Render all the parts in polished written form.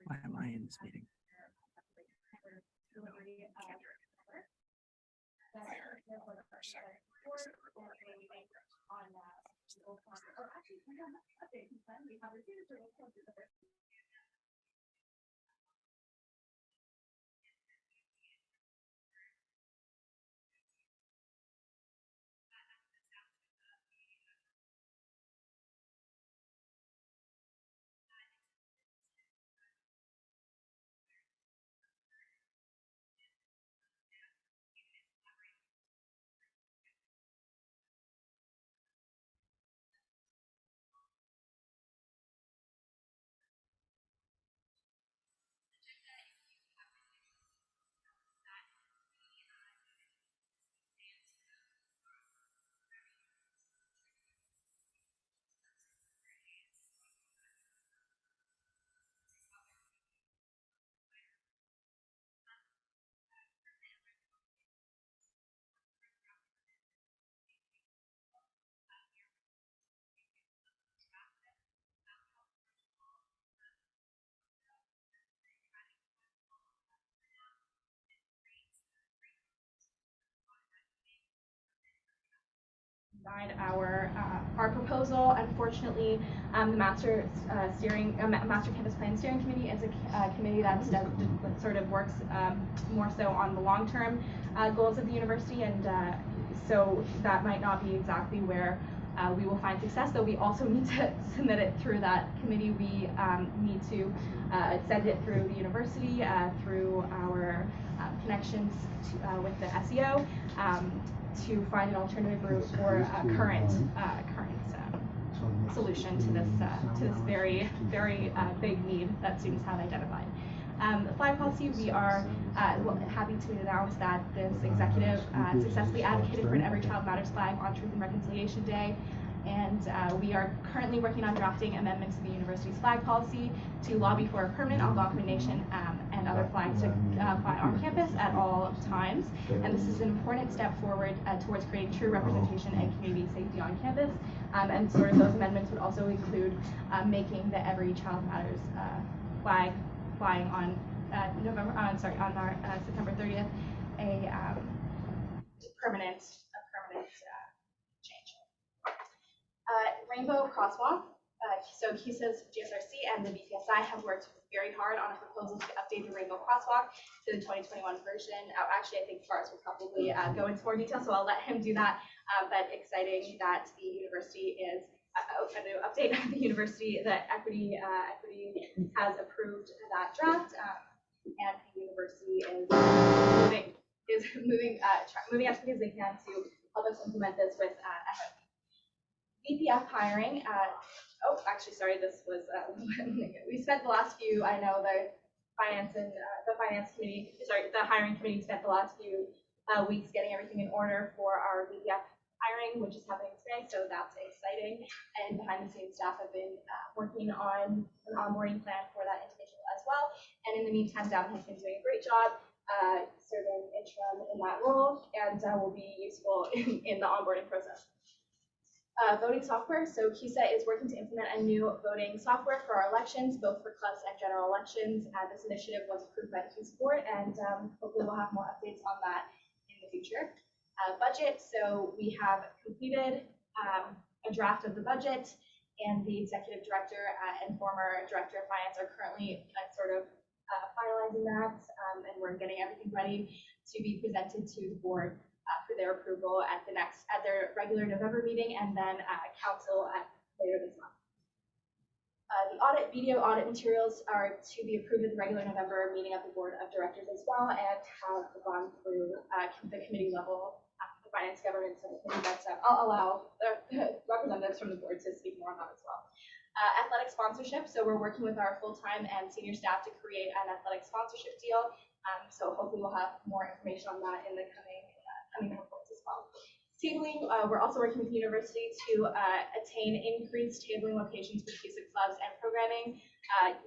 Why am I in this meeting? our proposal. Unfortunately, the Master Campus Plan Steering Committee is a committee that sort of works more so on the long-term goals of the university, and so that might not be exactly where we will find success, though we also need to submit it through that committee. We need to send it through the university, through our connections with the SEO, to find an alternative route for a current solution to this very big need that students have identified. The flag policy, we are happy to announce that this executive successfully advocated for an Every Child Matters flag on Truth and Reconciliation Day. And we are currently working on drafting amendments to the university's flag policy to lobby for a permanent Algonquin Nation and other flags to fly on campus at all times. And this is an important step forward towards creating true representation and community safety on campus. And sort of those amendments would also include making the Every Child Matters flag flying on September 30th a permanent change. Rainbow Crosswalk. So CUSA's GSRC and the BPSI have worked very hard on a proposal to update the Rainbow Crosswalk to the 2021 version. Actually, I think Fars will probably go into more detail, so I'll let him do that. But exciting that the university is going to update the university. The equity has approved that draft, and the university is moving as quickly as they can to help us implement this with FFP. VPF hiring. This was we spent the last few. I know the hiring committee spent the last few weeks getting everything in order for our VPF hiring, which is happening today. So that's exciting. And behind the scenes, staff have been working on an onboarding plan for that individual as well. And in the meantime, Devin has been doing a great job serving interim in that role, and will be useful in the onboarding process. Voting software. So CUSA is working to implement a new voting software for our elections, both for clubs and general elections. This initiative was approved by the CUSA board, and hopefully we'll have more updates on that in the future. Budget. So we have completed a draft of the budget, and the executive director and former director of finance are currently finalizing that, and we're getting everything ready to be presented to the board for their approval at their regular November meeting, and then council later this month. The video audit materials are to be approved at the regular November meeting of the board of directors as well, and have gone through the committee level, the finance governance and the committee. But I'll allow the representatives from the board to speak more on that as well. Athletic sponsorship. So we're working with our full-time and senior staff to create an athletic sponsorship deal. So hopefully we'll have more information on that in the coming reports as well. Tabling, we're also working with the university to attain increased tabling locations for CUSA clubs and programming.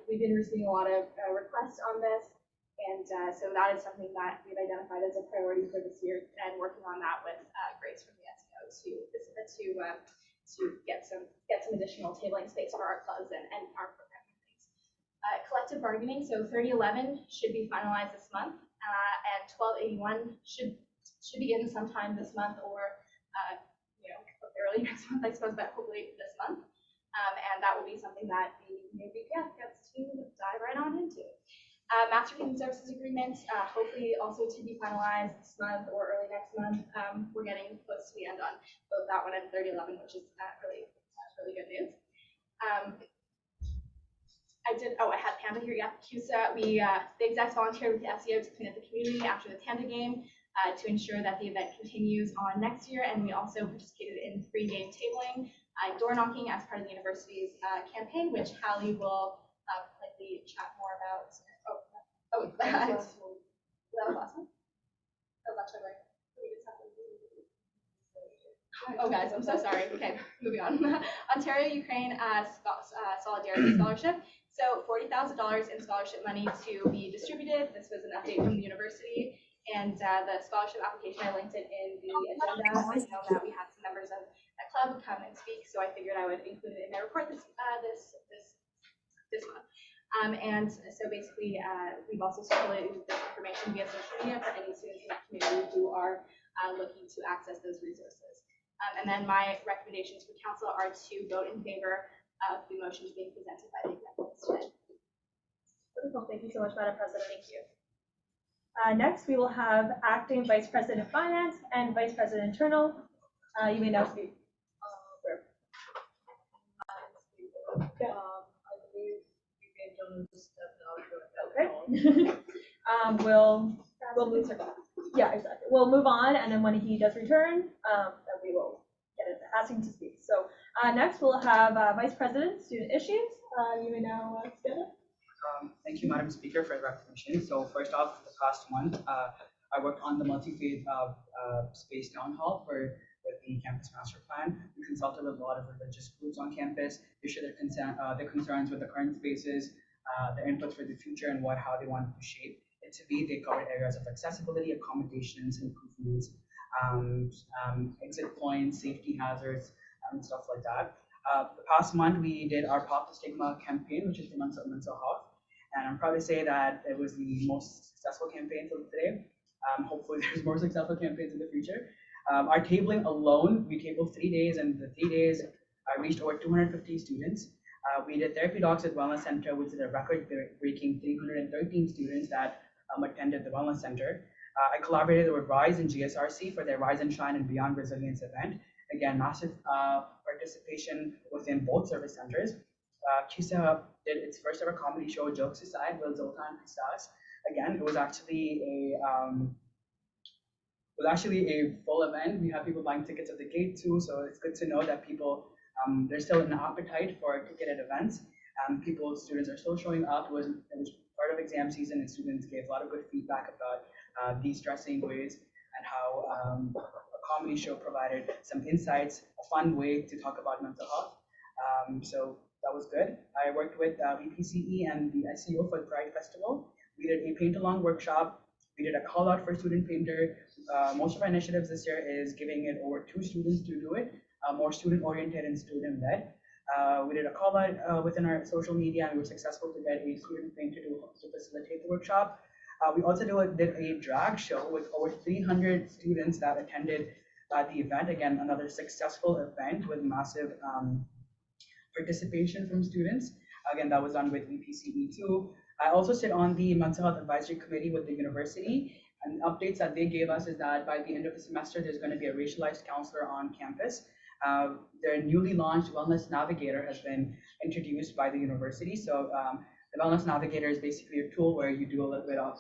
We've been receiving a lot of requests on this, and so that is something that we've identified as a priority for this year, and working on that with Grace from the SEO to get some additional tabling space for our clubs and our programming things. Collective bargaining, so 3011 should be finalized this month, and 1281 should begin sometime this month, or early next month, I suppose, but hopefully this month. And that will be something that the new BPF gets to dive right on into. Master Human Services Agreement, hopefully also to be finalized this month or early next month. We're getting close to the end on both that one and 3011, which is really good news. I had Panda here. Yeah, CUSA. The execs volunteered with the SEO to clean up the community after the Panda game to ensure that the event continues on next year. And we also participated in pre-game tabling, door knocking as part of the university's campaign, which Hallie will likely chat more about. That was last one. That was actually right. Oh, guys, I'm so sorry. Okay, moving on. Ontario Ukraine Solidarity Scholarship. So $40,000 in scholarship money to be distributed. This was an update from the university, and the scholarship application, I linked it in the agenda. I know that we had some members of that club come and speak, so I figured I would include it in my report this month. And so basically, we've also circulated this information via social media for any students in that community who are looking to access those resources. And then my recommendations for council are to vote in favor of the motions being presented by the executives today. Wonderful. Thank you so much, Madam President. Thank you. Next, we will have Acting Vice President of Finance and Vice President Internal. You may now speak. I believe you can don't step Okay. We'll move. Yeah, exactly. We'll move on, and then when he does return, then we will get it, ask him to speak. So next, we'll have Vice President, Student Issues. You may now get it. Thank you, Madam Speaker, for the recognition. So first off, the past month, I worked on the multi-faith space town hall with the campus master plan. We consulted with a lot of religious groups on campus. They shared their concerns with the current spaces, their inputs for the future, and how they wanted to shape it to be. They covered areas of accessibility, accommodations, improvements, exit points, safety hazards, and stuff like that. The past month, we did our Pop the Stigma campaign, which is for mental health. And I'm proud to say that it was the most successful campaign till today. Hopefully there's more successful campaigns in the future. Our tabling alone, we tabled 3 days, and the 3 days I reached over 250 students. We did Therapy Docs at Wellness Center, which is a record-breaking 313 students that attended the Wellness Center. I collaborated with RISE and GSRC for their Rise and Shine and Beyond Resilience event. Again, massive participation within both service centers. CUSA did its first ever comedy show, Jokes Aside, with Zoltan Pistas. Again, it was actually a full event. We have people buying tickets at the gate too, so it's good to know that people there's still an appetite for ticketed events. Students are still showing up. It was part of exam season, and students gave a lot of good feedback about de-stressing ways and how a comedy show provided some insights, a fun way to talk about mental health. So that was good. I worked with VPCE and the SEO for the Pride Festival. We did a paint-along workshop. We did a call-out for student painter. Most of our initiatives this year is giving it over 2 students to do it, more student-oriented and student-led. We did a call-out within our social media, and we were successful to get a student painter to facilitate the workshop. We also did a drag show with over 300 students that attended the event. Again, another successful event with massive participation from students. Again, that was done with VPCE too. I also sit on the Mental Health Advisory Committee with the university, and updates that they gave us is that by the end of the semester, there's going to be a racialized counselor on campus. Their newly launched Wellness Navigator has been introduced by the university. So the Wellness Navigator is basically a tool where you do a little bit of,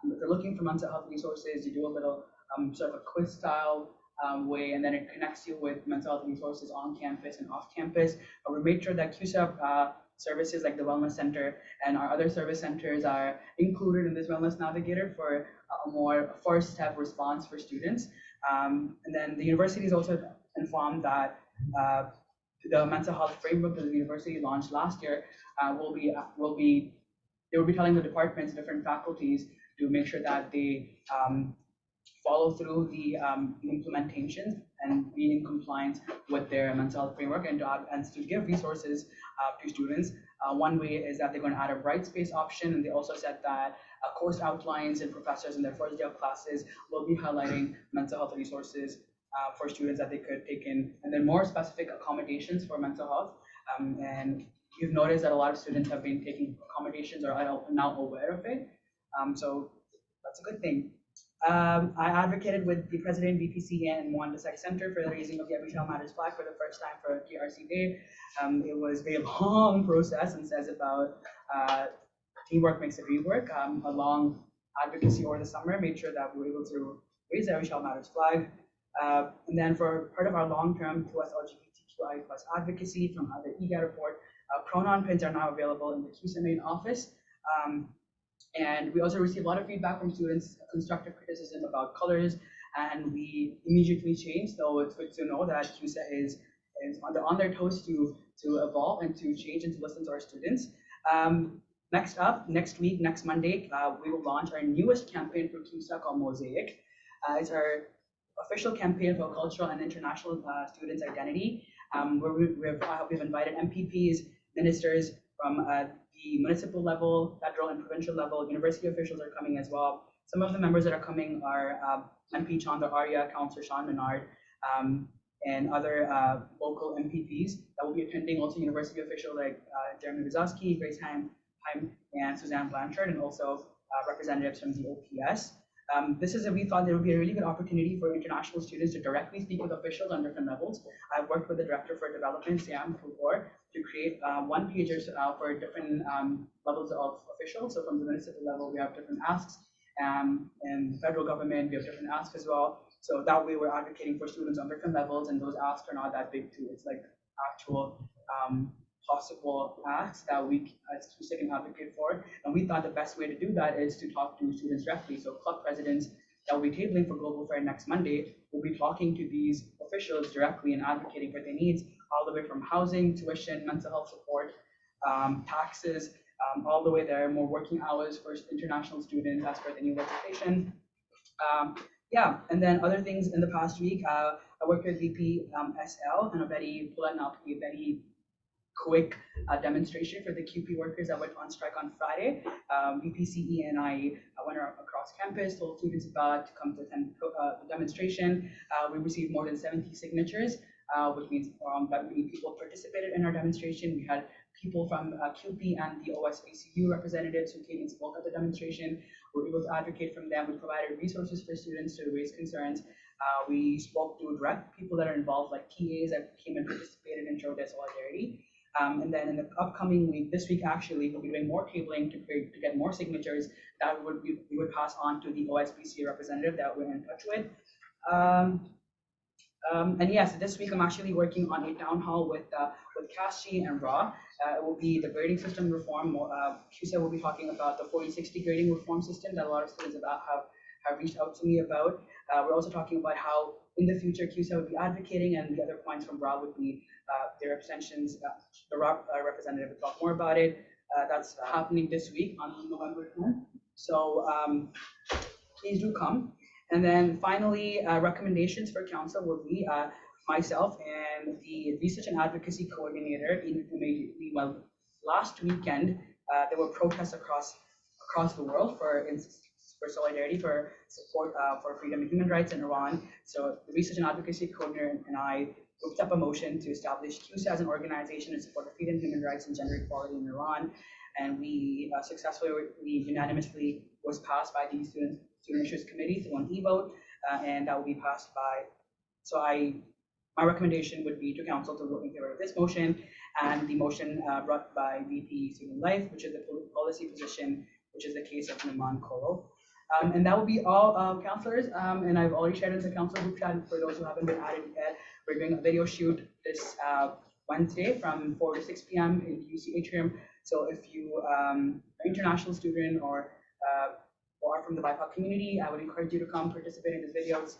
if you're looking for mental health resources, you do a little sort of a quiz style way, and then it connects you with mental health resources on campus and off campus. We made sure that CUSA services like the Wellness Center and our other service centers are included in this Wellness Navigator for a more first step response for students. And then the university is also informed that the mental health framework that the university launched last year will be telling the departments, different faculties, to make sure that they follow through the implementations and be in compliance with their mental health framework, and to give resources to students. One way is that they're going to add a bright space option, and they also said that course outlines and professors in their first day of classes will be highlighting mental health resources for students that they could take in, and then more specific accommodations for mental health. And you've noticed that a lot of students have been taking accommodations or are now aware of it. So that's a good thing. I advocated with the president, VPC, and Mwanda Sec Center for the raising of the Every Child Matters flag for the first time for TRC Day. It was a long process and says about teamwork makes the dream work. A long advocacy over the summer made sure that we were able to raise the Every Child Matters flag. And then for part of our long-term US LGBTQI+ advocacy from the EGAT report, pronoun pins are now available in the CUSA main office. And we also received a lot of feedback from students, constructive criticism about colors, and we immediately changed. So it's good to know that CUSA is on their toes to evolve and to change and to listen to our students. Next up, next week, next Monday, we will launch our newest campaign for CUSA called Mosaic. It's our official campaign for cultural and international students' identity, where we've invited MPPs, ministers from the municipal level, federal and provincial level. University officials are coming as well. Some of the members that are coming are MP Chandra Arya, Councillor Sean Menard, and other local MPPs that will be attending, also university officials like Jeremy Wazowski, Grace Heim, and Suzanne Blanchard, and also representatives from the OPS. We thought there would be a really good opportunity for international students to directly speak with officials on different levels. I've worked with the Director for Development, Sam Fulgor, to create one-pagers for different levels of officials. So from the municipal level, we have different asks, and the federal government, we have different asks as well. So that way we're advocating for students on different levels, and those asks are not that big too. It's like actual possible asks that we as CUSA can advocate for. And we thought the best way to do that is to talk to students directly. So club presidents that will be tabling for Global Fair next Monday will be talking to these officials directly and advocating for their needs, all the way from housing, tuition, mental health support, taxes, all the way there, more working hours for international students as per the new legislation. Yeah, and then other things in the past week, I worked with VP SL and a very quick demonstration for the QP workers that went on strike on Friday. VPCE and I went across campus, told students about to come to attend the demonstration. We received more than 70 signatures, which means that many people participated in our demonstration. We had people from QP and the OSBCU representatives who came and spoke at the demonstration. We were able to advocate from them. We provided resources for students to raise concerns. We spoke to direct people that are involved, like TAs that came and participated and showed their solidarity. And then in the upcoming week, this week actually, we'll be doing more cabling to get more signatures that we would pass on to the OSBC representative that we're in touch with. And yes, this week I'm actually working on a town hall with CASG and RAW. It will be the grading system reform. CUSA will be talking about the 40-60 grading reform system that a lot of students have reached out to me about. We're also talking about how in the future CUSA would be advocating, and the other points from RAW would be their abstentions. The RAW representative will talk more about it. That's happening this week on November 10th. So please do come. And then finally, recommendations for council will be myself and the research and advocacy coordinator. Well, last weekend there were protests across the world for solidarity, for support for freedom and human rights in Iran. So the research and advocacy coordinator and I whipped up a motion to establish CUSA as an organization in support of freedom, human rights, and gender equality in Iran. And we unanimously was passed by the Student Issues Committee through an e-vote, and that will be passed by. So my recommendation would be to council to vote in favor of this motion, and the motion brought by VP Student Life, which is the policy position, which is the case of Naman Koro. And that will be all, councillors. And I've already shared in the council group chat. For those who haven't been added yet, we're doing a video shoot this Wednesday from 4 to 6 p.m. in the UC atrium. So if you are an international student or are from the BIPOC community, I would encourage you to come participate in these videos.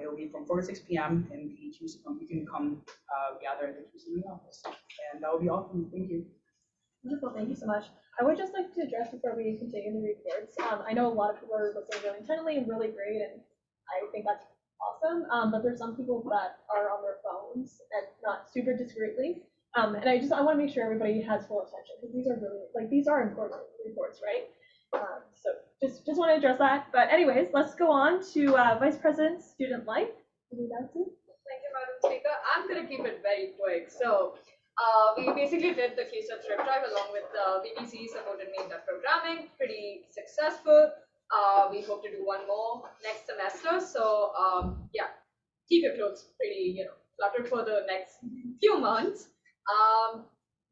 It will be from 4 to 6 p.m. in the QC. You can come gather at the QC office. And that will be all from me. Thank you. Wonderful, thank you so much. I would just like to address before we continue the reports. I know a lot of people are listening really intently and really great, and I think that's awesome. But there's some people that are on their phones and not super discreetly. And I want to make sure everybody has full attention, because these are really, these are important reports, right? So just want to address that. But anyways, let's go on to Vice President Student Life. Thank you, Madam Speaker. I'm going to keep it very quick. So we basically did the CUSA trip drive along with VPC supported me in that programming. Pretty successful. We hope to do one more next semester. So yeah, keep your clothes pretty, cluttered for the next few months.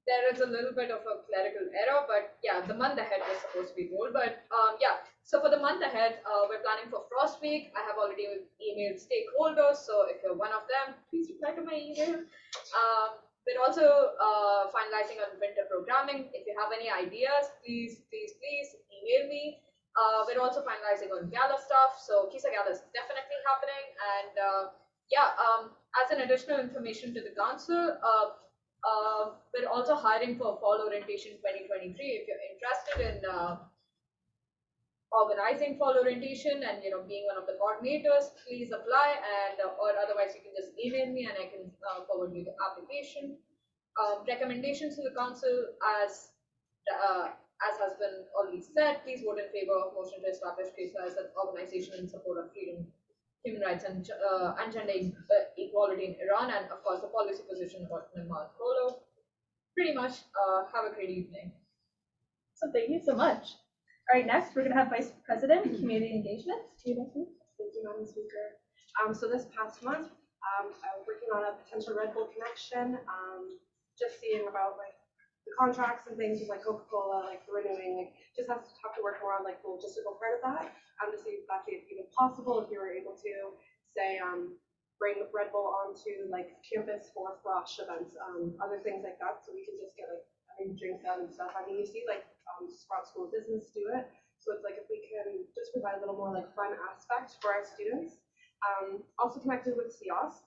There is a little bit of a clerical error, but yeah, the month ahead was supposed to be gold. But yeah, so for the month ahead, we're planning for Frost Week. I have already emailed stakeholders, so if you're one of them, please reply to my email. We're also finalizing on winter programming. If you have any ideas, please email me. We're also finalizing on gala stuff, so CUSA gala is definitely happening. And yeah, as an additional information to the council, we're also hiring for Fall Orientation 2023. If you're interested in organizing Fall Orientation and being one of the coordinators, please apply, and or otherwise you can just email me and I can forward you the application. Recommendations to the council, as has been already said, please vote in favor of motion to establish CUSA as an organization in support of freedom, human rights and gender equality in Iran, and of course the policy position about Myanmar Polo. Pretty much, have a great evening. So thank you so much. All right, next we're gonna have Vice President, Community Engagement. Thank you, Madam Speaker. So this past month, I was working on a potential Red Bull connection, just seeing about like the contracts and things with like Coca-Cola, like renewing, like just have to work more on like the logistical part of that, to see if that's even possible, if you were able to say, bring Red Bull onto like campus for frosh events, other things like that, so we can just get like, drinks out and stuff. I mean, you see like Sprout School of Business do it, so it's like if we can just provide a little more like fun aspect for our students. Also connected with CIOS,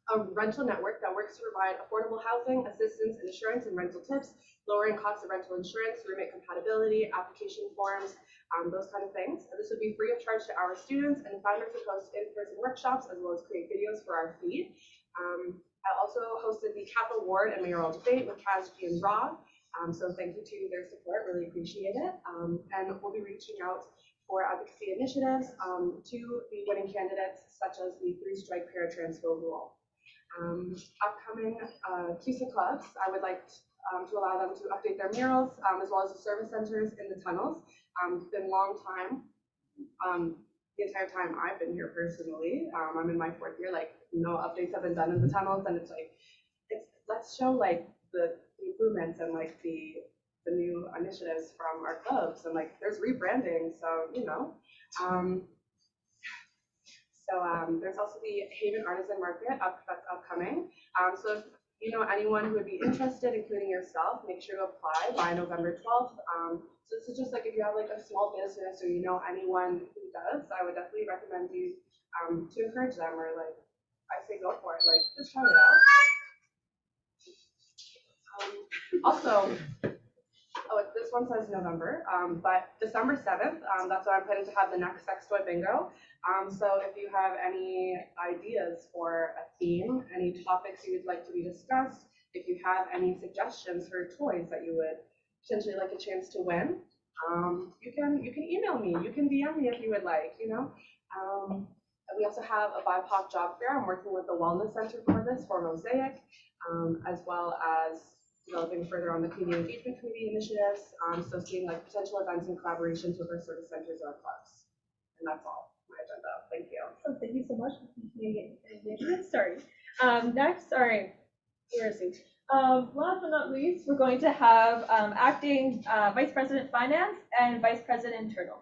a rental network that works to provide affordable housing, assistance, insurance, and rental tips, lowering costs of rental insurance, roommate compatibility, application forms, those kind of things. And this would be free of charge to our students, and the founders would host in-person workshops as well as create videos for our feed. I also hosted the Capital Ward and mayoral debate with Kazji and Rob. So thank you to their support, really appreciate it. And we'll be reaching out for advocacy initiatives to the winning candidates, such as the 3-strike paratransfer rule. Upcoming CUSA clubs, I would like to allow them to update their murals, as well as the service centers in the tunnels. It's been a long time. The entire time I've been here personally, I'm in my 4th year, like no updates have been done in the tunnels, and it's like, let's show like the improvements and like the new initiatives from our clubs, and like there's rebranding, so you know. There's also the Haven Artisan Market that's upcoming. So if you know anyone who would be interested, including yourself, make sure to apply by November 12th. So this is just like if you have like a small business or you know anyone who does, I would definitely recommend you to encourage them, or like I say go for it, like just try it out. Also, this one says November, but December 7th, that's when I'm planning to have the next Sex Toy Bingo. So if you have any ideas for a theme, any topics you would like to be discussed, if you have any suggestions for toys that you would potentially like a chance to win, you can email me, you can DM me if you would like, you know. We also have a BIPOC job fair. I'm working with the Wellness Center for this, for Mosaic, as well as developing further on the community engagement committee initiatives. So seeing like potential events and collaborations with our service centers or our clubs. And that's all my agenda. Thank you. So thank you so much for community engagement. Sorry. Next, sorry, where is he? Last but not least, we're going to have acting Vice President Finance and Vice President Internal.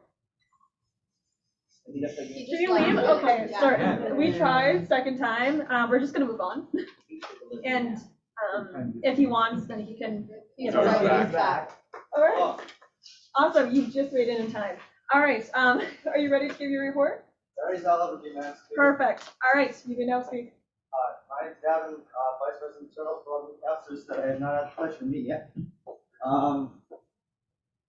Did you leave? Okay, sorry. We tried, second time. We're just gonna move on. And if he wants, then he can. He's back. All right. Awesome. You just made it in time. All right. Are you ready to give your report? Sorry, all over the man. Perfect. All right. You can now speak. My name's Gavin, Vice President Turtle for all the officers that I have not had the pleasure to meet yet.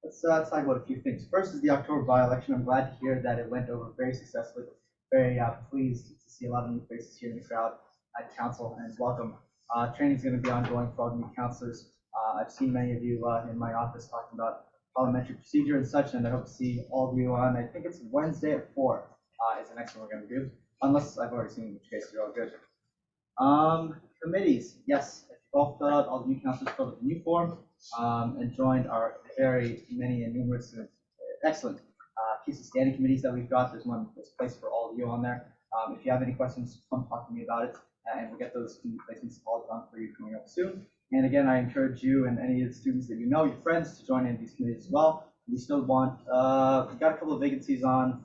Let's talk about a few things. First is the October by-election. I'm glad to hear that it went over very successfully. Very pleased to see a lot of new faces here in the crowd at council, and welcome. Training is going to be ongoing for all the new councilors. I've seen many of you in my office talking about parliamentary procedure and such, and I hope to see all of you on, I think it's Wednesday at 4 is the next one we're going to do, unless I've already seen, in which case you're all good. Committees, yes, if you all filled out, all the new councilors filled out the new form and joined our very many and numerous and excellent piece of standing committees that we've got. There's place for all of you on there. If you have any questions, come talk to me about it, and we'll get those new placements all done for you coming up soon. And again, I encourage you and any of the students that you know, your friends, to join in these committees as well. We still want, we've got a couple of vacancies on,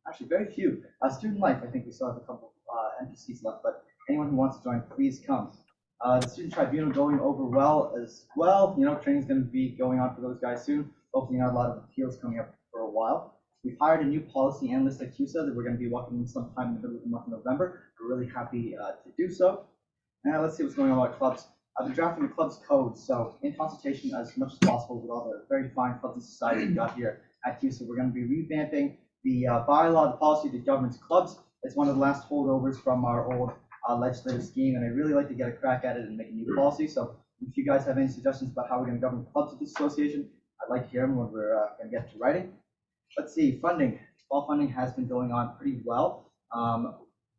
actually very few. Student life, I think we still have a couple empty seats left, but anyone who wants to join, please come. The student tribunal going over well as well. You know, training's going to be going on for those guys soon. Hopefully not a lot of appeals coming up for a while. We've hired a new policy analyst at CUSA that we're going to be welcoming sometime in the middle of the month of November. We're really happy to do so. Now let's see what's going on with clubs. I've been drafting the club's code, so in consultation as much as possible with all the very fine clubs and societies we got here at CUSA, we're going to be revamping the bylaw, the policy that governs clubs. It's one of the last holdovers from our old legislative scheme, and I'd really like to get a crack at it and make a new policy. So if you guys have any suggestions about how we're going to govern clubs of this association, I'd like to hear them when we're going to get to writing. Let's see, funding. Fall funding has been going on pretty well.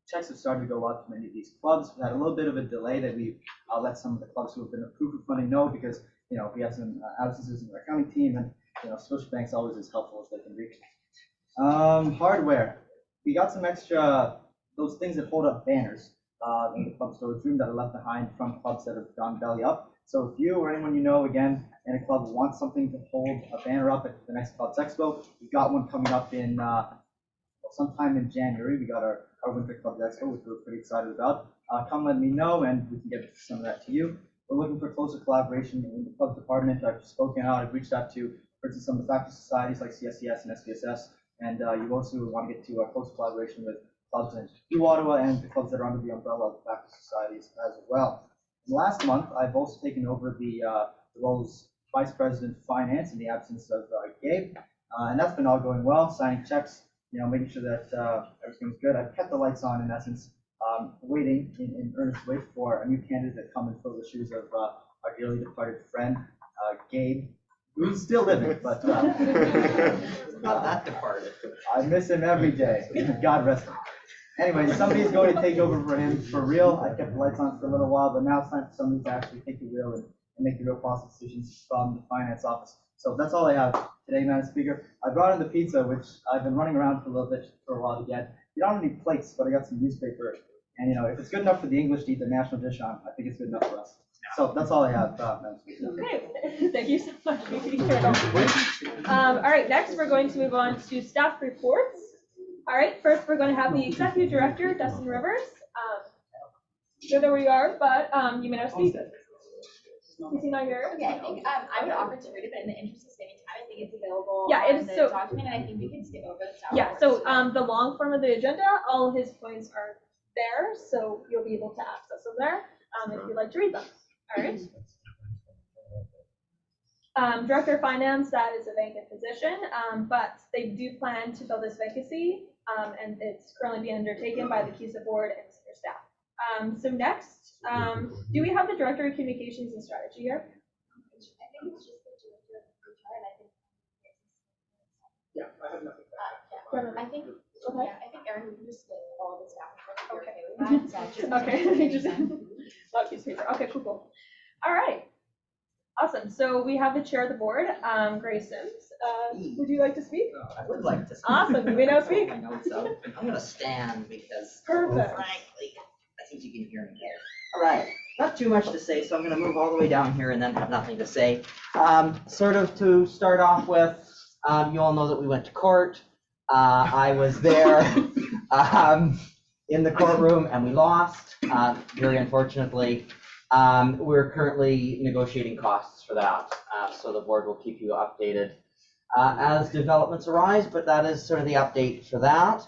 Checks have started to go out to many of these clubs. We had a little bit of a delay that we let some of the clubs who have been approved for funding know because we have some absences in our accounting team, and Scotiabank's always as helpful as they can be. Hardware. We got some extra those things that hold up banners in the club storage room that are left behind from clubs that have gone belly up. So if you or anyone you know, again, in a club wants something to hold a banner up at the next Clubs Expo, we've got one coming up in sometime in January. We got our Winter Clubs Expo, which we're pretty excited about. Come let me know, and we can get some of that to you. We're looking for closer collaboration in the clubs department. I've spoken out. I've reached out to, for instance, some of the faculty societies like CSCS and SPSS, and you also want to get to a close collaboration with clubs in New Ottawa and the clubs that are under the umbrella of the faculty societies as well. Last month, I've also taken over the role as Vice President of Finance in the absence of Gabe, and that's been all going well, signing checks, making sure that everything's good. I've kept the lights on, in essence, waiting in earnest wait for a new candidate to come and fill the shoes of our dearly departed friend, Gabe, who's still living, but Not that departed. I miss him every day. God rest him. Anyway, somebody's going to take over for him for real. I kept the lights on for a little while, but now it's time for somebody to actually take the wheel and make the real policy decisions from the finance office. So that's all I have today, Madam Speaker. I brought in the pizza, which I've been running around for a little bit for a while to get. We don't have any plates, but I got some newspaper. And if it's good enough for the English to eat the national dish on, I think it's good enough for us. So that's all I have, Madam Speaker. Okay, thank you so much. All right, next we're going to move on to staff reports. All right, first we're going to have the Executive Director, Dustin Rivers. Don't know where you are, but you may now speak. Is he not here? Okay, I think I would offer to read it, but in the interest of saving time, I think it's available Yeah, on it's the so- document, and I think we can skip over the staff. Yeah, reports. so the long form of the agenda, all his points are there, so you'll be able to access them there if you'd like to read them. All right. Director of Finance, that is a vacant position, but they do plan to fill this vacancy, and it's currently being undertaken by the CUSA board and their staff. So next, do we have the Director of Communications and Strategy here? I think it's just the director of HR, and I think. Yeah, I have nothing. I think, Okay. yeah, I think Erin, we can just split all the staff. reports if you're Okay. with that. So just- Okay, just not piece of paper. Okay, cool. All right. Awesome. So we have the chair of the board, Grace Sims. Would you like to speak? I would like to. Awesome. You may now speak. My notes out. I'm gonna stand because, Perfect. frankly, I think you can hear me here. All right, not too much to say, so I'm gonna move all the way down here and then have nothing to say. Sort of to start off with, you all know that we went to court. I was there in the courtroom and we lost, very unfortunately. We're currently negotiating costs for that, so the board will keep you updated as developments arise, but that is sort of the update for that.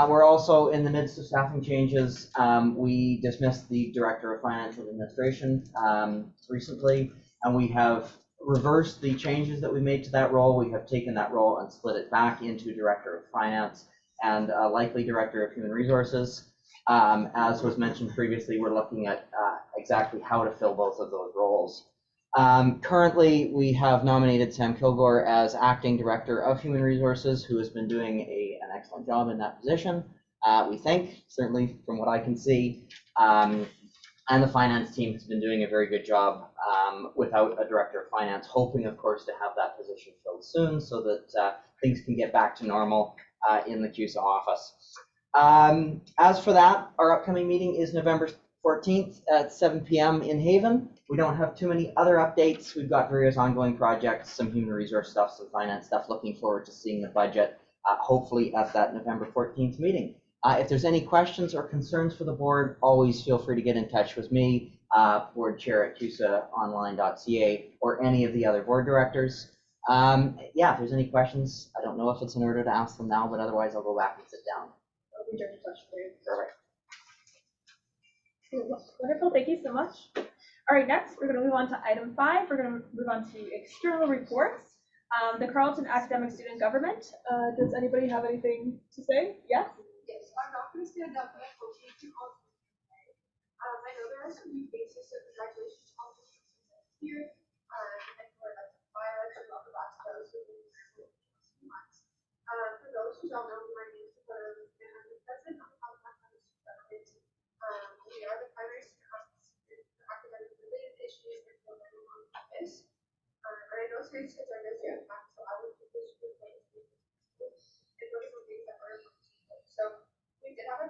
We're also in the midst of staffing changes. We dismissed the Director of Financial Administration recently, and we have reversed the changes that we made to that role. We have taken that role and split it back into Director of Finance and likely Director of Human Resources. As was mentioned previously, we're looking at exactly how to fill both of those roles. Currently, we have nominated Sam Kilgore as Acting Director of Human Resources, who has been doing an excellent job in that position, we think, certainly from what I can see. And the finance team has been doing a very good job without a Director of Finance, hoping, of course, to have that position filled soon so that things can get back to normal in the CUSA office. As for that, our upcoming meeting is November 14th at 7 p.m. in Haven. We don't have too many other updates. We've got various ongoing projects, some human resource stuff, some finance stuff. Looking forward to seeing the budget, hopefully at that November 14th meeting. If there's any questions or concerns for the board, always feel free to get in touch with me, board chair at CUSAonline.ca, or any of the other board directors. Yeah, if there's any questions, I don't know if it's in order to ask them now, but otherwise I'll go back and sit down. I'll be during the question period. Perfect. Wonderful. Thank you so much. All right, next we're going to move on to item 5. We're going to move on to external reports. The Carleton Academic Student Government. Does anybody have anything to say? Yes? Yes, I'm not going to stand up, but I hope you can all today. I know there are some new faces, so congratulations to all the students here. And for the fire, I love the last post within the next months. For those who don't know, my name is President. I'm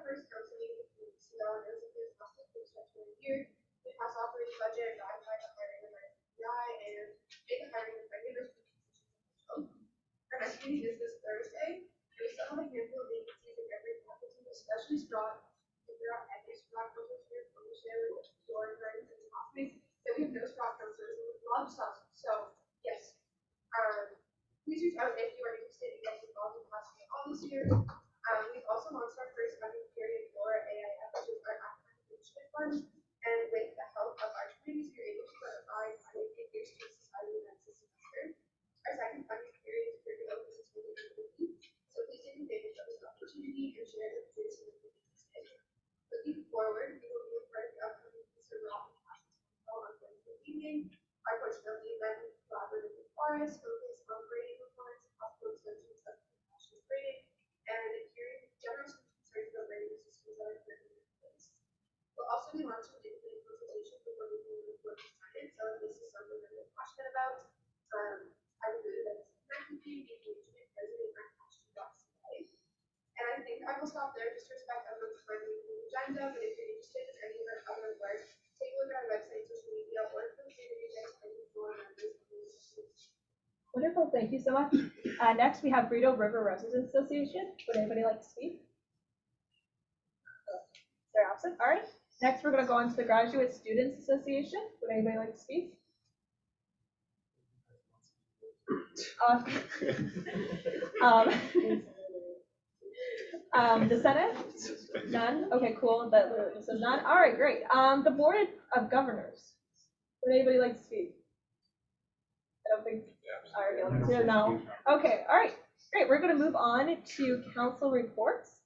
first council meeting with the CR and OCP's last construction review. We pass operating budget, ratify the hiring of our CPI, and make the hiring of regular positions. Our next meeting is this Thursday. We still have a handful of vacancies in every faculty, especially strong. If there are any strong counselors here, please share with your friends and classmates that we have no strong counselors and we love some. So yes, please reach out if you are interested in getting involved in classroom all this year. We've also launched our first funding period for AIF, which is our academic initiative fund, and with the help of our communities, we are able to provide funding for years to society events this semester. Our second funding period is currently open until the end of the week, so please take advantage of this opportunity and share it with your students. Looking forward, we will be a part of the upcoming CUSA Rock on Wednesday evening. Our Portuguese event with collaborative with Forest, focused on grading reports, possible extensions of compassionate grading, and hearing general concerns about grading systems that are currently in place. We'll also be launching a daily consultation before we move report decided, so this is something that we're passionate about. I would really like to connect with you, engagement, president, and passion.ca. And I think I will stop there just to respect everyone's time and the agenda, but if you're interested in any of our other work, take a look at our website, social media, or feel free to reach out to any board members of the association. Wonderful, thank you so much. Next, we have Brito River Residents Association. Would anybody like to speak? They're absent, all right. Next, we're gonna go on to the Graduate Students Association. Would anybody like to speak? The Senate? None? Okay, cool, that literally just says none. All right, great. The Board of Governors. Would anybody like to speak? I don't think, all right, no. Okay, all right, great. We're gonna move on to council reports.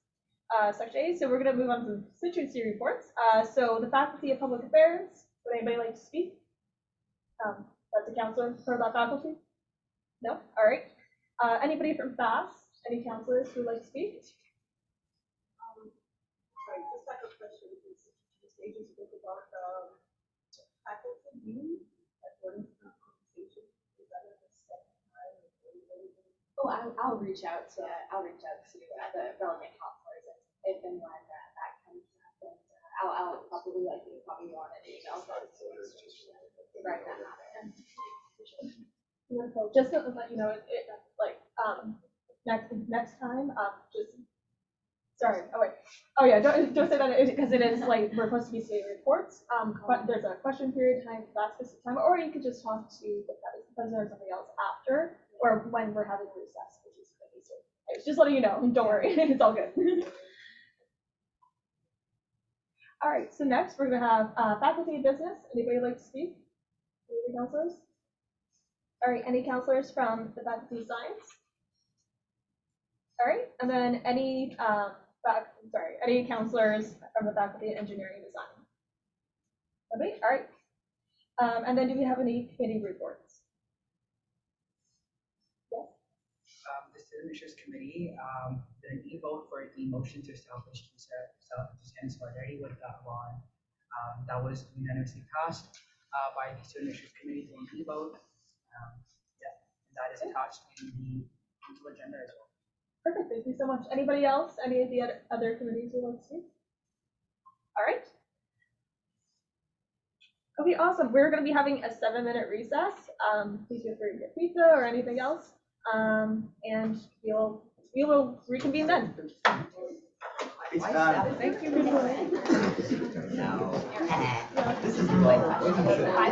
Section A, so we're gonna move on to constituency reports. So the Faculty of Public Affairs, would anybody like to speak? That's a counselor for that faculty? No? All right. Anybody from FAST? Any counselors who would like to speak? Sorry, just like a question, because this agent spoke about faculty meeting, like what is the compensation? Is that like a set time or everybody? Oh, I'll reach out to the relevant counselors if and when that comes up. And I'll probably likely copy you on an email. Right that matter. Wonderful. Just to let you know, next time, just, sorry, oh wait. Oh yeah, don't say that, because it is like, we're supposed to be stating reports. But there's a question period time, that specific time, or you could just talk to the president or somebody else after, or when we're having recess, which is gonna be soon. It's just letting you know, don't worry, it's all good. All right, so next we're gonna have faculty business. Anybody like to speak? Any counselors? All right, any counselors from the Faculty of Science? All right, and then any any counselors from the Faculty of Engineering and Design? Okay, all right. And then do we have any committee reports? Yes. The Student Issues Committee did an e-vote for the motion to establish CUSA solidarity with Ron. That was unanimously passed by the Student Issues Committee through an e-vote. Yeah, and that is attached in the council agenda as well. Perfect, thank you so much. Anybody else? Any of the other committees who want to speak? All right. Okay, awesome. We're going to be having a 7-minute recess. Please feel free to get pizza or anything else. And we will reconvene then. It's done. Thank you. This is I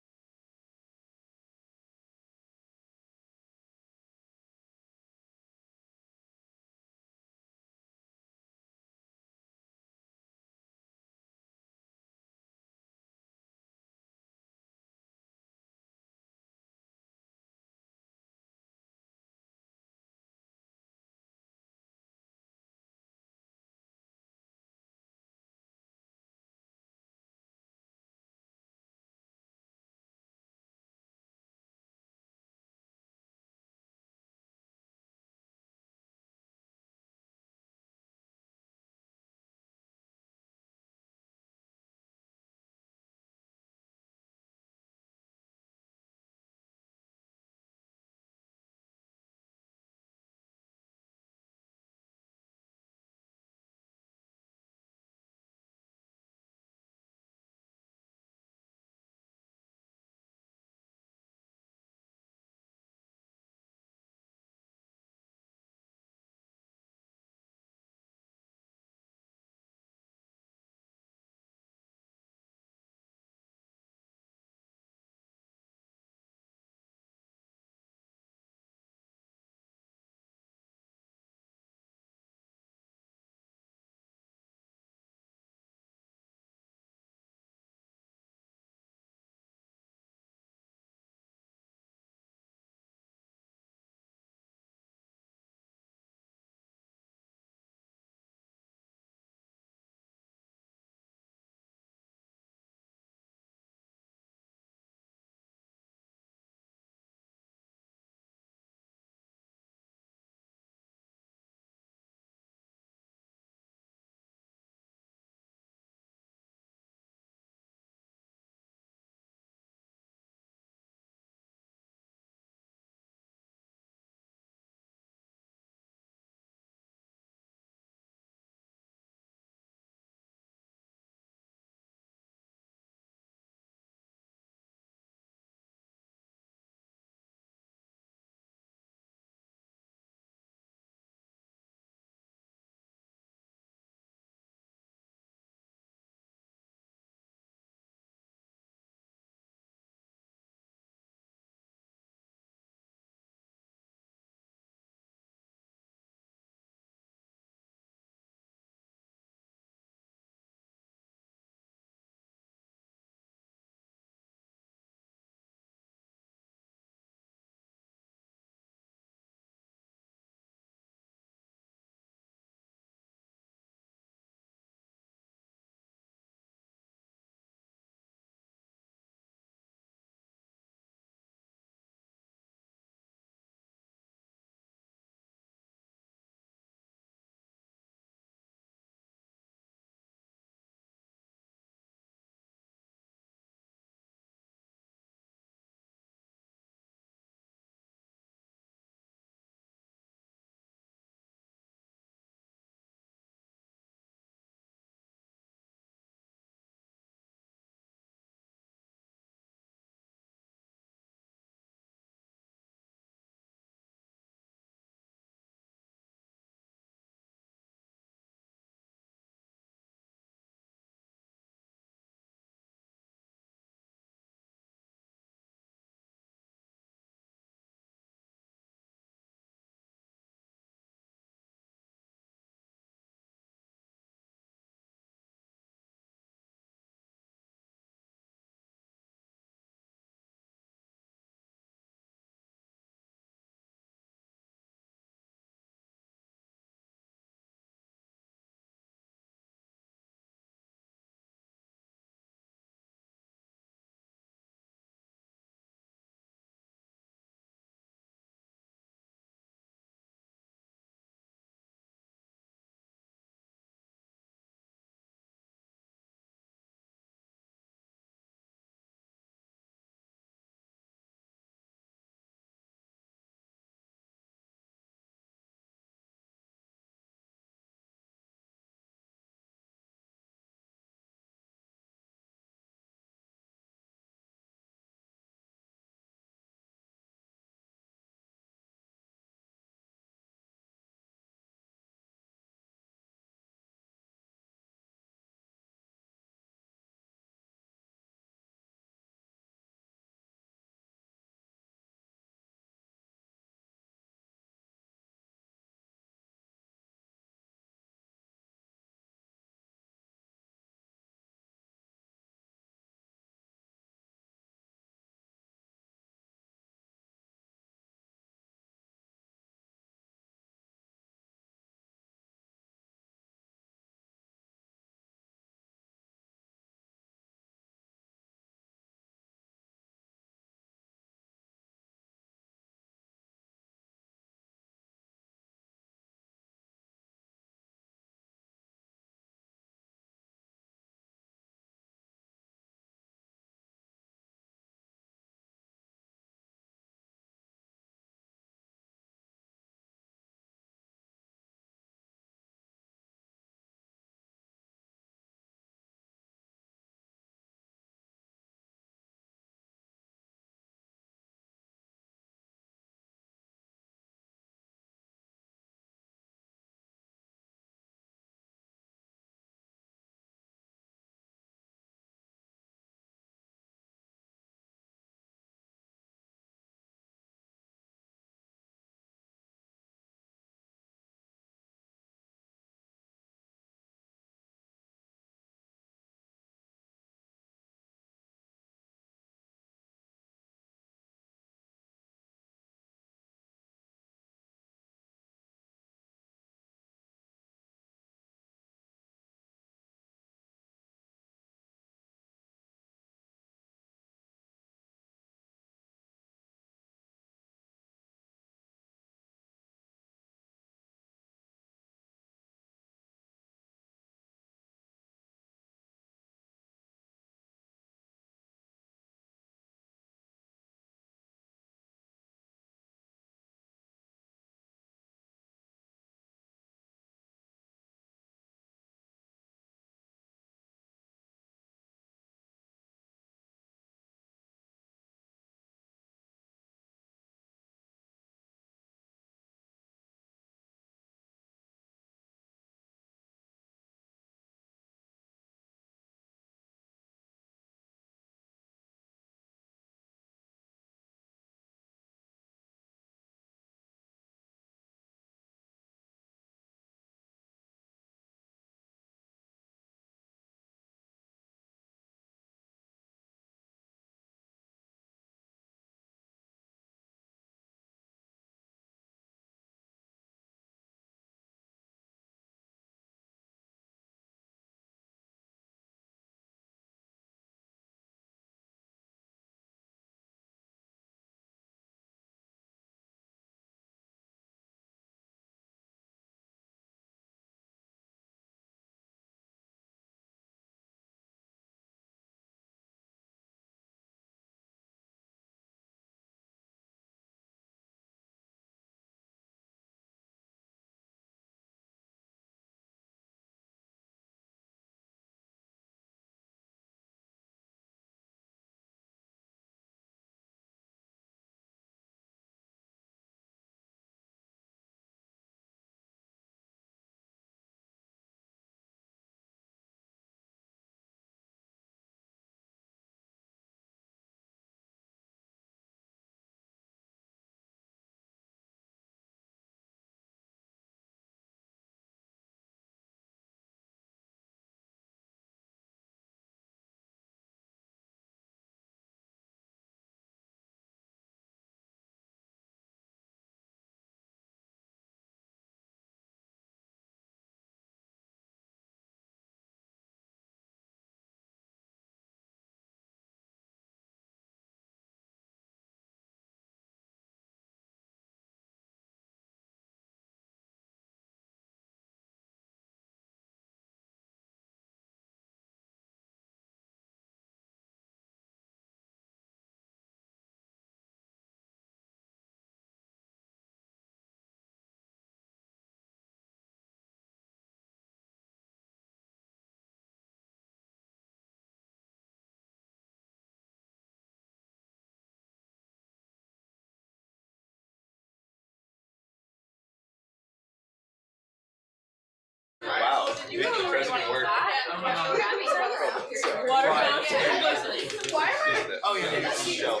Oh, yeah. Michelle.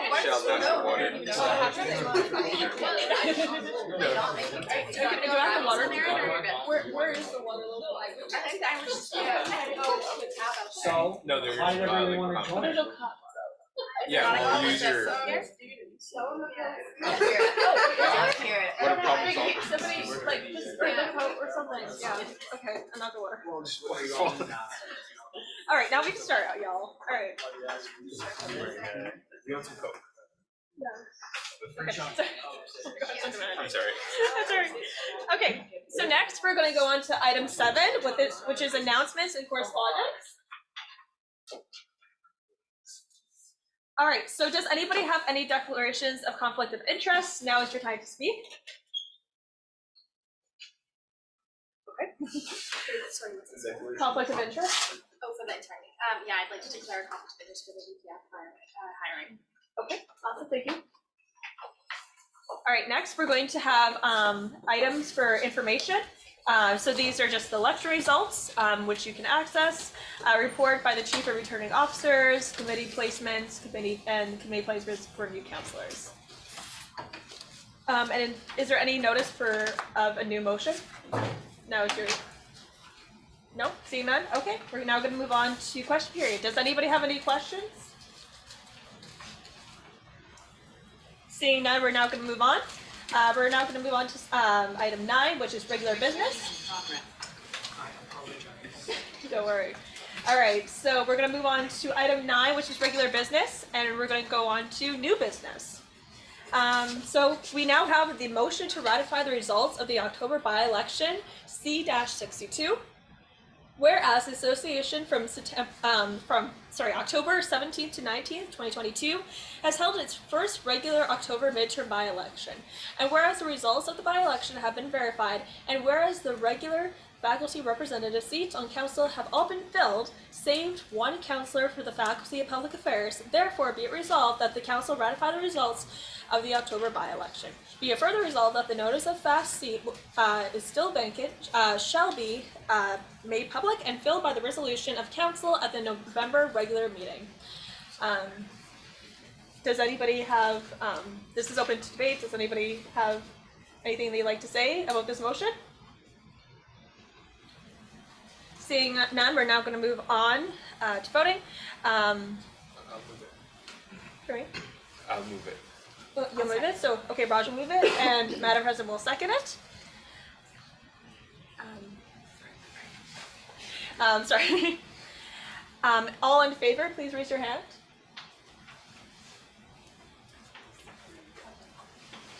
Michelle, that's the water. Do I have the water? Where is the water? I think I was just, So, No, there's why did everyone want to join? There's no cup. Yeah, we'll use your. What a problem solver. Somebody like just bring a coat or something. Yeah. Okay, I'm not the water. All right, now we can start out, y'all. All right. We want some Coke. Okay. Sorry. I'm sorry. That's all right. Okay, so next we're going to go on to item 7, which is announcements and correspondence. All right, so does anybody have any declarations of conflict of interest? Now is your time to speak. Okay. Conflict of interest? Oh, for the attorney. Yeah, I'd like to declare a conflict of interest for the VPF hiring. Okay, awesome, thank you. All right, next we're going to have items for information. So these are just the lecture results, which you can access. A report by the chief of returning officers, committee placements, committee placements for new counselors. And is there any notice of a new motion? No, it's yours. No, seeing none. Okay, we're now going to move on to question period. Does anybody have any questions? Seeing none, we're now going to move on. We're now going to move on to item 9, which is regular business. Don't worry. All right, so we're going to move on to item 9, which is regular business, and we're going to go on to new business. So we now have the motion to ratify the results of the October by-election C-62. Whereas the association from October 17th to 19th, 2022 has held its first regular October midterm by-election. And whereas the results of the by-election have been verified, and whereas the regular faculty representative seats on council have all been filled, save one counselor for the Faculty of Public Affairs, therefore be it resolved that the council ratify the results of the October by-election. Be it further resolved that the notice of fast seat is still vacant shall be made public and filled by the resolution of council at the November regular meeting. Does anybody have, this is open to debate, does anybody have anything they'd like to say about this motion? Seeing none, we're now going to move on to voting. I'll move it. Sorry? I'll move it. You'll move it? So, okay, Raj will move it, and Madam President will second it. Sorry. All in favor, please raise your hand.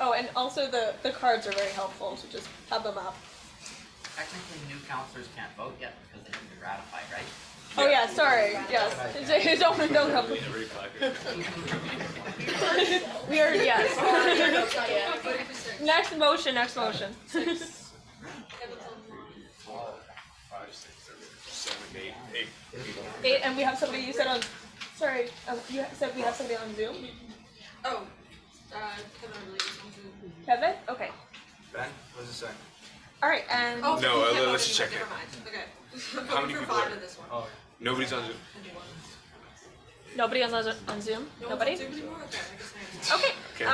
Oh, and also the cards are very helpful, so just have them up. Technically, new counselors can't vote yet because they haven't been ratified, right? Oh yeah, sorry. Yes. Don't help. We are yes. Next motion. 5, 6, 7, 8. 8, and we have somebody you said on. Sorry, you said we have somebody on Zoom. Oh, Kevin, I believe is on Zoom. Kevin? Okay. Ben, what does it say? All right, and Oh, No, you can't vote let's just anymore. check it. Never mind. Okay. How many For people 5 are- in this one. Oh, Nobody's on Zoom. nobody on Zoom. No one's Nobody. on Zoom anymore? Okay, I guess I am. Okay. Okay.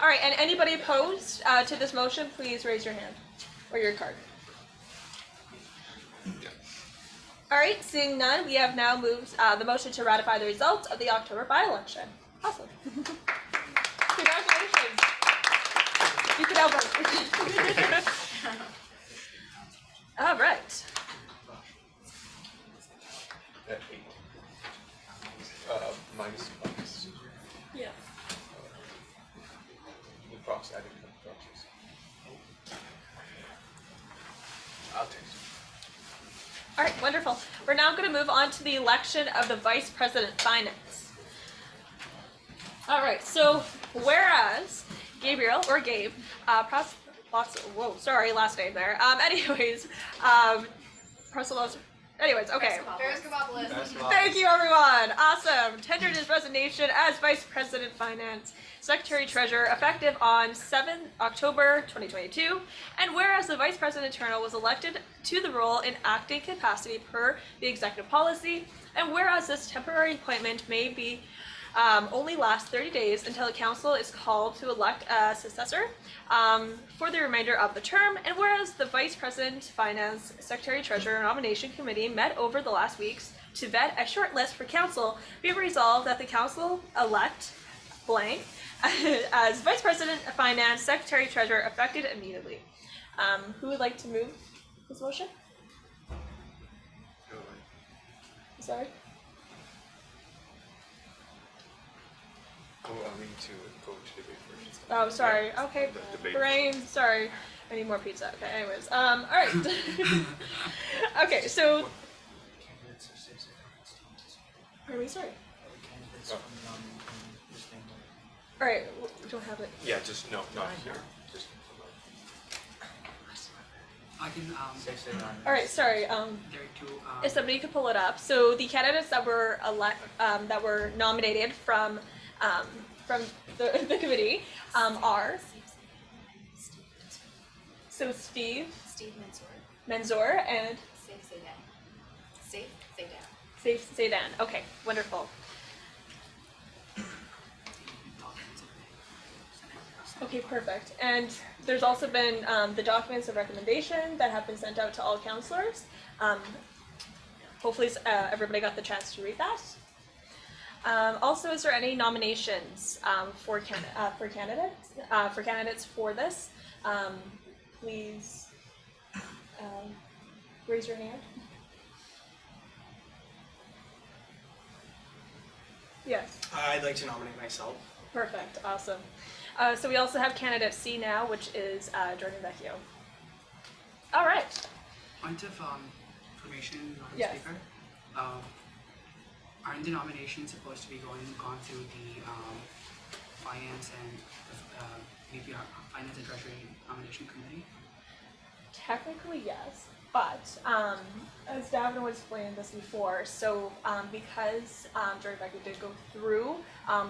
All right, and anybody opposed to this motion, please raise your hand or your card. Yeah. All right, seeing none, we have now moved the motion to ratify the results of the October by-election. Awesome. Congratulations. You can now vote. All right. At 8. Minus. Yeah. The proxy, I didn't have proxies. I'll take some. All right, wonderful. We're now going to move on to the election of the Vice President Finance. All right, so whereas Gabriel, or Gabe, last name there. Anyways, Anyways, okay. Ferris Kebab list. Thank you, everyone. Awesome. Tendered his resignation as Vice President Finance, Secretary Treasurer, effective on 7 October 2022. And whereas the Vice President Eternal was elected to the role in acting capacity per the executive policy, and whereas this temporary appointment may be only last 30 days until the council is called to elect a successor for the remainder of the term, and whereas the Vice President, Finance, Secretary, Treasurer Nomination Committee met over the last weeks to vet a short list for council, be resolved that the council elect blank as Vice President of Finance, Secretary, Treasurer effective immediately. Who would like to move this motion? Sorry? Oh, I need to go to debate first. Oh, sorry. Okay. The debate. Brain, sorry. I need more pizza. Okay, anyways. All right. Okay, so. Are we sorry? All right, we don't have it. Yeah, just no, not here. Just. I can, All right, sorry. there are two, If somebody could pull it up. So the candidates that were that were nominated from the committee are. So Steve Manzoor and Safe Zaydan. Okay, wonderful. Okay, perfect. And there's also been the documents of recommendation that have been sent out to all councillors. Hopefully everybody got the chance to read that. Also, is there any nominations for candidates for this? Please raise your hand. Yes. I'd like to nominate myself. Perfect. Awesome. So we also have candidate C now, which is Jordan Vecchio. All right. point of information, Madam Yes. Speaker. Aren't the nominations supposed to be gone through the Finance and VP Finance and Treasury Nomination Committee? Technically, yes, but as Davin was explaining this before, so because Jordan Vecchio did go through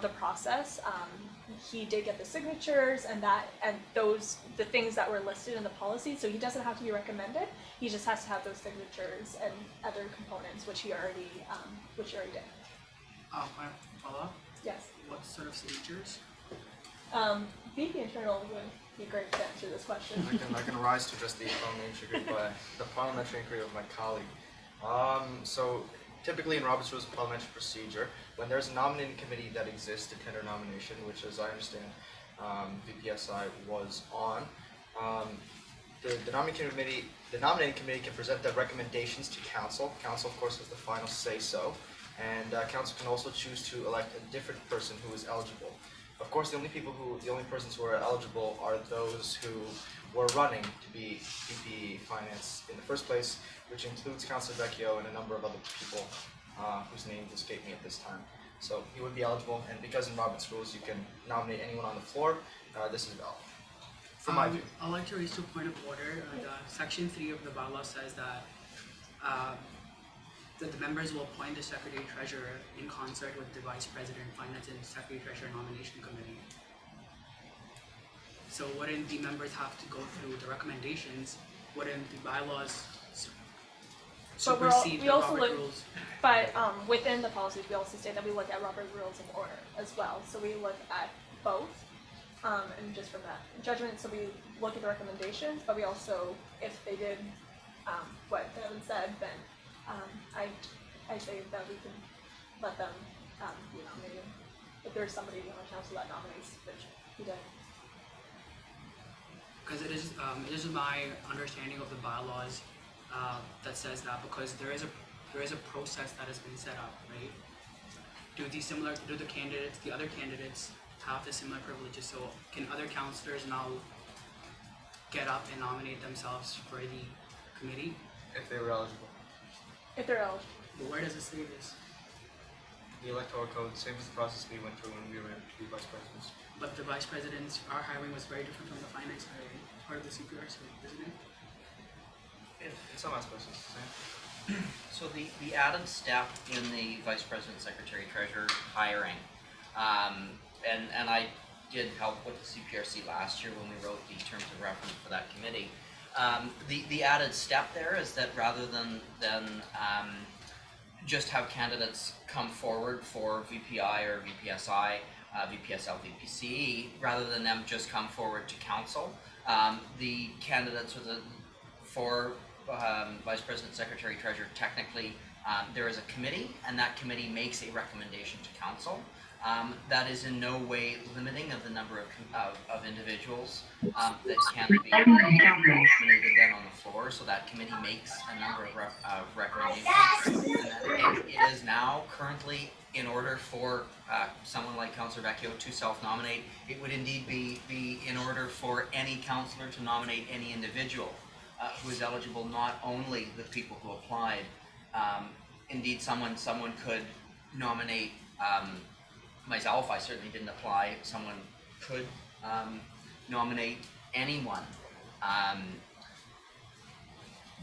the process, he did get the signatures and the things that were listed in the policy. So he doesn't have to be recommended. He just has to have those signatures and other components, which he already did. Follow up? Yes. What sort of signatures? VP Internal would be great to answer this question. I can rise to just the parliamentary by the parliamentary inquiry of my colleague. So typically in Robert's Rules of Parliamentary Procedure, when there's a nominating committee that exists to tender nomination, which as I understand VPSI was on, the nominating committee can present their recommendations to council. Council of course has the final say so, and council can also choose to elect a different person who is eligible. Of course, the only persons who are eligible are those who were running to be VP Finance in the first place, which includes Councilor Vecchio and a number of other people whose names escape me at this time. So he would be eligible, and because in Robert's Rules you can nominate anyone on the floor, this is valid, from my view. I'd like to raise to a point of order. Section 3 of the bylaw says that the members will appoint the Secretary Treasurer in concert with the Vice President, Finance and Secretary Treasurer Nomination Committee. So wouldn't the members have to go through the recommendations? Wouldn't the bylaws supersede the Robert Rules? But within the policies, we also state that we look at Robert Rules of Order as well. So we look at both, and just from that judgment, so we look at the recommendations, but we also, if they did what Devin said, then I say that we can let them be nominated if there's somebody on the council that nominates, which he did. Because it is my understanding of the bylaws that says that because there is a process that has been set up, right? Do the other candidates have the similar privileges? So can other councillors now get up and nominate themselves for the committee? If they were eligible. If they're eligible. But where does it say this? The electoral code, same as the process we went through when we ran to be vice presidents. But the vice presidents, our hiring was very different from the finance hiring, part of the CPRC, isn't it? In some aspects, it's the same. So the added step in the vice president, secretary, treasurer hiring, and I did help with the CPRC last year when we wrote the terms of reference for that committee. The added step there is that rather than just have candidates come forward for VPI or VPSI, VPSL, VPCE, rather than them just come forward to council, the candidates for vice president, secretary, treasurer, technically there is a committee, and that committee makes a recommendation to council. That is in no way limiting of the number of individuals that can be nominated then on the floor. So that committee makes a number of recommendations. And it is now currently in order for someone like Councillor Vecchio to self-nominate. It would indeed be in order for any councillor to nominate any individual who is eligible, not only the people who applied. Indeed, someone could nominate myself. I certainly didn't apply. Someone could nominate anyone.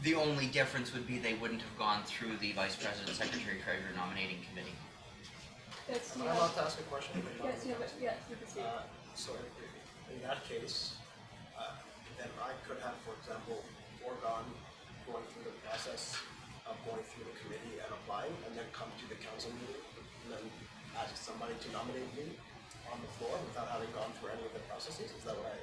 The only difference would be they wouldn't have gone through the vice president, secretary, treasurer nominating committee. Yes, Am I allowed to ask a question? yes, you can speak. So in that case, then I could have, for example, foregone going through the process of going through the committee and applying, and then come to the council meeting, and then ask somebody to nominate me on the floor without having gone through any of the processes. Is that correct?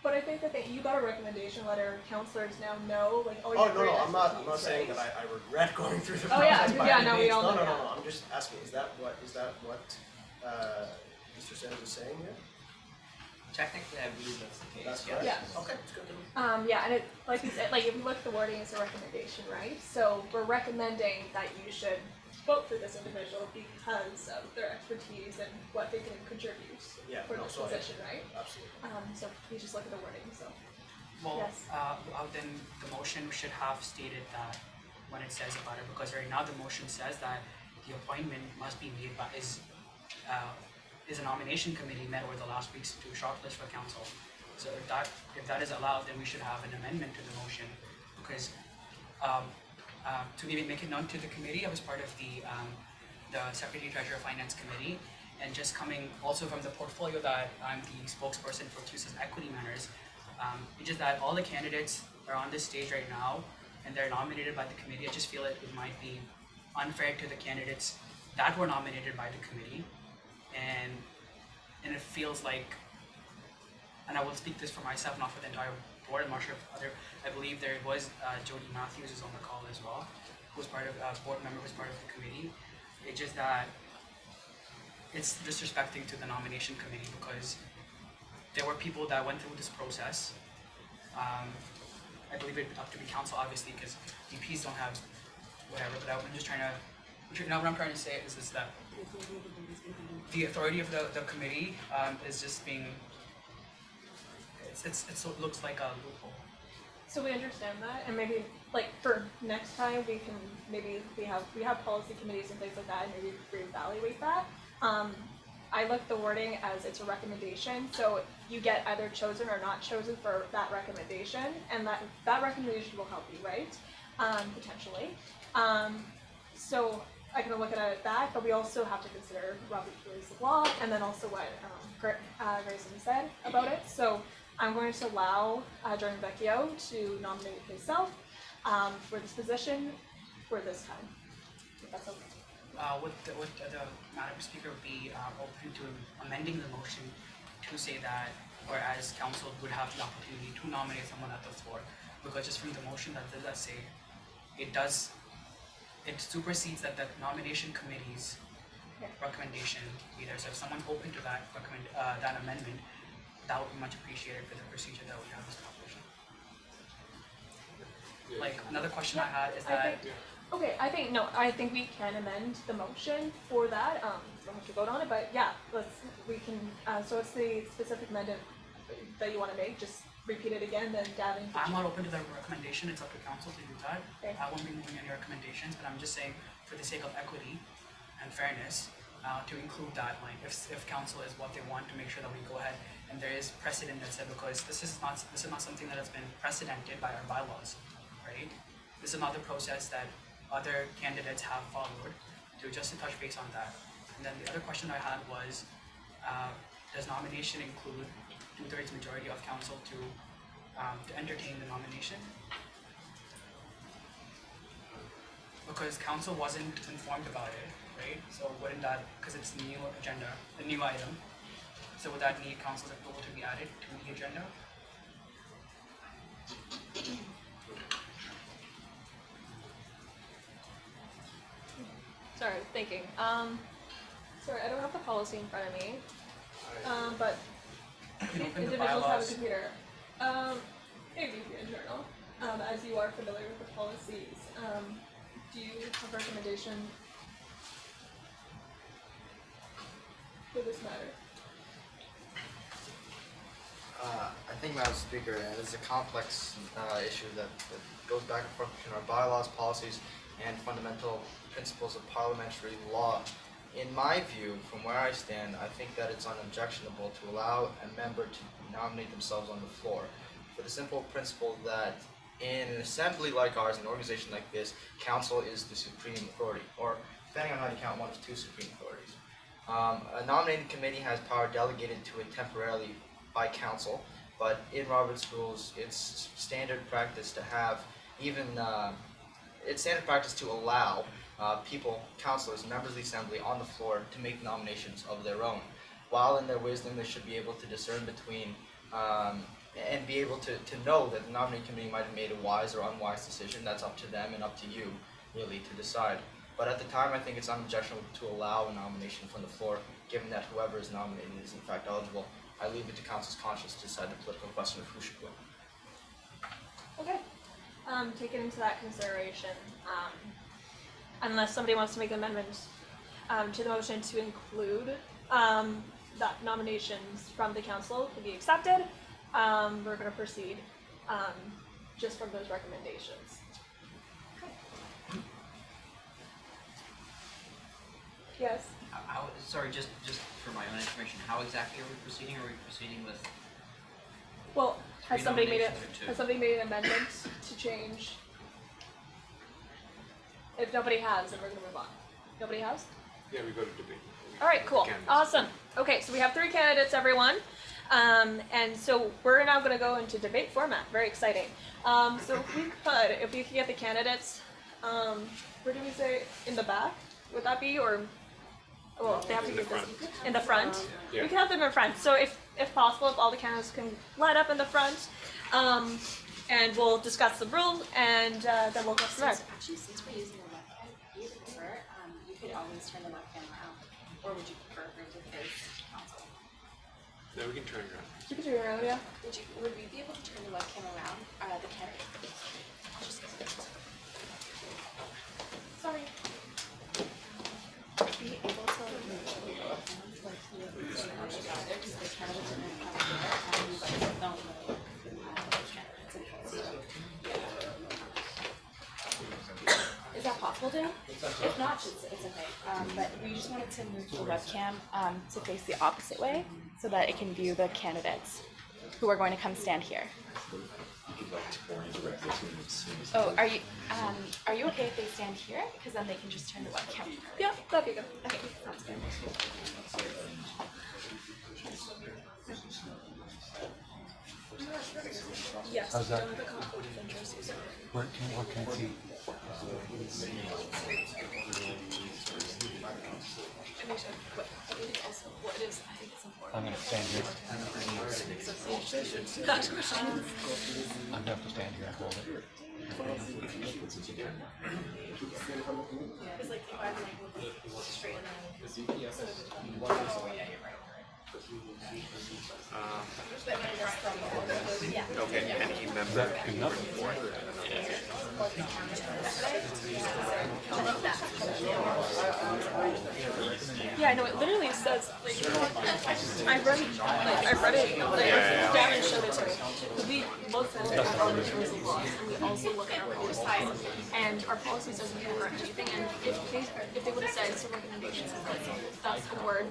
But I think that you got a recommendation letter, councilors now know, like, oh, Oh, you're no, great I'm not expertise, saying right? that I regret going through the Oh, yeah, process by yeah, any no, we means. all know No, that. I'm just asking, is that what Mr. Sanders is saying here? Technically, I believe that's the case. That's yes. correct? Yeah. Okay, it's good to know. Yeah, and it, like you said, like if you look at the wording, it's a recommendation, right? So we're recommending that you should vote for this individual because of their expertise and what they can contribute Yeah, for no, this so position, right? Absolutely. So you just look at the wording, so. Well, Yes. then the motion should have stated that when it says about it, because right now the motion says that the appointment must be made by, is a nomination committee met over the last weeks to shortlist for council. So if that is allowed, then we should have an amendment to the motion, because to maybe make it known to the committee, I was part of the Secretary Treasurer Finance Committee, and just coming also from the portfolio that I'm the spokesperson for CUSA's equity matters. It's just that all the candidates are on this stage right now, and they're nominated by the committee. I just feel it might be unfair to the candidates that were nominated by the committee, and it feels like, and I will speak this for myself, not for the entire board. I'm not sure if I believe there was Jody Matthews is on the call as well, who was part of board member, was part of the committee. It's just that it's disrespecting to the nomination committee, because there were people that went through this process. I believe it up to be council, obviously, because DPs don't have whatever, but I'm just trying to, what I'm trying to say is that the authority of the committee is just being, it looks like a loophole. So we understand that, and maybe like for next time we can we have policy committees and things like that, and maybe reevaluate that. I look the wording as it's a recommendation, so you get either chosen or not chosen for that recommendation, and that recommendation will help you, right? Potentially. So I can look at it that, but we also have to consider Robert Rules of Law, and then also what Grayson said about it. So I'm going to allow Jordan Vecchio to nominate himself for this position for this time, if that's okay. Would the Madam Speaker be open to amending the motion to say that, whereas council would have the opportunity to nominate someone at the floor, because just from the motion that does say, it supersedes that the nomination committee's recommendation either. So if someone's open to that that amendment, that would be much appreciated for the procedure that we have established. Like another question I had is that. I think we can amend the motion for that. Don't have to vote on it, but yeah, we can. So it's the specific amendment that you want to make. Just repeat it again, then Gavin. I'm not open to the recommendation. It's up to council to do that. Okay. I won't be moving any recommendations, but I'm just saying for the sake of equity and fairness, to include that, like if council is what they want, to make sure that we go ahead and there is precedent that said, because this is not something that has been precedented by our bylaws, right? this is not the process that other candidates have followed. So just to touch base on that. And then the other question I had was, does nomination include 2/3 majority of council to entertain the nomination? Because council wasn't informed about it, right? So wouldn't that, because it's new agenda, a new item, so would that need council's approval to be added to the agenda? Sorry, thinking. Sorry, I don't have the policy in front of me. But You open the individuals have a bylaws. computer. Maybe internal. As you are familiar with the policies, do you have a recommendation for this matter? I think, Madam Speaker, it is a complex issue that goes back and forth between our bylaws, policies, and fundamental principles of parliamentary law. In my view, from where I stand, I think that it's unobjectionable to allow a member to nominate themselves on the floor, for the simple principle that in an assembly like ours, an organization like this, council is the supreme authority, or depending on how you count, one of two supreme authorities. A nominating committee has power delegated to it temporarily by council, but in Robert's rules, it's standard practice to have even, it's standard practice to allow people, councilors, members of the assembly on the floor to make nominations of their own. While in their wisdom, they should be able to discern between and be able to know that the nominating committee might have made a wise or unwise decision. That's up to them and up to you, really, to decide. But at the time, I think it's unobjectionable to allow a nomination from the floor, given that whoever is nominated is in fact eligible. I leave it to council's conscience to decide the political question of who should win. Okay. Taking into that consideration, unless somebody wants to make amendments to the motion to include that nominations from the council can be accepted, we're going to proceed just from those recommendations. Yes. Sorry, just for my own information, how exactly are we proceeding? Are we proceeding with? Well, has somebody made nominations or two? has somebody made an amendment to change? If nobody has, then we're gonna move on. Nobody has? Yeah, we go to debate. All right, cool, Candidates. awesome. Okay, so we have 3 candidates, everyone. And so we're now gonna go into debate format, very exciting. So if we could get the candidates, where do we say, in the back? Would that be, or, well, they have to In the get this, front. in the front? Yeah. We can have them in front, so if possible, if all the candidates can line up in the front, and we'll discuss the rules, and then we'll go from there. Actually, since we're using a webcam, if you prefer, you could always turn the webcam around. Or would you prefer for it to face council? No, we can turn it around. You can do it around, yeah. Would we be able to turn the webcam around, the candidate? Sorry. Be able to move the webcams like together because the candidates are going to come here and you guys don't know the candidates. Is that possible, Dan? If not, it's okay. But we just wanted to move the webcam to face the opposite way so that it can view the candidates who are going to come stand here. Oh, are you okay if they stand here? Because then they can just turn the webcam. Yeah, that'd be good. Okay, sounds good. Yes. How's that? don't have a conflict of interest, is it? What can I see? And we should, I think it's also, what it is, I think it's important. I'm gonna stand here. Not questions. I'm gonna have to stand here and hold it. It's like if I'm like straight and then. Okay, any member. Is that enough? Yeah, I know, it literally says, like, I read it, like, Darren showed it to me. We look at our materials and laws, and we also look at our policies. And our policies doesn't cover anything, and if they would have said some recommendations, that's the word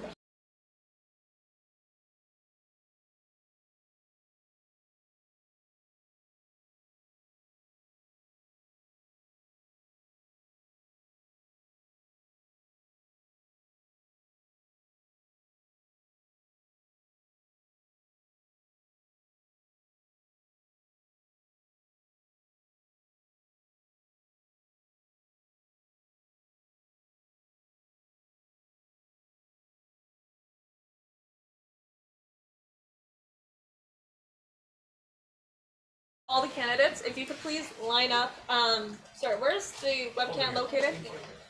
All the candidates, if you could please line up. Sorry, where's the webcam located?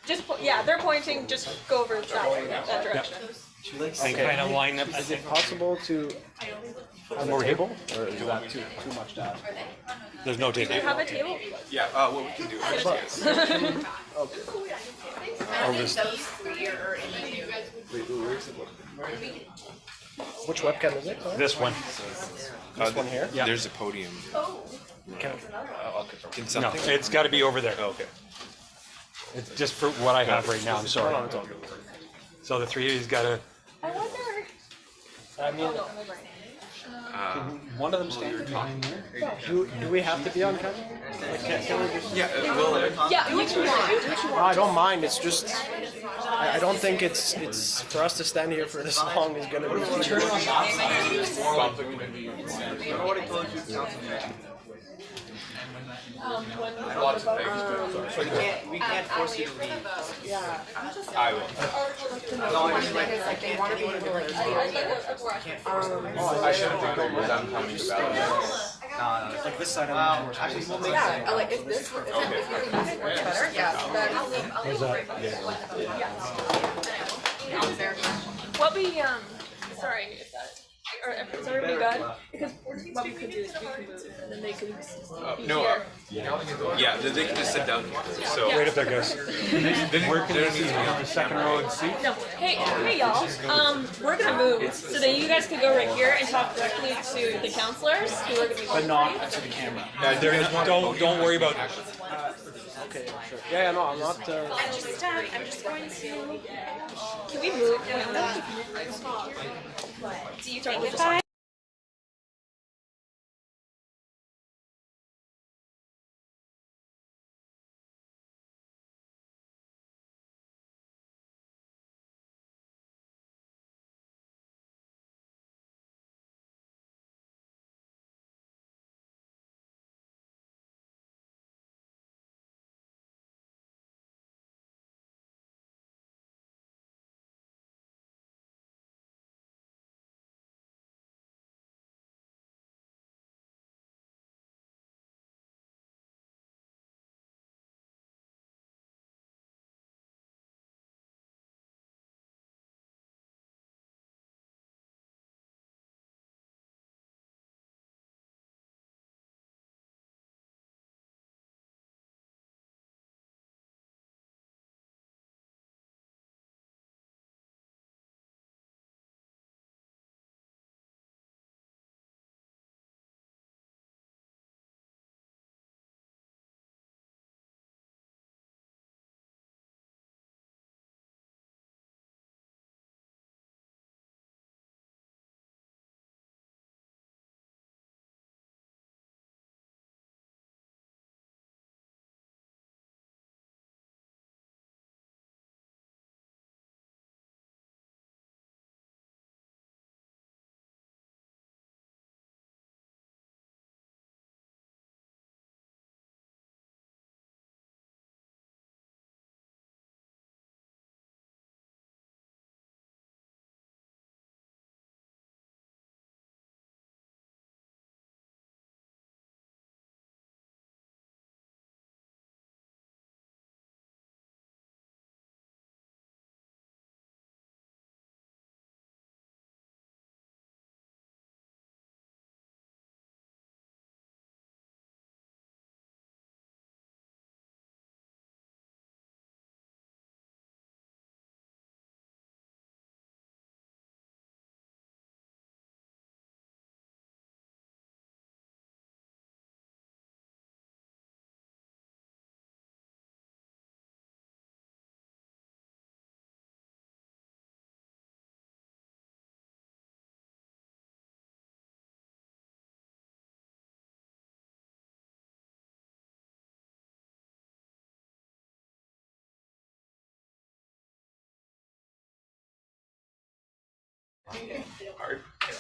Just yeah, they're pointing. Just go over that way, that direction. And kind of line up. Is it possible to have a table, or is that too much to ask? There's no table. Do you have a table? Yeah, what we can do is, yes. Okay. I'll just. Which webcam is it? This one. This one here? Yeah. There's a podium. Can Can no, something? it's got to be over there. Oh, okay. It's just for what I have right now. I'm sorry. No, it's all good. So the three of you's got to. I wonder. I mean, can one of them stand behind there? Do we have to be on camera? Like, can we just? Yeah, Yeah, which one? No, I don't mind. It's just I don't think it's for us to stand here for this long is gonna be. We can't force you to leave. Yeah. I will. No, I mean, like they want to be able to like I should have taken more time coming about this. No, Like this side. actually, we'll make yeah, like if this if you think this works better, yeah, then What we sorry if that or if it's already good because what we could do is we can move and then they can be here. Yeah, they can just sit down here. So Right up there, guys. Where can you see on the second row and seat? No, hey y'all. We're gonna move so that you guys can go right here and talk directly to the counselors who are gonna be. But not to the camera. Don't worry about. Okay, sure. Yeah, no, I'm not. I'm just going to. Can we move? Do you think if I?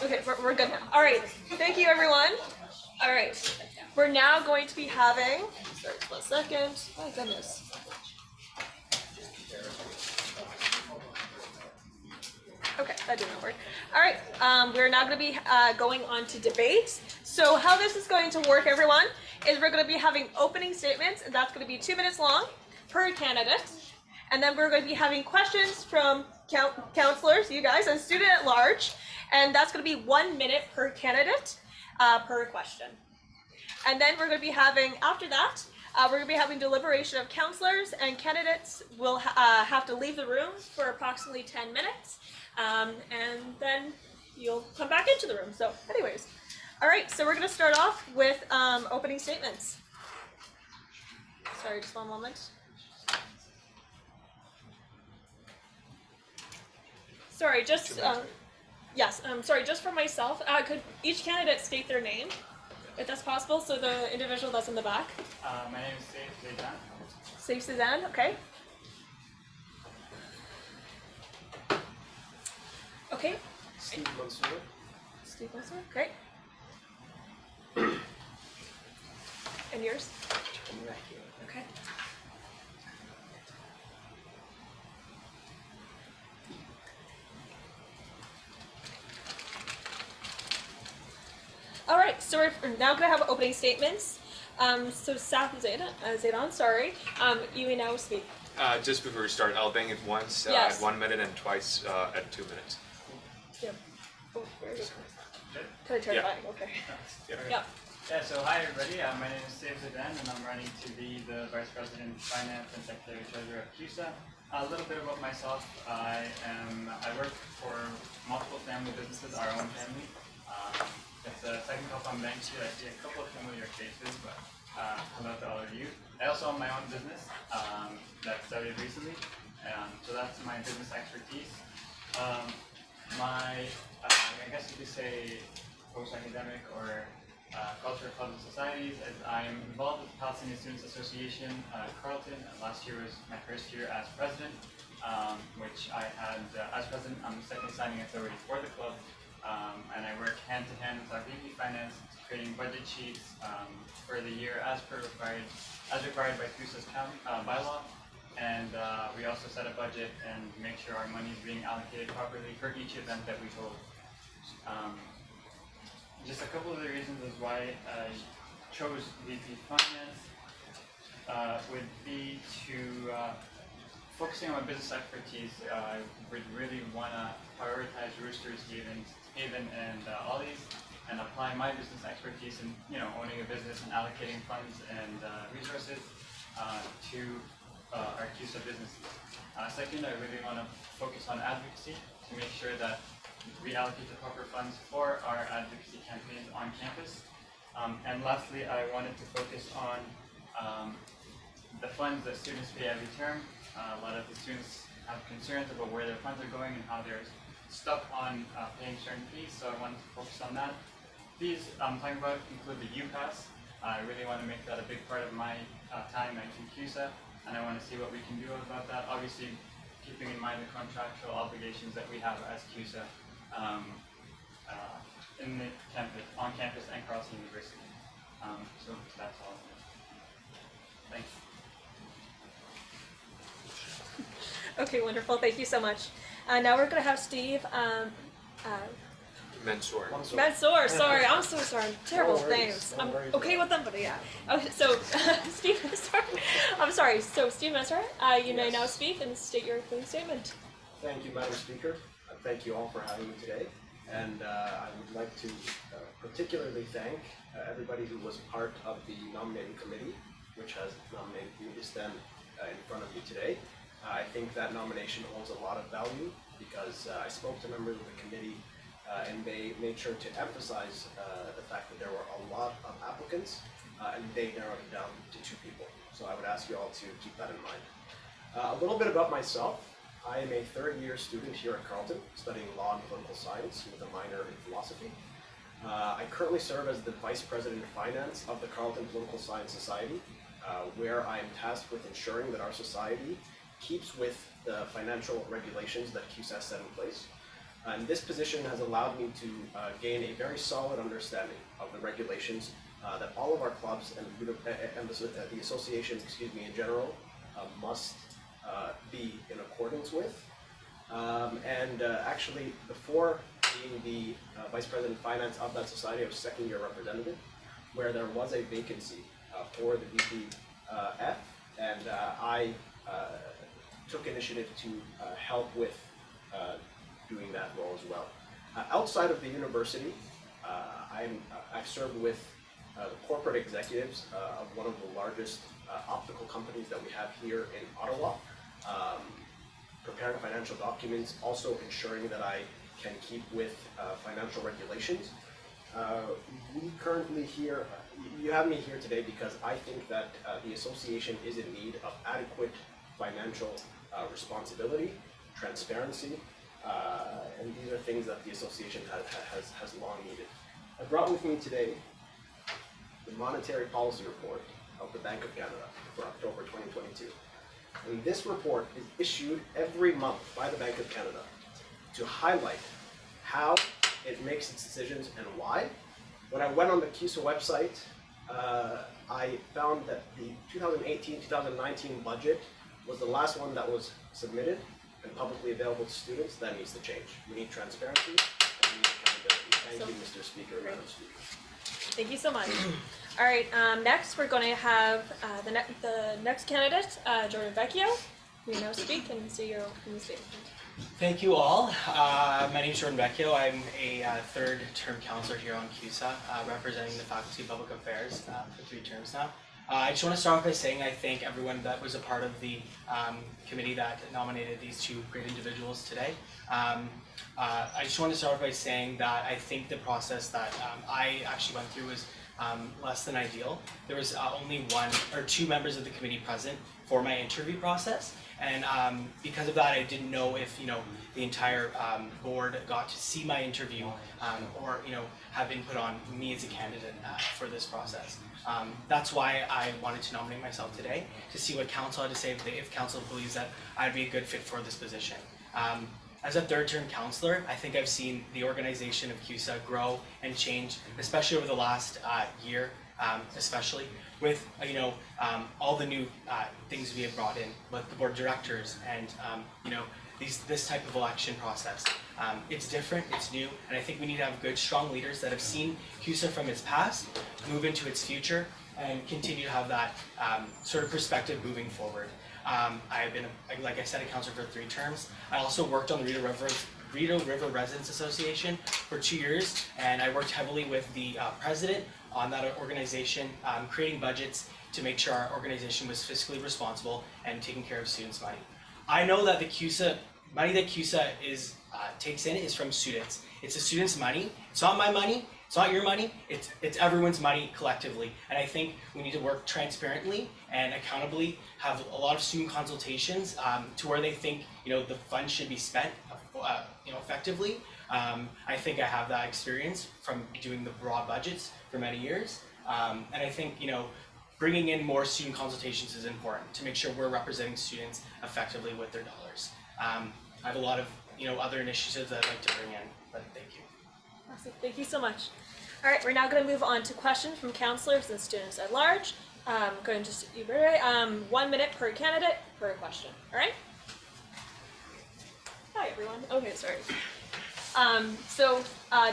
Okay, we're good now. All right, thank you everyone. All right, we're now going to be having, sorry, just 1 second, my goodness. Okay, that didn't work. All right, we're now going to be going on to debate. So how this is going to work, everyone, is we're going to be having opening statements, and that's going to be 2 minutes long per candidate. And then we're going to be having questions from counselors, you guys, and student at large. And that's going to be 1 minute per candidate per question. And then we're going to be having, after that, we're going to be having deliberation of counselors, and candidates will have to leave the room for approximately 10 minutes. And then you'll come back into the room. So anyways, all right, so we're going to start off with opening statements. Sorry, just one moment. Sorry, just, yes, sorry, just for myself, could each candidate state their name, if that's possible, so the individual that's in the back? My name is Saif Zaidan. Saif Zaidan, okay. Okay. Steve Mansour. Steve Mansour, okay. And yours? Okay. All right, so we're now going to have opening statements. So Saif Zaidan, sorry, you may now speak. Just before we start, I'll bang it once Yes. at 1 minute and twice at 2 minutes. Yeah. Oh, where is it? Can I turn it back? Okay. Yeah. Yeah, so hi everybody, my name is Saif Zaidan and I'm running to be the Vice President of Finance and Secretary Treasurer of CUSA. A little bit about myself, I work for multiple family businesses, our own family. It's a second call from bank here. I see a couple of familiar faces, but hello to all of you. I also own my own business that started recently, so that's my business expertise. I guess you could say post-academic or culture clubs and societies, as I'm involved with the Palestinian Students Association, Carleton. Last year was my first year as president, which I had, as president, I'm the second signing authority for the club. And I work hand to hand with our VP Finance, creating budget sheets for the year as required by CUSA's bylaw. And we also set a budget and make sure our money is being allocated properly for each event that we hold. Just a couple of the reasons as why I chose VP Finance would be to focusing on my business expertise. I would really want to prioritize Roosters, Haven, and Ollie's, and apply my business expertise in owning a business and allocating funds and resources to our CUSA businesses. Second, I really want to focus on advocacy to make sure that we allocate the proper funds for our advocacy campaigns on campus. And lastly, I wanted to focus on the funds that students pay every term. A lot of the students have concerns about where their funds are going and how they're stuck on paying certain fees, so I wanted to focus on that. Fees I'm talking about include the UPass. I really want to make that a big part of my time at CUSA, and I want to see what we can do about that. Obviously, keeping in mind the contractual obligations that we have as CUSA in the on campus and Carleton University. So that's all. Thanks. Okay, wonderful. Thank you so much. Now we're going to have Steve Mansour. Mansour, sorry. I'm so sorry. I'm terrible with names. I'm okay with them, but yeah. Okay, so Steve Mansour. I'm sorry. So Steve Mansour, you may now speak and state your opening statement. Thank you, Madam Speaker. Thank you all for having me today. And I would like to particularly thank everybody who was part of the nominating committee, which has nominated me to stand in front of you today. I think that nomination holds a lot of value because I spoke to members of the committee and they made sure to emphasize the fact that there were a lot of applicants and they narrowed it down to 2 people. So I would ask you all to keep that in mind. A little bit about myself. I am a 3rd-year student here at Carleton, studying law and political science with a minor in philosophy. I currently serve as the Vice President of Finance of the Carleton Political Science Society, where I am tasked with ensuring that our society keeps with the financial regulations that CUSA has set in place. And this position has allowed me to gain a very solid understanding of the regulations that all of our clubs and the association, in general, must be in accordance with. Actually, before being the Vice President of Finance of that society, I was second-year representative, where there was a vacancy for the VPF, and I took initiative to help with doing that role as well. Outside of the university, I've served with the corporate executives of one of the largest optical companies that we have here in Ottawa, preparing financial documents, also ensuring that I can keep with financial regulations. We currently here, you have me here today because I think that the association is in need of adequate financial responsibility, transparency, and these are things that the association has long needed. I brought with me today the monetary policy report of the Bank of Canada for October 2022. And this report is issued every month by the Bank of Canada to highlight how it makes its decisions and why. When I went on the CUSA website, I found that the 2018-2019 budget was the last one that was submitted and publicly available to students. That needs to change. We need transparency and we need accountability. Thank you, Mr. Speaker and Madam Speaker. Thank you so much. All right, next we're going to have the next candidate, Jordan Vecchio. You now speak and say your statement. Thank you all. My name is Jordan Vecchio. I'm a third-term counselor here on CUSA, representing the Faculty of Public Affairs for 3 terms now. I just want to start off by saying I thank everyone that was a part of the committee that nominated these 2 great individuals today. I just want to start off by saying that I think the process that I actually went through was less than ideal. There was only 1 or 2 members of the committee present for my interview process, and because of that, I didn't know if the entire board got to see my interview or have input on me as a candidate for this process. That's why I wanted to nominate myself today, to see what council had to say if council believes that I'd be a good fit for this position. As a third-term counselor, I think I've seen the organization of CUSA grow and change, especially over the last year, especially with all the new things we have brought in, with the board of directors and this type of election process. It's different, it's new, and I think we need to have good, strong leaders that have seen CUSA from its past, move into its future, and continue to have that sort of perspective moving forward. I've been, like I said, a counselor for 3 terms. I also worked on the Rideau River Residents Association for 2 years, and I worked heavily with the president on that organization, creating budgets to make sure our organization was fiscally responsible and taking care of students' money. I know that the CUSA, money that CUSA takes in is from students. It's the students' money. It's not my money. It's not your money. It's everyone's money collectively. And I think we need to work transparently and accountably, have a lot of student consultations to where they think the funds should be spent effectively. I think I have that experience from doing the broad budgets for many years. And I think bringing in more student consultations is important to make sure we're representing students effectively with their dollars. I have a lot of other initiatives that I'd like to bring in, but thank you. Awesome. Thank you so much. All right, we're now going to move on to questions from counselors and students at large. Going to 1 minute per candidate per question. All right. Hi everyone. Okay, sorry.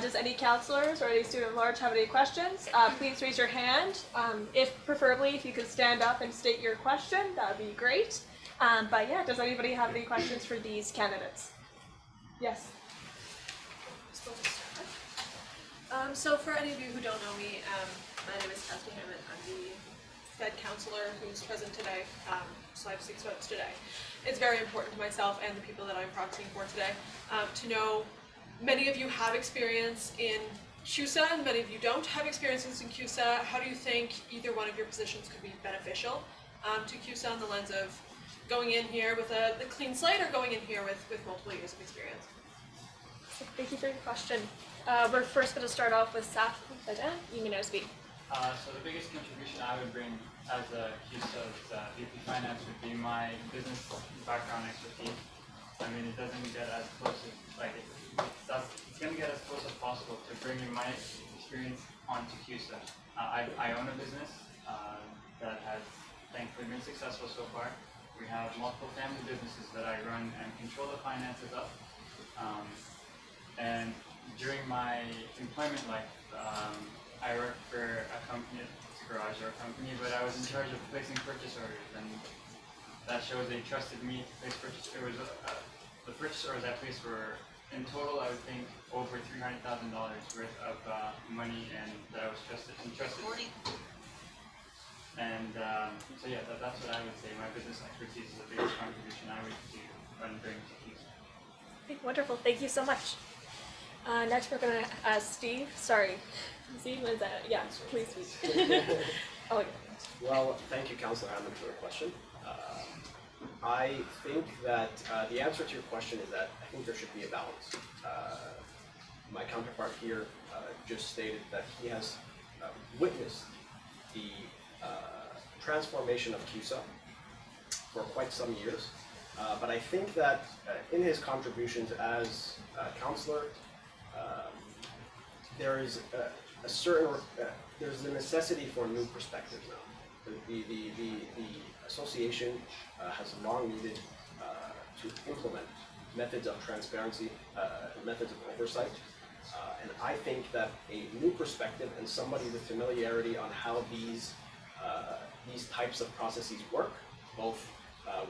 Does any counselors or any student at large have any questions? Please raise your hand. Preferably if you could stand up and state your question, that would be great. But yeah, does anybody have any questions for these candidates? Yes. So for any of you who don't know me, my name is Kathy Hammond. I'm the Fed counselor who's present today, so I have 6 votes today. It's very important to myself and the people that I'm proxying for today to know many of you have experience in CUSA and many of you don't have experiences in CUSA. How do you think either one of your positions could be beneficial to CUSA on the lens of going in here with a clean slate or going in here with multiple years of experience? Thank you for your question. We're first going to start off with Saf. You may now speak. So the biggest contribution I would bring as a CUSA's VP Finance would be my business background expertise. I mean, it doesn't get as close as, it's going to get as close as possible to bringing my experience onto CUSA. I own a business that has thankfully been successful so far, We have multiple family businesses that I run and control the finances of. And during my employment life, I worked for a company, it's a garage door company, but I was in charge of placing purchase orders, and that shows they trusted me to place purchase orders. The purchase orders I placed were, in total, I would think, over $300,000 worth of money, and that I was entrusted. And so yeah, that's what I would say. My business expertise is the biggest contribution I would do when bringing to CUSA. Okay, wonderful. Thank you so much. Next, we're going to ask Steve. Sorry. Steve, is that? Yeah, please speak. Oh, well, thank you, Councillor Hammond, for the question. I think that the answer to your question is that I think there should be a balance. My counterpart here just stated that he has witnessed the transformation of CUSA for quite some years. But I think that in his contributions as councillor, there is a certain, there's a necessity for a new perspective now. The association has long needed to implement methods of transparency, methods of oversight. And I think that a new perspective and somebody with familiarity on how these types of processes work, both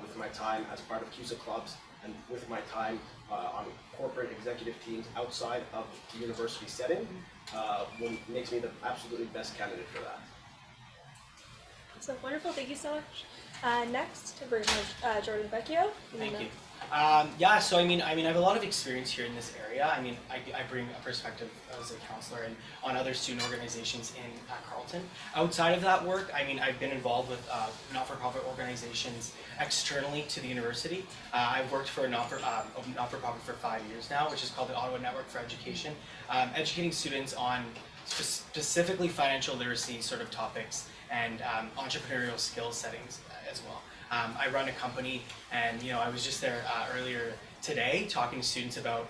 with my time as part of CUSA clubs and with my time on corporate executive teams outside of the university setting, makes me the absolutely best candidate for that. So wonderful, thank you so much. Next, we're going to Jordan Vecchio. Thank you. Yeah, so I mean, I have a lot of experience here in this area. I mean, I bring a perspective as a counselor and on other student organizations in Carleton. Outside of that work, I mean, I've been involved with not-for-profit organizations externally to the university. I've worked for a not-for-profit for 5 years now, which is called the Ottawa Network for Education, educating students on specifically financial literacy sort of topics and entrepreneurial skills settings as well. I run a company, and I was just there earlier today talking to students about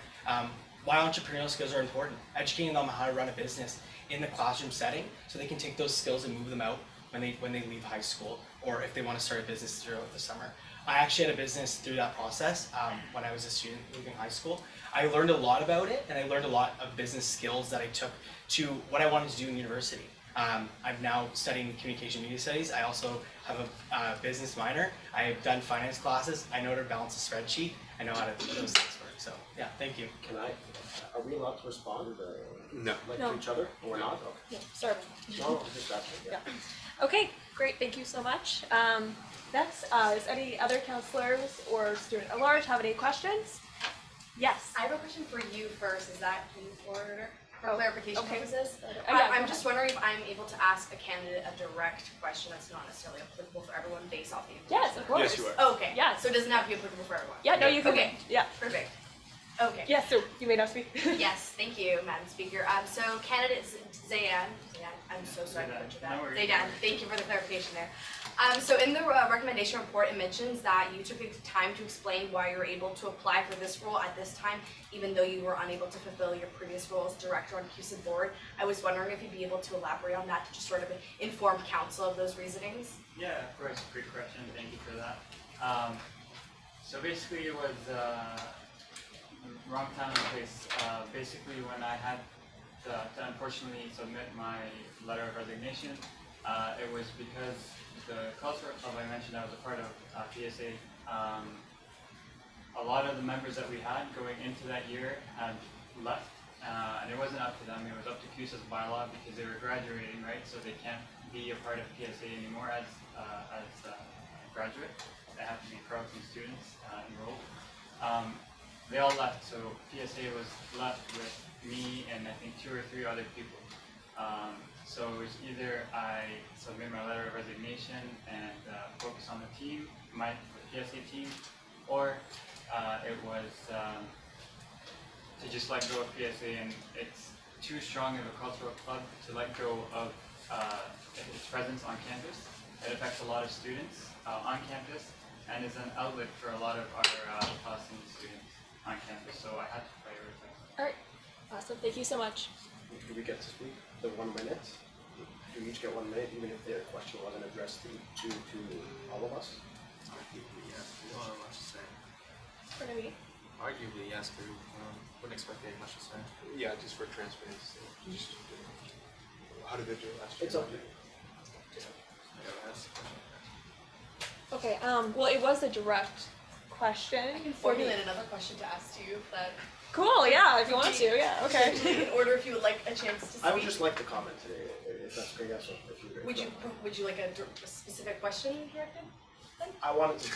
why entrepreneurial skills are important, educating them on how to run a business in the classroom setting so they can take those skills and move them out when they leave high school, or if they want to start a business throughout the summer. I actually had a business through that process when I was a student leaving high school. I learned a lot about it, and I learned a lot of business skills that I took to what I wanted to do in university. I'm now studying communication media studies. I also have a business minor. I've done finance classes. I know how to balance a spreadsheet. I know how to do those things work. So yeah, thank you. Are we allowed to respond? No. To each other, or not? Okay. Yeah, sorry. No, just asking. Yeah. Okay, great. Thank you so much. Next, is any other counselors or student at large have any questions? Yes. I have a question for you first. Is that in order? For clarification purposes. Yeah, I'm just wondering if I'm able to ask a candidate a direct question that's not necessarily applicable for everyone based off the information. Yes, of course. Yes, you are. Okay. Yeah. So it doesn't have to be applicable for everyone. Yeah, no, you can. Okay. Yeah. Perfect. Okay. Yes, so you may now speak. Yes, thank you, Madam Speaker. So candidate Zayan, I'm so sorry to butcher that. No worries. Zayan, thank you for the clarification there. So in the recommendation report, it mentions that you took the time to explain why you were able to apply for this role at this time, even though you were unable to fulfill your previous role as director on CUSA board. I was wondering if you'd be able to elaborate on that to just sort of inform council of those reasonings. Yeah, of course. Great question. Thank you for that. So basically, it was wrong time and place. Basically, when I had to unfortunately submit my letter of resignation, it was because the cultural club I mentioned I was a part of, PSA, a lot of the members that we had going into that year had left, and it wasn't up to them, it was up to CUSA's bylaw because they were graduating, right? So they can't be a part of PSA anymore as graduate. They have to be Carleton students enrolled. They all left, so PSA was left with me and I think 2 or 3 other people. So it was either I submit my letter of resignation and focus on the team, the PSA team, or it was to just let go of PSA, and it's too strong of a cultural club to let go of its presence on campus. It affects a lot of students on campus and is an outlet for a lot of our Palestinian students on campus, so I had to prioritize. All right, awesome. Thank you so much. Do we get to speak the 1 minute? Do we each get 1 minute, even if their question wasn't addressed to all of us? Arguably, yes, but wouldn't expect they had much to say. Yeah, just for transparency. Just, how did they do it last year? It's up to you. Okay, well, it was a direct question. I can formulate another question to ask you, but. Cool, yeah, if you want to, yeah, okay. In order, if you would like a chance to speak. I would just like to comment today, if that's great, yes, if you. Would you like a specific question directed? I wanted to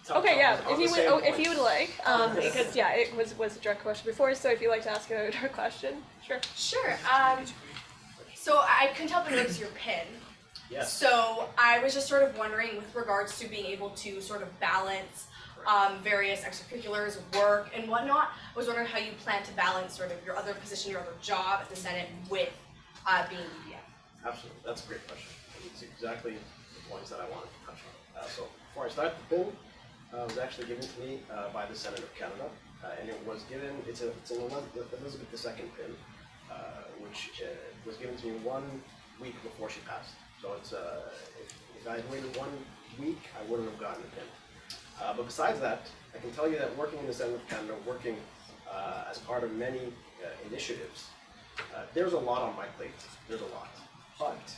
touch Okay, on- yeah, on if the you same would, if you points. would like, because yeah, it was a direct question before, so if you'd like to ask a direct question, sure. Sure. So I couldn't help but notice your pin. Yes. So I was just sort of wondering, with regards to being able to sort of balance various extracurriculars, work, and whatnot. I was wondering how you plan to balance sort of your other position, your other job at the Senate with being VPF. Absolutely, that's a great question. It's exactly the points that I wanted to touch on. So before I start, the pin was actually given to me by the Senate of Canada, and it was given, it's an Elizabeth II pin, which was given to me 1 week before she passed. So it's, if I had waited 1 week, I wouldn't have gotten the pin. But besides that, I can tell you that working in the Senate of Canada, working as part of many initiatives, there's a lot on my plate. There's a lot. But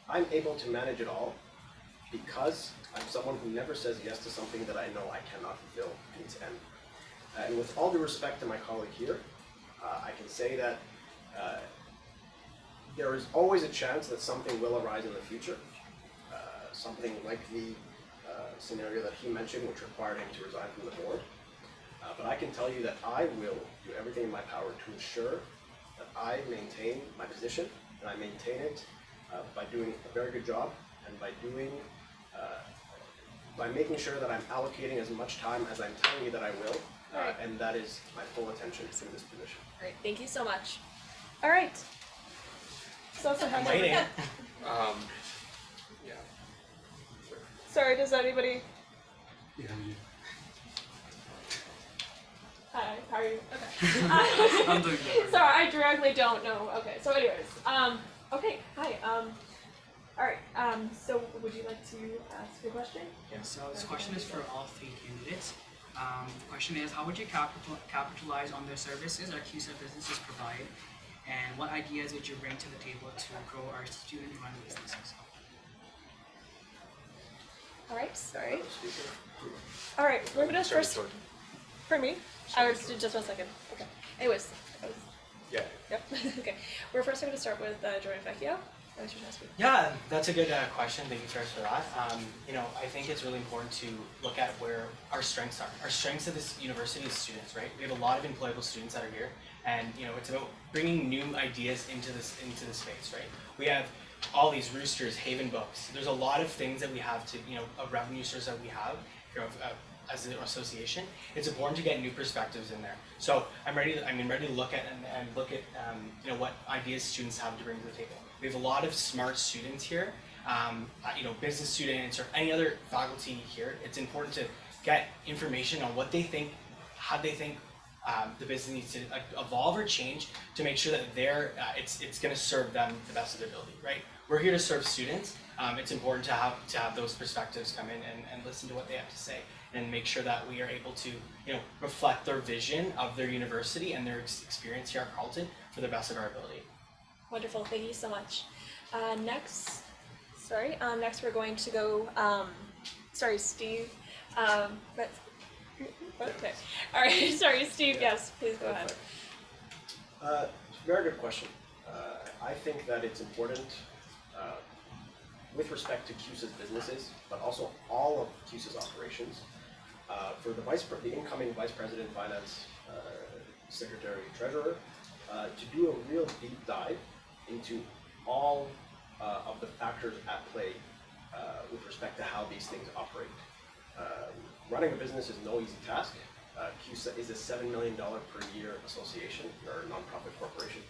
I'm able to manage it all because I'm someone who never says yes to something that I know I cannot fulfill to its end. And with all due respect to my colleague here, I can say that there is always a chance that something will arise in the future. Something like the scenario that he mentioned, which required him to resign from the board. But I can tell you that I will do everything in my power to ensure that I maintain my position, and I maintain it by doing a very good job, and by making sure that I'm allocating as much time as I'm telling you that I will, and that is my full attention to this position. Great, thank you so much. All right. So I'm waiting. Yeah. Sorry, does anybody? Yeah, you. Hi, how are you? Okay. I'm doing good. Sorry, I directly don't know. Okay, so anyways, okay, hi, all right, so would you like to ask a question? Yeah, so this question is for all 3 candidates. The question is, how would you capitalize on the services our CUSA businesses provide, and what ideas would you bring to the table to grow our student-run businesses? All right, sorry. All right, we're gonna first, for me, I was, just 1 second, okay. Anyways, yeah. Yep, okay. We're first gonna start with Jordan Vecchio. Yeah, that's a good question. Thank you first for that. You know, I think it's really important to look at where our strengths are. Our strengths at this university is students, right? We have a lot of employable students that are here, and you know, it's about bringing new ideas into this space, right? We have all these roosters, Haven Books. There's a lot of things that we have to, you know, revenue source that we have here as an association. It's important to get new perspectives in there. So I'm ready to look at and look at you know, what ideas students have to bring to the table. We have a lot of smart students here, you know, business students or any other faculty here. It's important to get information on what they think, how they think the business needs to evolve or change to make sure that it's going to serve them the best of their ability, right? We're here to serve students. It's important to have those perspectives come in and listen to what they have to say and make sure that we are able to, you know, reflect their vision of their university and their experience here at Carleton for the best of our ability. Wonderful, thank you so much. Next we're going to go, sorry, Steve. Okay, all right, sorry, Steve, yes, please go ahead. Very good question. I think that it's important with respect to CUSA's businesses, but also all of CUSA's operations, for the incoming Vice President, Finance, Secretary, Treasurer, to do a real deep dive into all of the factors at play with respect to how these things operate. Running a business is no easy task. CUSA is a $7 million per year association or nonprofit corporation,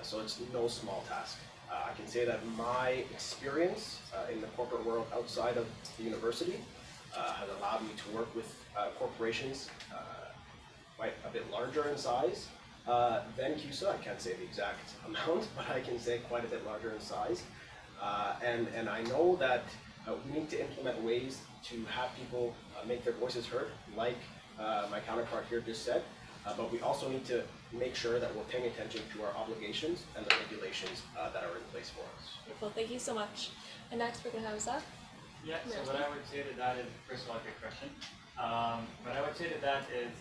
so it's no small task. I can say that my experience in the corporate world outside of the university has allowed me to work with corporations quite a bit larger in size than CUSA. I can't say the exact amount, but I can say quite a bit larger in size. And I know that we need to implement ways to have people make their voices heard, like my counterpart here just said, but we also need to make sure that we're paying attention to our obligations and the regulations that are in place for us. Wonderful, thank you so much. And next we're going to have Zach. Yeah, so what I would say to that is, first of all, good question. What I would say to that is,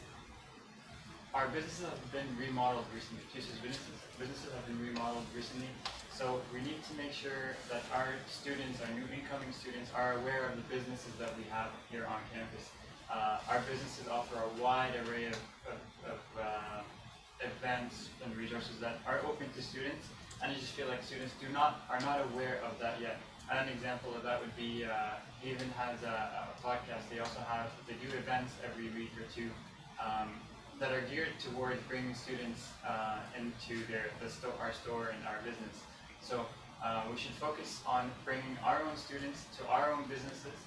our businesses have been remodeled recently. CUSA's businesses have been remodeled recently. So we need to make sure that our students, our new incoming students, are aware of the businesses that we have here on campus. Our businesses offer a wide array of events and resources that are open to students, and I just feel like students are not aware of that yet. And an example of that would be Haven has a podcast. They do events every week or two that are geared towards bringing students into our store and our business. So we should focus on bringing our own students to our own businesses,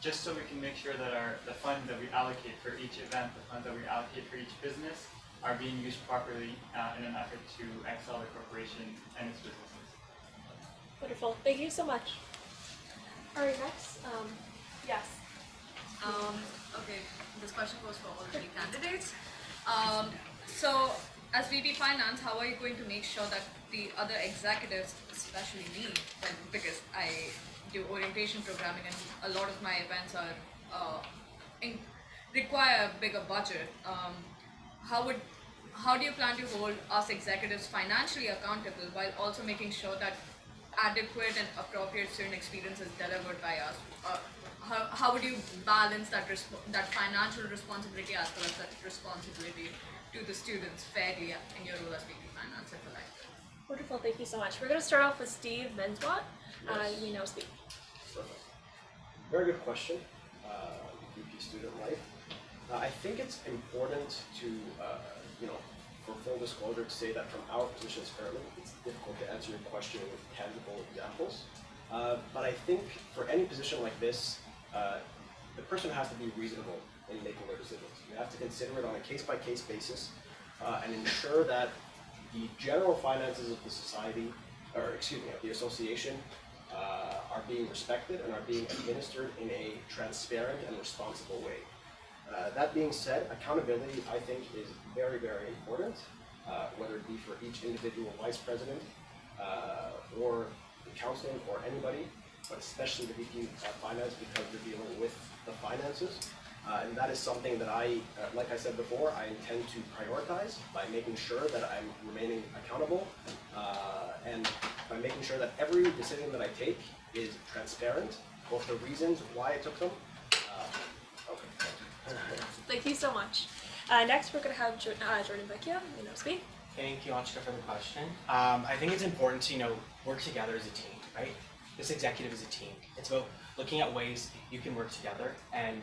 just so we can make sure that the funds that we allocate for each event, the funds that we allocate for each business, are being used properly in an effort to excel the corporation and its businesses. Wonderful, thank you so much. All right, next, yes. Okay, this question goes for all three candidates. So, as VP Finance, how are you going to make sure that the other executives, especially me, because I do orientation programming and a lot of my events are require a bigger budget, how do you plan to hold us executives financially accountable while also making sure that adequate and appropriate student experience is delivered by us? How would you balance that financial responsibility as well as that responsibility to the students fairly in your role as VP Finance, if you like? Wonderful, thank you so much. We're going to start off with Steve Menswat. You know Steve. Perfect. Very good question. VP student life. I think it's important to, for full disclosure, to say that from our positions currently, it's difficult to answer your question with tangible examples. But I think for any position like this, the person has to be reasonable in making their decisions. You have to consider it on a case-by-case basis and ensure that the general finances of the society, of the association, are being respected and are being administered in a transparent and responsible way. That being said, accountability, I think, is very, very important, whether it be for each individual vice president or the council or anybody, but especially the VP Finance, because you're dealing with the finances. And that is something that like I said before, I intend to prioritize by making sure that I'm remaining accountable and by making sure that every decision that I take is transparent, both the reasons why I took them. Thank you so much. Next, we're going to have Jordan Vecchio, speak. Thank you, Anshika, for the question. I think it's important to, work together as a team, right? This executive is a team. It's about looking at ways you can work together and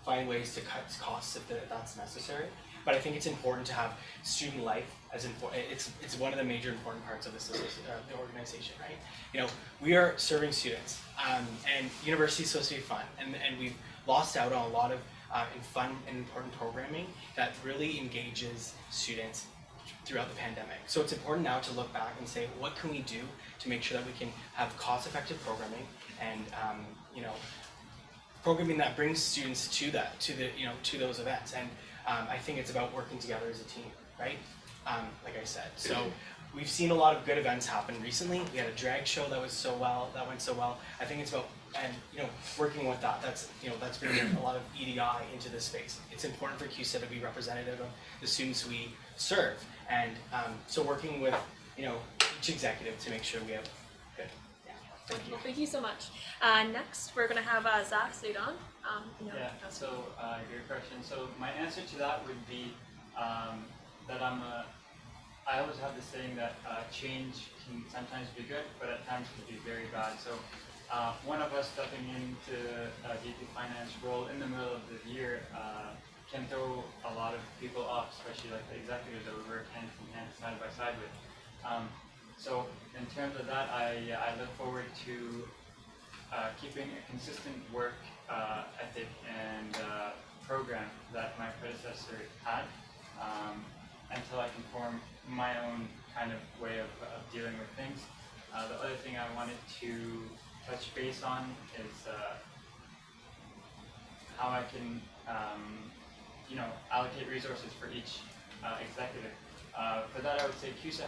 find ways to cut costs if that's necessary. But I think it's important to have student life as important. It's one of the major important parts of this the organization, right? We are serving students, and university is supposed to be fun, and we've lost out on a lot of fun and important programming that really engages students throughout the pandemic. So it's important now to look back and say, what can we do to make sure that we can have cost-effective programming and programming that brings students to those events. And I think it's about working together as a team, right? Like I said, so we've seen a lot of good events happen recently. We had a drag show that went so well. I think it's about working with that. That's bringing a lot of EDI into this space. It's important for CUSA to be representative of the students we serve, and so working with each executive to make sure we have good. Yeah. Thank you. Well, thank you so much. Next, we're going to have Zach Sudan. Yeah. So your question. So my answer to that would be that I always have the saying that change can sometimes be good, but at times can be very bad. So one of us stepping into a VP Finance role in the middle of the year can throw a lot of people off, especially like the executives that we work hand in hand, side by side with. So in terms of that, I look forward to keeping a consistent work ethic and program that my predecessor had until I can form my own kind of way of dealing with things. The other thing I wanted to touch base on is how how I can, allocate resources for each executive. For that, I would say CUSA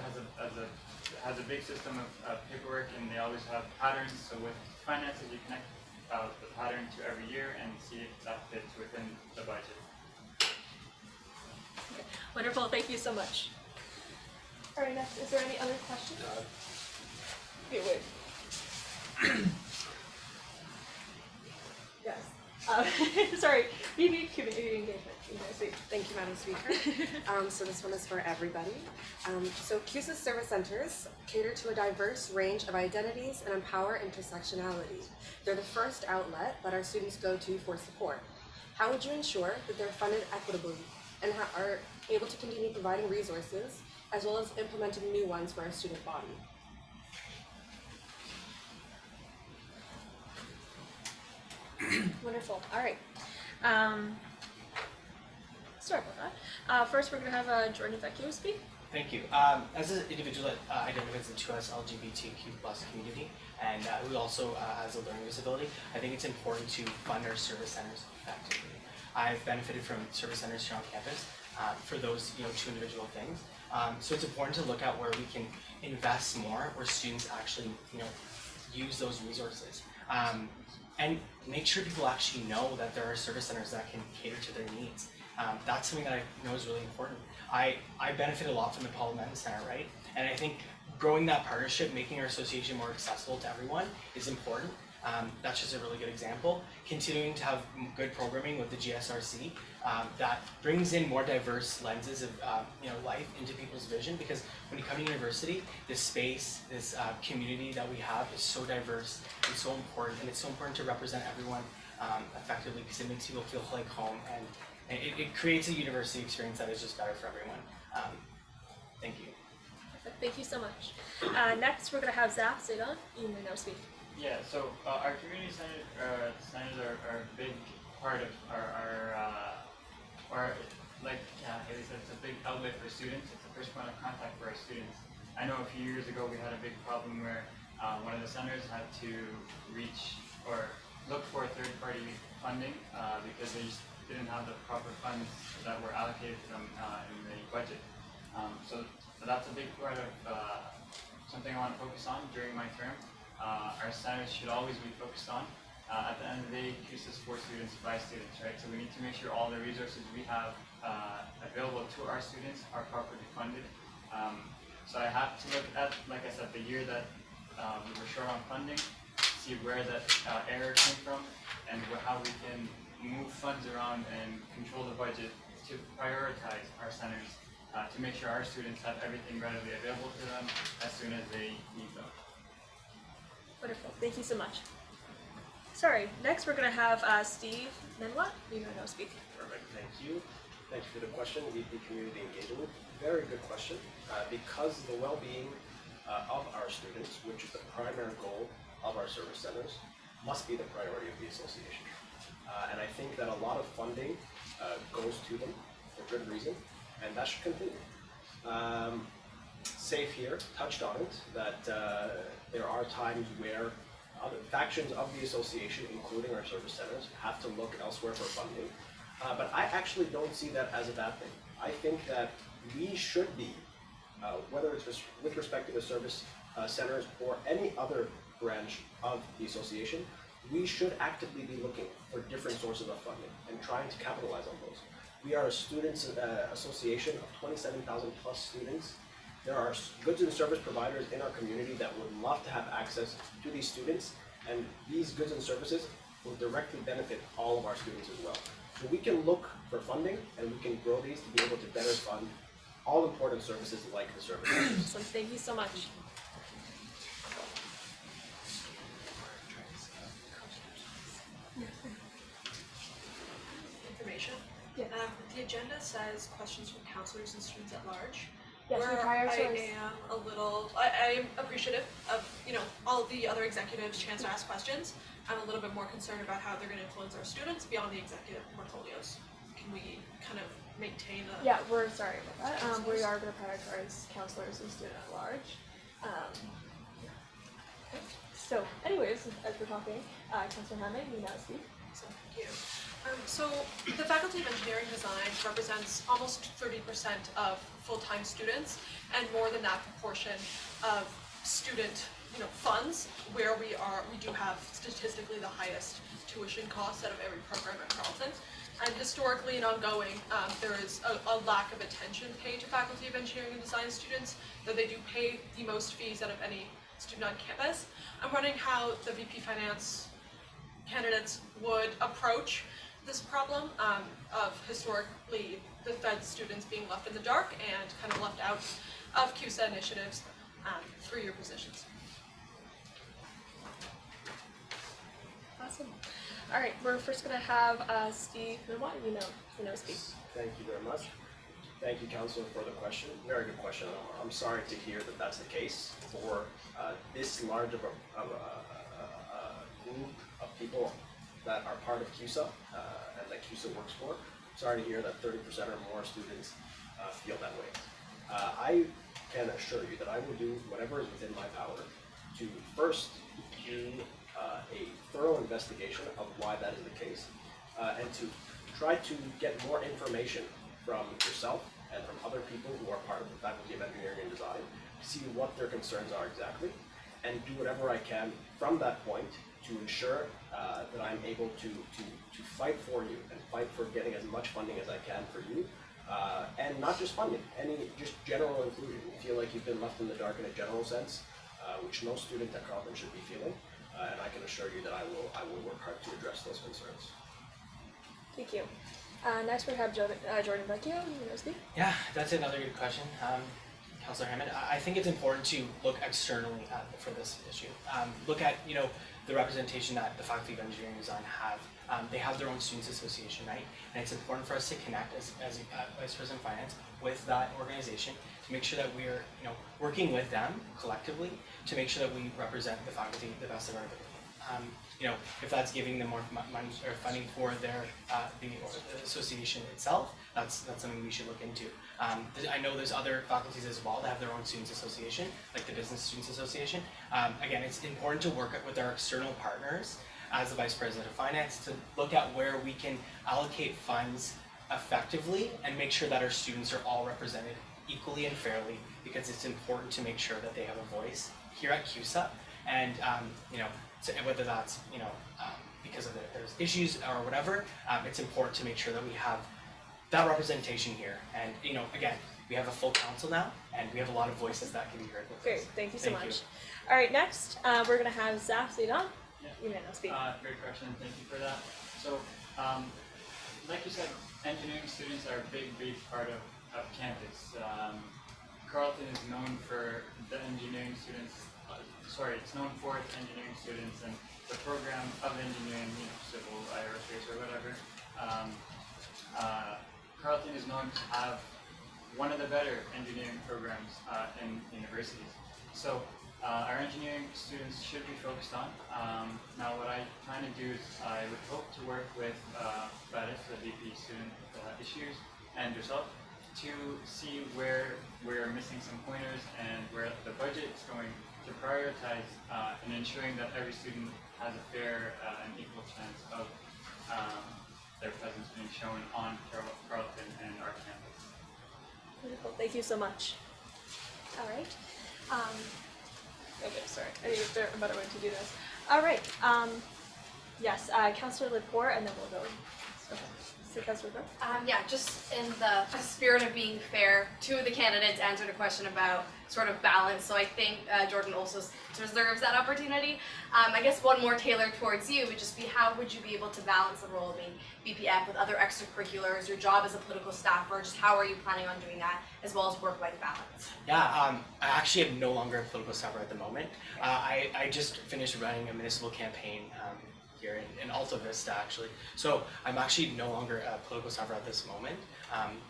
has a big system of paperwork, and they always have patterns. So with finances, you connect the pattern to every year and see if that fits within the budget. Okay. Wonderful, thank you so much. All right, next, is there any other questions? Okay, wait. Yes. Sorry, VP Community Engagement. Thank you, Madam Speaker. So this one is for everybody. So CUSA service centers cater to a diverse range of identities and empower intersectionality. They're the first outlet that our students go to for support. How would you ensure that they're funded equitably and are able to continue providing resources as well as implementing new ones for our student body? Wonderful. All right. Sorry about that. First, we're going to have Jordan Vecchio speak. Thank you. As an individual that identifies the 2S LGBTQ+ community, and who also has a learning disability, I think it's important to fund our service centers effectively. I've benefited from service centers here on campus for those two individual things. So it's important to look at where we can invest more, where students actually use those resources. And make sure people actually know that there are service centers that can cater to their needs. That's something that I know is really important. I benefit a lot from the Paul Menton Center, right? And I think growing that partnership, making our association more accessible to everyone is important. That's just a really good example. Continuing to have good programming with the GSRC that brings in more diverse lenses of life into people's vision, because when you come to university, this space, this community that we have is so diverse and so important, and it's so important to represent everyone effectively, because it makes people feel like home, and it creates a university experience that is just better for everyone. Thank you. Perfect. Thank you so much. Next, we're going to have Zach Zidon. You may now speak. Yeah, so our community centers are a big part of our like Haley said, it's a big outlet for students. It's the first point of contact for our students. I know a few years ago we had a big problem where one of the centers had to reach or look for third-party funding because they just didn't have the proper funds that were allocated to them in the budget. So that's a big part of something I want to focus on during my term. Our centers should always be focused on. At the end of the day, CUSA is for students by students, right? So we need to make sure all the resources we have available to our students are properly funded. So I have to look at, like I said, the year that we were short on funding, see where that error came from, and how we can move funds around and control the budget to prioritize our centers to make sure our students have everything readily available to them as soon as they need them. Wonderful. Thank you so much. Sorry. Next, we're going to have Steve Menwa. You may now speak. Perfect. Thank you. Thank you for the question, VP Community Engagement. Very good question. Because the well-being of our students, which is the primary goal of our service centers, must be the priority of the association. And I think that a lot of funding goes to them for good reason, and that should continue. Safe here touched on it, that there are times where other factions of the association, including our service centers, have to look elsewhere for funding. But I actually don't see that as a bad thing. I think that we should be, whether it's with respect to the service centers or any other branch of the association, we should actively be looking for different sources of funding and trying to capitalize on those. We are a students association of 27,000 plus students. There are goods and service providers in our community that would love to have access to these students, and these goods and services will directly benefit all of our students as well. So we can look for funding, and we can grow these to be able to better fund all important services like the service centers. So thank you so much. Information. Yeah. The agenda says questions from counselors and students at large. Yes, we where prioritize. I am appreciative of all the other executives' chance to ask questions. I'm a little bit more concerned about how they're going to influence our students beyond the executive portfolios. Can we kind of maintain a? Yeah, we're sorry about that. We are going to prioritize counselors and student at large. Okay. So, anyways, as we're talking, Councilor Hammond, you now speak. So, thank you. So So the Faculty of Engineering Design represents almost 30% of full-time students and more than that proportion of student funds, where we do have statistically the highest tuition costs out of every program at Carleton. And historically and ongoing, there is a lack of attention paid to Faculty of Engineering and Design students, though they do pay the most fees out of any student on campus. I'm wondering how the VP Finance candidates would approach this problem of historically the Fed students being left in the dark and kind of left out of CUSA initiatives through your positions. Awesome. All right, we're first going to have Steve Minwa. You know Steve. Thank you very much. Thank you, Councilor, for the question. Very good question. I'm sorry to hear that that's the case for this large of a group of people that are part of CUSA and that CUSA works for. Sorry to hear that 30% or more students feel that way. I can assure you that I will do whatever is within my power to first do a thorough investigation of why that is the case, and to try to get more information from yourself and from other people who are part of the Faculty of Engineering and Design to see what their concerns are exactly, and do whatever I can from that point to ensure that I'm able to fight for you and fight for getting as much funding as I can for you, and not just funding, just general inclusion. You feel like you've been left in the dark in a general sense, which no student at Carleton should be feeling, and I can assure you that I will work hard to address those concerns. Thank you. Next we have Jordan Vecchio, University. Yeah, that's another good question, Councillor Hammond. I think it's important to look externally for this issue. Look at the representation that the Faculty of Engineering Design have. They have their own students association, right? And it's important for us to connect as Vice President of Finance with that organization to make sure that we're working with them collectively to make sure that we represent the faculty the best of our ability. If that's giving them more money or funding for their the association itself, that's something we should look into. I know there's other faculties as well that have their own students association, like the Business Students Association. Again, it's important to work with our external partners as the Vice President of Finance to look at where we can allocate funds effectively and make sure that our students are all represented equally and fairly, because it's important to make sure that they have a voice here at CUSA, and so whether that's because of there's issues or whatever, it's important to make sure that we have that representation here. And again, we have a full council now, and we have a lot of voices that can be heard with Great, this. thank you so much. All right, next we're going to have Zaf Zidon. You may now speak. Great question, thank you for that. So, like you said, engineering students are a big part of campus. Carleton is known for the engineering students. It's known for its engineering students and the program of engineering, civil, aerospace, or whatever. Carleton is known to have one of the better engineering programs in universities. So our engineering students should be focused on. Now what I plan to do is I would hope to work with Gladys, the VP Student Issues, and yourself to see where we're missing some pointers and where the budget is going to prioritize in ensuring that every student has a fair and equal chance of their presence being shown on Carleton and our campus. Wonderful, thank you so much. All right. Okay, sorry, I think there's a better way to do this. All right, yes, Councillor Laporte, and then we'll go. Okay. So Councillor Laporte? Yeah, just in the spirit of being fair to the candidates, answered a question about sort of balance. So I think Jordan also deserves that opportunity. I guess one more tailored towards you would just be, how would you be able to balance the role of being BPF with other extracurriculars, your job as a political staffer, just how are you planning on doing that, as well as work-life balance? Yeah, I actually am no longer a political staffer at the moment. I just finished running a municipal campaign here in Alta Vista, actually. So I'm actually no longer a political staffer at this moment.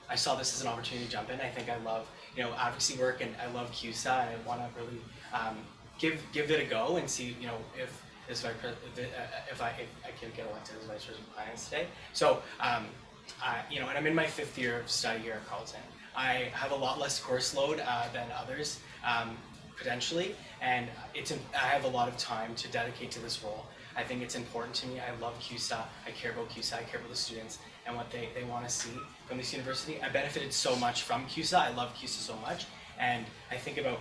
I saw this as an opportunity to jump in. I think I love advocacy work, and I love CUSA, and I want to really give it a go and see if I can get elected as Vice President of Finance today. So and I'm in my 5th year of study here at Carleton. I have a lot less course load than others potentially, and I have a lot of time to dedicate to this role. I think it's important to me. I love CUSA. I care about CUSA. I care about the students and what they want to see from this university. I benefited so much from CUSA. I love CUSA so much. And I think about,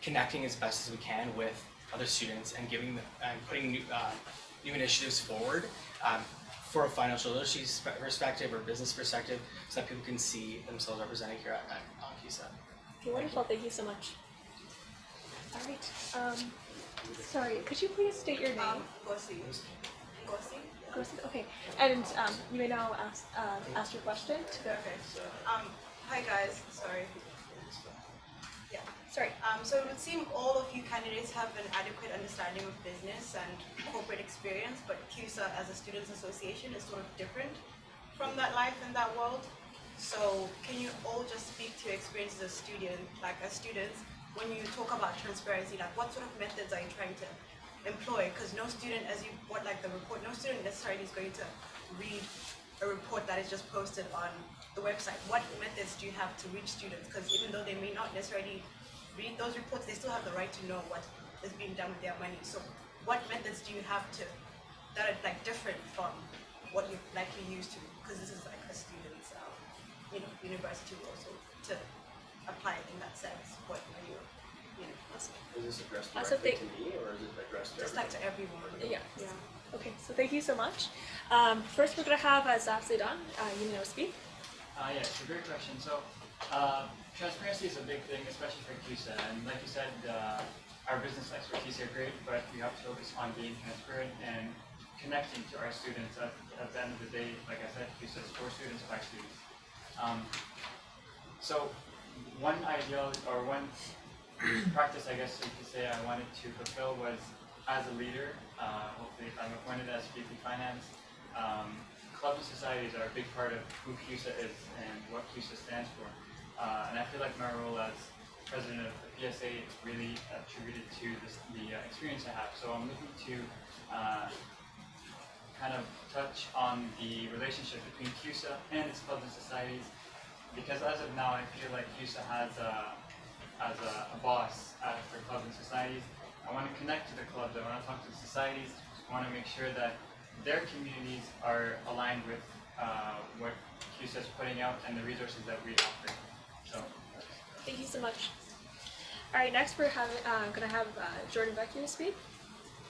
connecting as best as we can with other students and giving them, and putting new initiatives forward for a financial literacy perspective or business perspective, so that people can see themselves represented here at CUSA. Okay, wonderful. Thank you so much. All right. Sorry, could you please state your name? Gosi. Okay, and you may now ask your question. Okay. Hi guys. Sorry. Yeah. Sorry. So it would seem all of you candidates have an adequate understanding of business and corporate experience, but CUSA as a students' association is sort of different from that life and that world. So can you all just speak to your experiences as students, when you talk about transparency, like what sort of methods are you trying to employ? Because no student, no student necessarily is going to read a report that is just posted on the website. What methods do you have to reach students? Because even though they may not necessarily read those reports, they still have the right to know what is being done with their money. So what methods do you have that are different from what you're likely used to? Because this is like a student's university also to apply it in that sense. What are you Is this addressed So directly to me, or is it addressed to just like to everyone? Yeah. Okay, so thank you so much. First, we're going to have Zaf Zaidan, speak. Yeah, it's a great question. So, transparency is a big thing, especially for CUSA. And like you said, our business expertise are great, but we have to focus on being transparent and connecting to our students. At the end of the day, like I said, CUSA is for students, by students. So, one ideal, or one practice, I guess you could say, I wanted to fulfill was as a leader. Hopefully, if I'm appointed as VP Finance, clubs and societies are a big part of who CUSA is and what CUSA stands for. And I feel like my role as president of the PSA is really attributed to the experience I have. So I'm looking to kind of touch on the relationship between CUSA and its clubs and societies, because as of now, I feel like CUSA has as a boss for clubs and societies. I want to connect to the clubs, I want to talk to the societies, I want to make sure that their communities are aligned with what CUSA is putting out and the resources that we offer. So, Thank you so much. All right, next we're going to have Jordan Vecchio speak.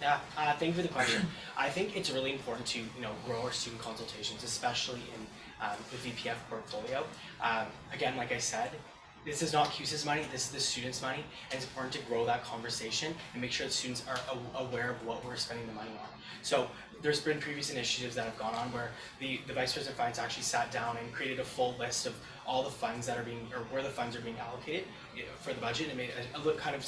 Yeah, thank you for the question. I think it's really important to grow our student consultations, especially in the VPF portfolio. Again, like I said, this is not CUSA's money, this is the students' money, and it's important to grow that conversation and make sure the students are aware of what we're spending the money on. So there's been previous initiatives that have gone on where the Vice President of Finance actually sat down and created a full list of all the funds that are being, or where the funds are being allocated for the budget, and made a kind of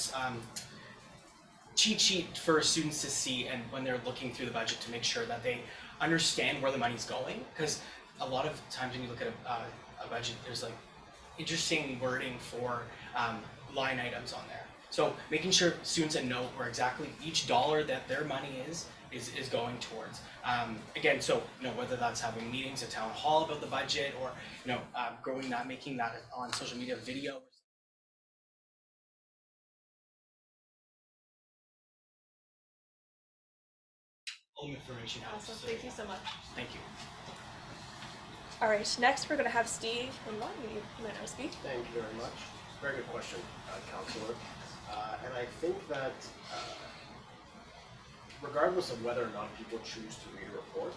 cheat sheet for students to see, and when they're looking through the budget, to make sure that they understand where the money's going. Because a lot of times when you look at a budget, there's like interesting wording for line items on there. So making sure students know where exactly each dollar that their money is going towards. Again, so whether that's having meetings at town hall about the budget, or growing that, making that on social media video. All information helps. Awesome, thank you so much. Thank you. All right, next we're going to have Steve and Lonnie. You might now speak. Thank you very much. Very good question, Councillor. And I think that regardless of whether or not people choose to read a report,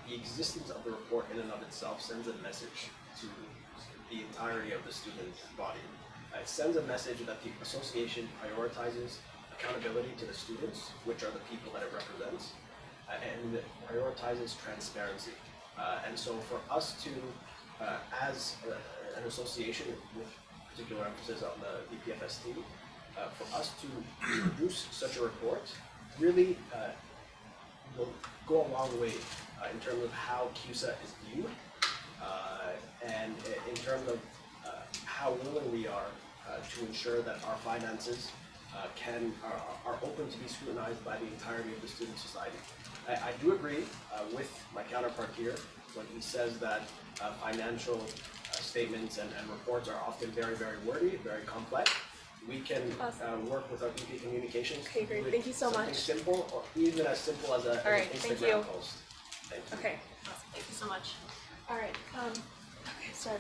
the existence of the report in and of itself sends a message to the entirety of the student body. It sends a message that the association prioritizes accountability to the students, which are the people that it represents, and prioritizes transparency. And so for us to, as an association with particular emphasis on the VPFST, for us to produce such a report really will go a long way in terms of how CUSA is viewed, and in terms of how willing we are to ensure that our finances are open to be scrutinized by the entirety of the student society. I do agree with my counterpart here when he says that financial statements and reports are often very, very wordy, very complex. we can work with our VP Communications. Okay, great. to do Thank you so something much. simple, or even as simple as All right, an thank Instagram you. post. Thank you. Okay, awesome. Thank you so much. All right. Okay, sorry.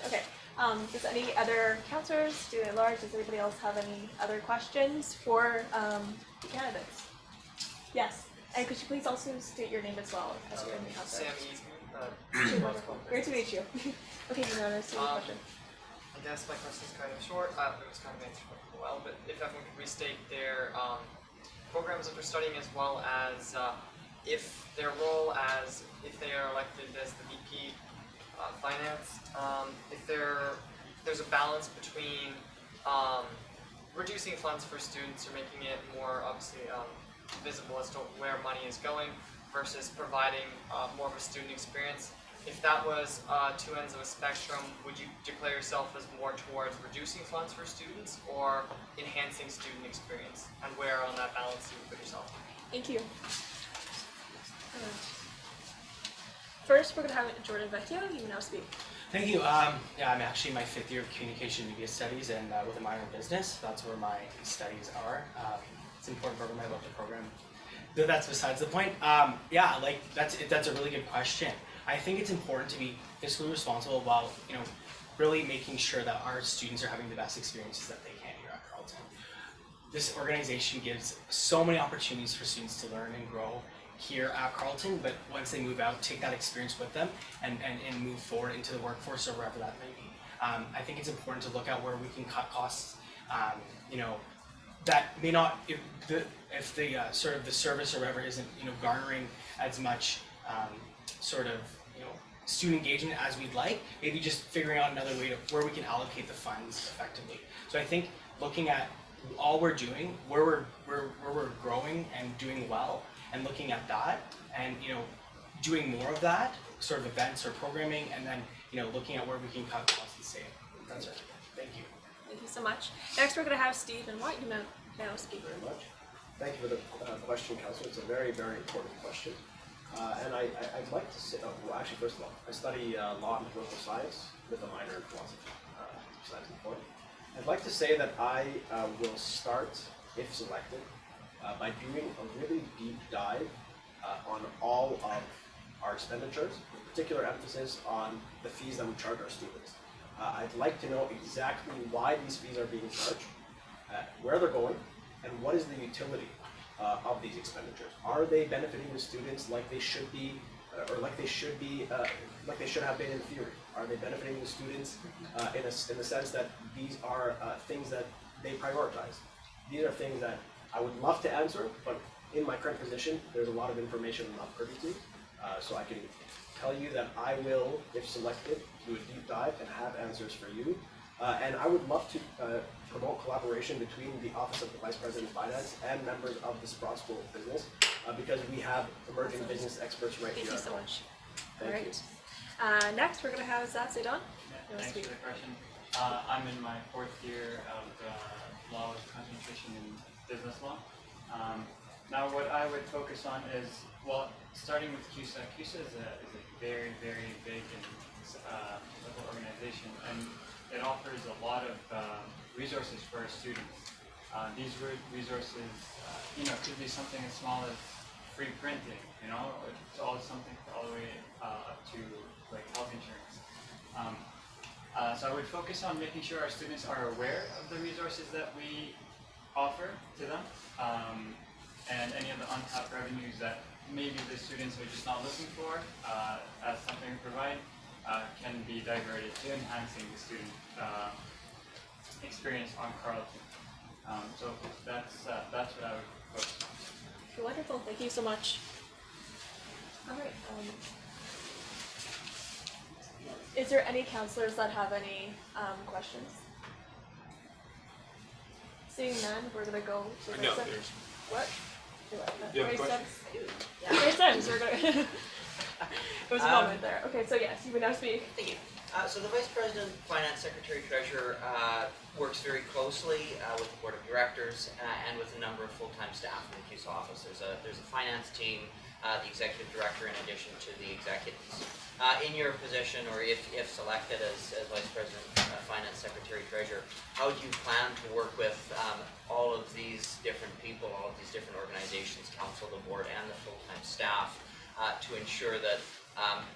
Okay. Does any other counselors, student at large, does anybody else have any other questions for the candidates? Yes. And could you please also state your name as well as you're in the counselor? Sam Eastman. Wonderful. Great to meet you. Okay, you want to say your question? I guess my question is kind of short. It was kind of answered well, but if everyone could restate their programs that they're studying, as well as if their role as if they are elected as the VP Finance, if there's a balance between reducing funds for students or making it more obviously visible as to where money is going versus providing more of a student experience. If that was two ends of a spectrum, would you declare yourself as more towards reducing funds for students or enhancing student experience? And where on that balance do you put yourself? Thank you. First, we're going to have Jordan Vecchio. You may now speak. Thank you. Yeah, I'm actually in my 5th year of Communication and Media Studies and with a minor in business. That's where my studies are. It's an important program. I love the program. But that's besides the point. Yeah, like that's a really good question. I think it's important to be fiscally responsible while, really making sure that our students are having the best experiences that they can here at Carleton. This organization gives so many opportunities for students to learn and grow here at Carleton, but once they move out, take that experience with them and move forward into the workforce or wherever that may be. I think it's important to look at where we can cut costs, that may not, if the sort of the service or whatever isn't, garnering as much student engagement as we'd like, maybe just figuring out another way where we can allocate the funds effectively. So I think looking at all we're doing, where we're growing and doing well, and looking at that, and doing more of that sort of events or programming, and then looking at where we can cut costs and save. That's it. Thank you. Thank you so much. Next, we're going to have Stephen White. You may now speak. Very much. Thank you for the question, Councillor. It's a very, very important question. And I'd like to say, well, actually, first of all, I study law and political science with a minor in philosophy. Besides the point, I'd like to say that I will start, if selected, by doing a really deep dive on all of our expenditures, with particular emphasis on the fees that we charge our students. I'd like to know exactly why these fees are being charged, where they're going, and what is the utility of these expenditures. Are they benefiting the students like they should be, or like they should have been in theory? Are they benefiting the students in the sense that these are things that they prioritize? These are things that I would love to answer, but in my current position, there's a lot of information I'm not privy to. So I can tell you that I will, if selected, do a deep dive and have answers for you. And I would love to promote collaboration between the Office of the Vice President of Finance and members of the Sprott School of Business, because we have emerging business experts right here. Thank you so much. Thank you. Next, we're going to have Zach Zedon. Thanks for the question. I'm in my 4th year of law with concentration in business law. Now what I would focus on is, well, starting with CUSA. CUSA is a very, very big and local organization, and it offers a lot of resources for our students. These resources, could be something as small as free printing, it's all something all the way up to like health insurance. So I would focus on making sure our students are aware of the resources that we offer to them, and any of the untapped revenues that maybe the students are just not looking for as something we provide can be diverted to enhancing the student experience on Carleton. So that's what I would focus on. Okay, wonderful. Thank you so much. All right. Is there any counselors that have any questions? Seeing none, we're gonna go to the next. What? Yeah, Grace question. Grace Sims, we're gonna. There was a moment there. Okay, so yes, you would now speak. Thank you. So the Vice President, Finance Secretary, Treasurer works very closely with the Board of Directors and with a number of full-time staff in the CUSA office. There's a finance team, the Executive Director in addition to the executives. in your position, or if selected as Vice President, Finance Secretary, Treasurer, how do you plan to work with all of these different people, all of these different organizations, council, the board, and the full-time staff to ensure that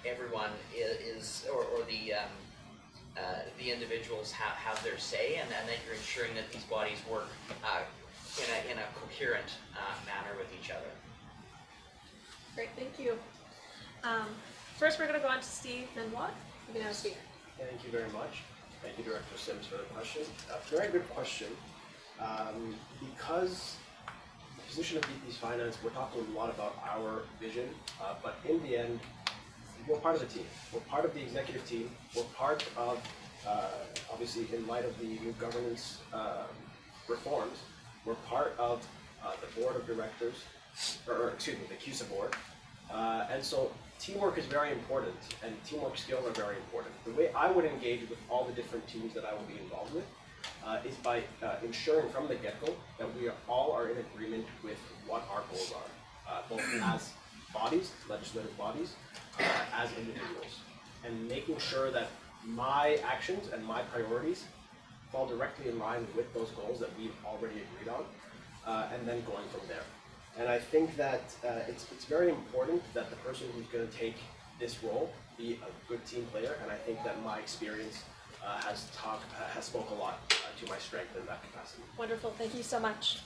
everyone is, or the individuals have their say, and that you're ensuring that these bodies work in a coherent manner with each other? Great, thank you. First, we're going to go on to Steve, then Watt. You can have Steve. Thank you very much. Thank you, Director Sims, for the question. Very good question. Because the position of VP's Finance, we're talking a lot about our vision, but in the end, we're part of the team. We're part of the executive team. We're part of, obviously, in light of the new governance reforms, we're part of the board of directors, or excuse me, the CUSA board. And so teamwork is very important, and teamwork skills are very important. The way I would engage with all the different teams that I will be involved with is by ensuring from the get-go that we all are in agreement with what our goals are, both as bodies, legislative bodies, as individuals, and making sure that my actions and my priorities fall directly in line with those goals that we've already agreed on, and then going from there. And I think that it's very important that the person who's going to take this role be a good team player, and I think that my experience has spoke a lot to my strength in that capacity. Wonderful, thank you so much.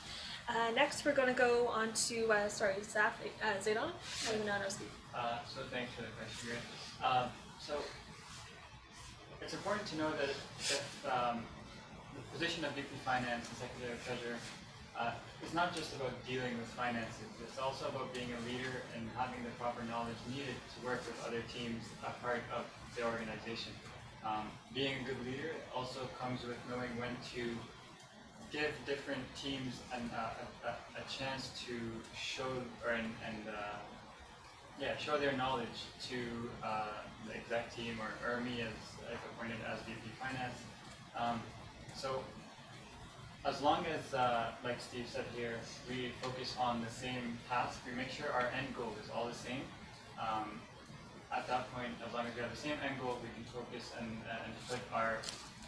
Next, we're going to go on to, Zaf, Zedon. I don't know how to speak. So thanks for the question. So it's important to know that if the position of VP Finance and Secretary of Treasurer is not just about dealing with finances. It's also about being a leader and having the proper knowledge needed to work with other teams a part of the organization. Being a good leader also comes with knowing when to give different teams a chance to show show their knowledge to the exec team or me as appointed as VP Finance. So as long as, like Steve said here, we focus on the same task, we make sure our end goal is all the same. At that point, as long as we have the same end goal, we can focus and put our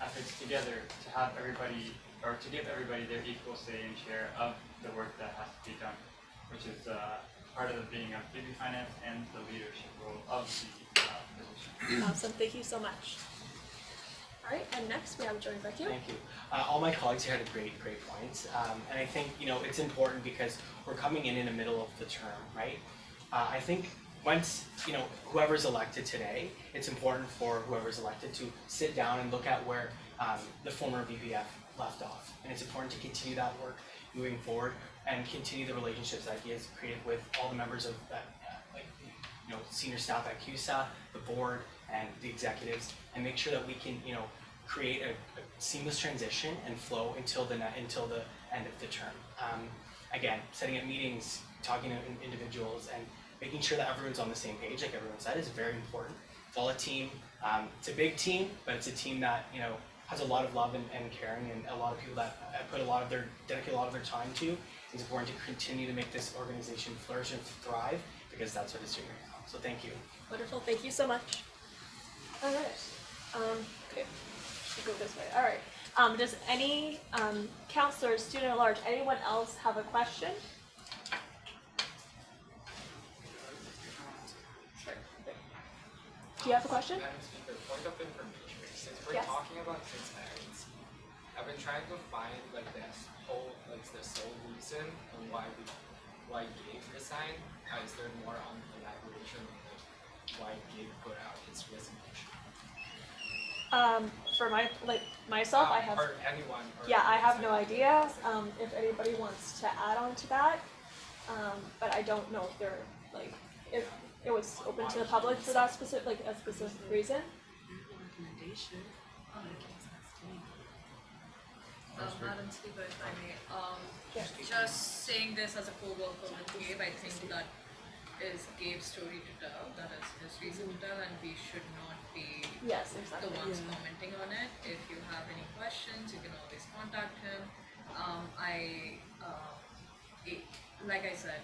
efforts together to have everybody, or to give everybody their equal say and share of the work that has to be done, which is part of being a VP Finance and the leadership role of the position. Awesome, thank you so much. All right, and next we have Joey Vecchio. Thank you. All my colleagues here had great points, and I think it's important because we're coming in the middle of the term, right? I think once whoever's elected today, it's important for whoever's elected to sit down and look at where the former VPF left off, and it's important to continue that work moving forward and continue the relationships that he has created with all the members of that, senior staff at CUSA, the board, and the executives, and make sure that we can, create a seamless transition and flow until the end of the term. Again, setting up meetings, talking to individuals, and making sure that everyone's on the same page, like everyone said, is very important. It's all a team. It's a big team, but it's a team that has a lot of love and caring, and a lot of people that dedicate a lot of their time to. It's important to continue to make this organization flourish and thrive, because that's what it's doing right now. So thank you. Wonderful, thank you so much. All right, okay, we'll go this way. All right, does any counselor, student at large, anyone else have a question? Sure. Do you have a question? Madam Speaker, point of information. Since we're Yes. talking about transparency, I've been trying to find the sole reason on why Gabe resigned. Is there more on elaboration on why Gabe put out his resignation? For myself, I have. Or anyone. Or yeah, I have no idea. If anybody wants to add on to that, but I don't know if they're if it was open to the public for that specific reason. Madam Speaker, if I may, just saying this as a co-worker with Gabe, I think that is Gabe's story to tell, that is his reason to tell, and we should not be exactly. the ones commenting on it. If you have any questions, you can always contact him. like I said,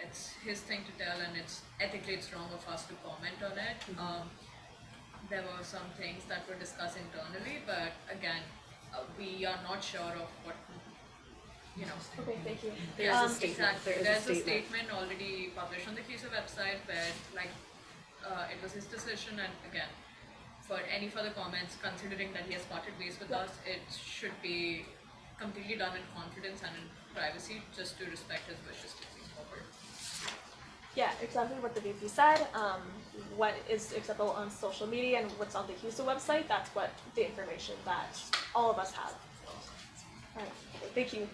it's his thing to tell, and ethically it's wrong of us to comment on it. There were some things that were discussed internally, but again, we are not sure of what, you know. Okay, thank you. There's a statement. exactly. There is There's a a statement already published on the CUSA website where, like, it was his decision, and again, for any further comments, considering that he has parted ways with us, it should be completely done in confidence and in privacy, just to respect his wishes to move forward. Yeah, exactly what the VP said. What is acceptable on social media and what's on the CUSA website, that's what the information that all of us have. All right, okay, thank you.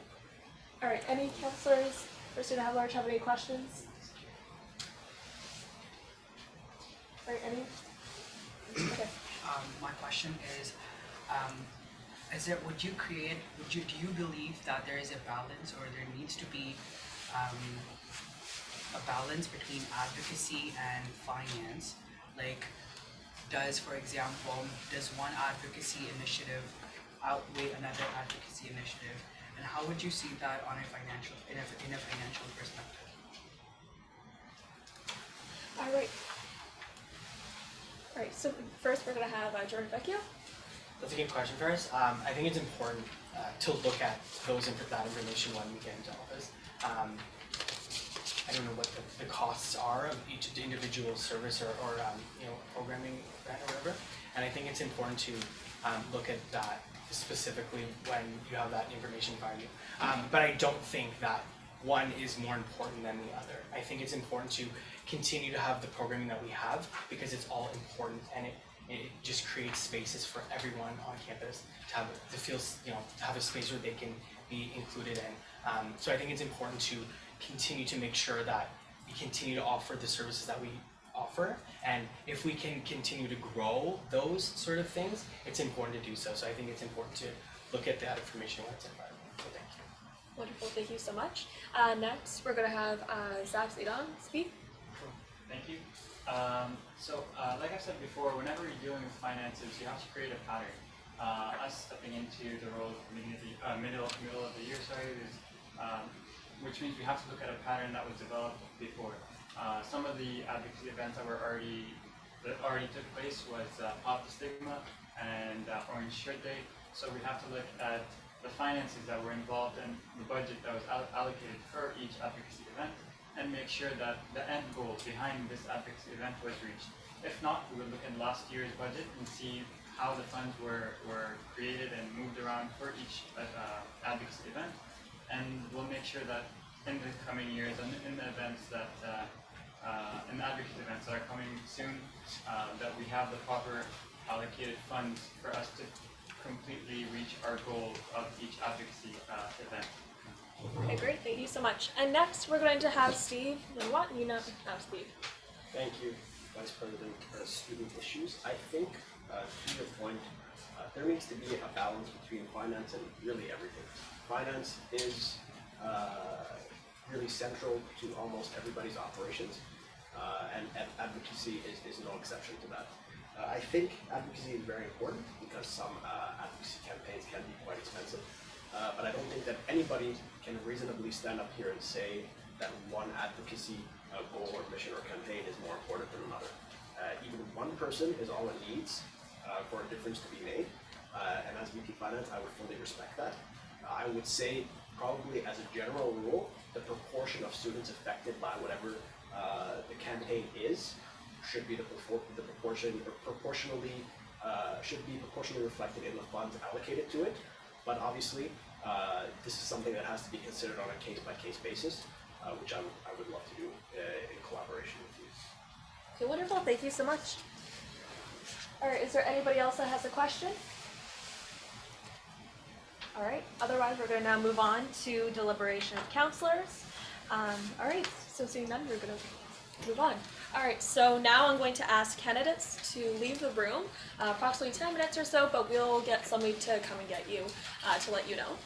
All right, any counselors or student at large have any questions? All right, any? Okay. My question is do you believe that there is a balance, or there needs to be a balance between advocacy and finance? Like, for example, does one advocacy initiative outweigh another advocacy initiative? And how would you see that on a financial perspective? All right. All right, so first we're going to have Jordan Vecchio. That's a good question for us. I think it's important to look at that information when we get into office. I don't know what the costs are of each individual service or programming grant or whatever. And I think it's important to look at that specifically when you have that information in front of you. But I don't think that one is more important than the other. I think it's important to continue to have the programming that we have, because it's all important, and it just creates spaces for everyone on campus to have a space where they can be included in. So I think it's important to continue to make sure that we continue to offer the services that we offer, and if we can continue to grow those sort of things, it's important to do so. So I think it's important to look at that information when it's in front of you. So thank you. Wonderful, thank you so much. Next, we're going to have Zaf Zidon speak. Thank you. Like I said before, whenever you're dealing with finances, you have to create a pattern. Us stepping into the role of middle of the year, which means we have to look at a pattern that was developed before. Some of the advocacy events that already took place was Pop the Stigma and Orange Shirt Day. So we have to look at the finances that were involved and the budget that was allocated for each advocacy event, and make sure that the end goal behind this advocacy event was reached. If not, we will look at last year's budget and see how the funds were created and moved around for each advocacy event, and we'll make sure that in the coming years and in the events that in the advocacy events that are coming soon, that we have the proper allocated funds for us to completely reach our goal of each advocacy event. Okay, great, thank you so much. And next, we're going to have Steve Lenoir. Steve. Thank you, Vice President. Student issues. I think, to your point, there needs to be a balance between finance and really everything. Finance is really central to almost everybody's operations, and advocacy is no exception to that. I think advocacy is very important because some advocacy campaigns can be quite expensive, but I don't think that anybody can reasonably stand up here and say that one advocacy goal or mission or campaign is more important than another. Even one person is all it needs for a difference to be made, and as VP Finance, I would fully respect that. I would say probably as a general rule, the proportion of students affected by whatever the campaign is should be proportionally reflected in the funds allocated to it. But obviously, this is something that has to be considered on a case-by-case basis, which I would love to do in collaboration with you. Okay, wonderful. Thank you so much. All right, is there anybody else that has a question? All right, otherwise we're going to now move on to deliberation of counselors. All right, so seeing none, we're going to move on. All right, so now I'm going to ask candidates to leave the room, approximately 10 minutes or so, but we'll get somebody to come and get you to let you know.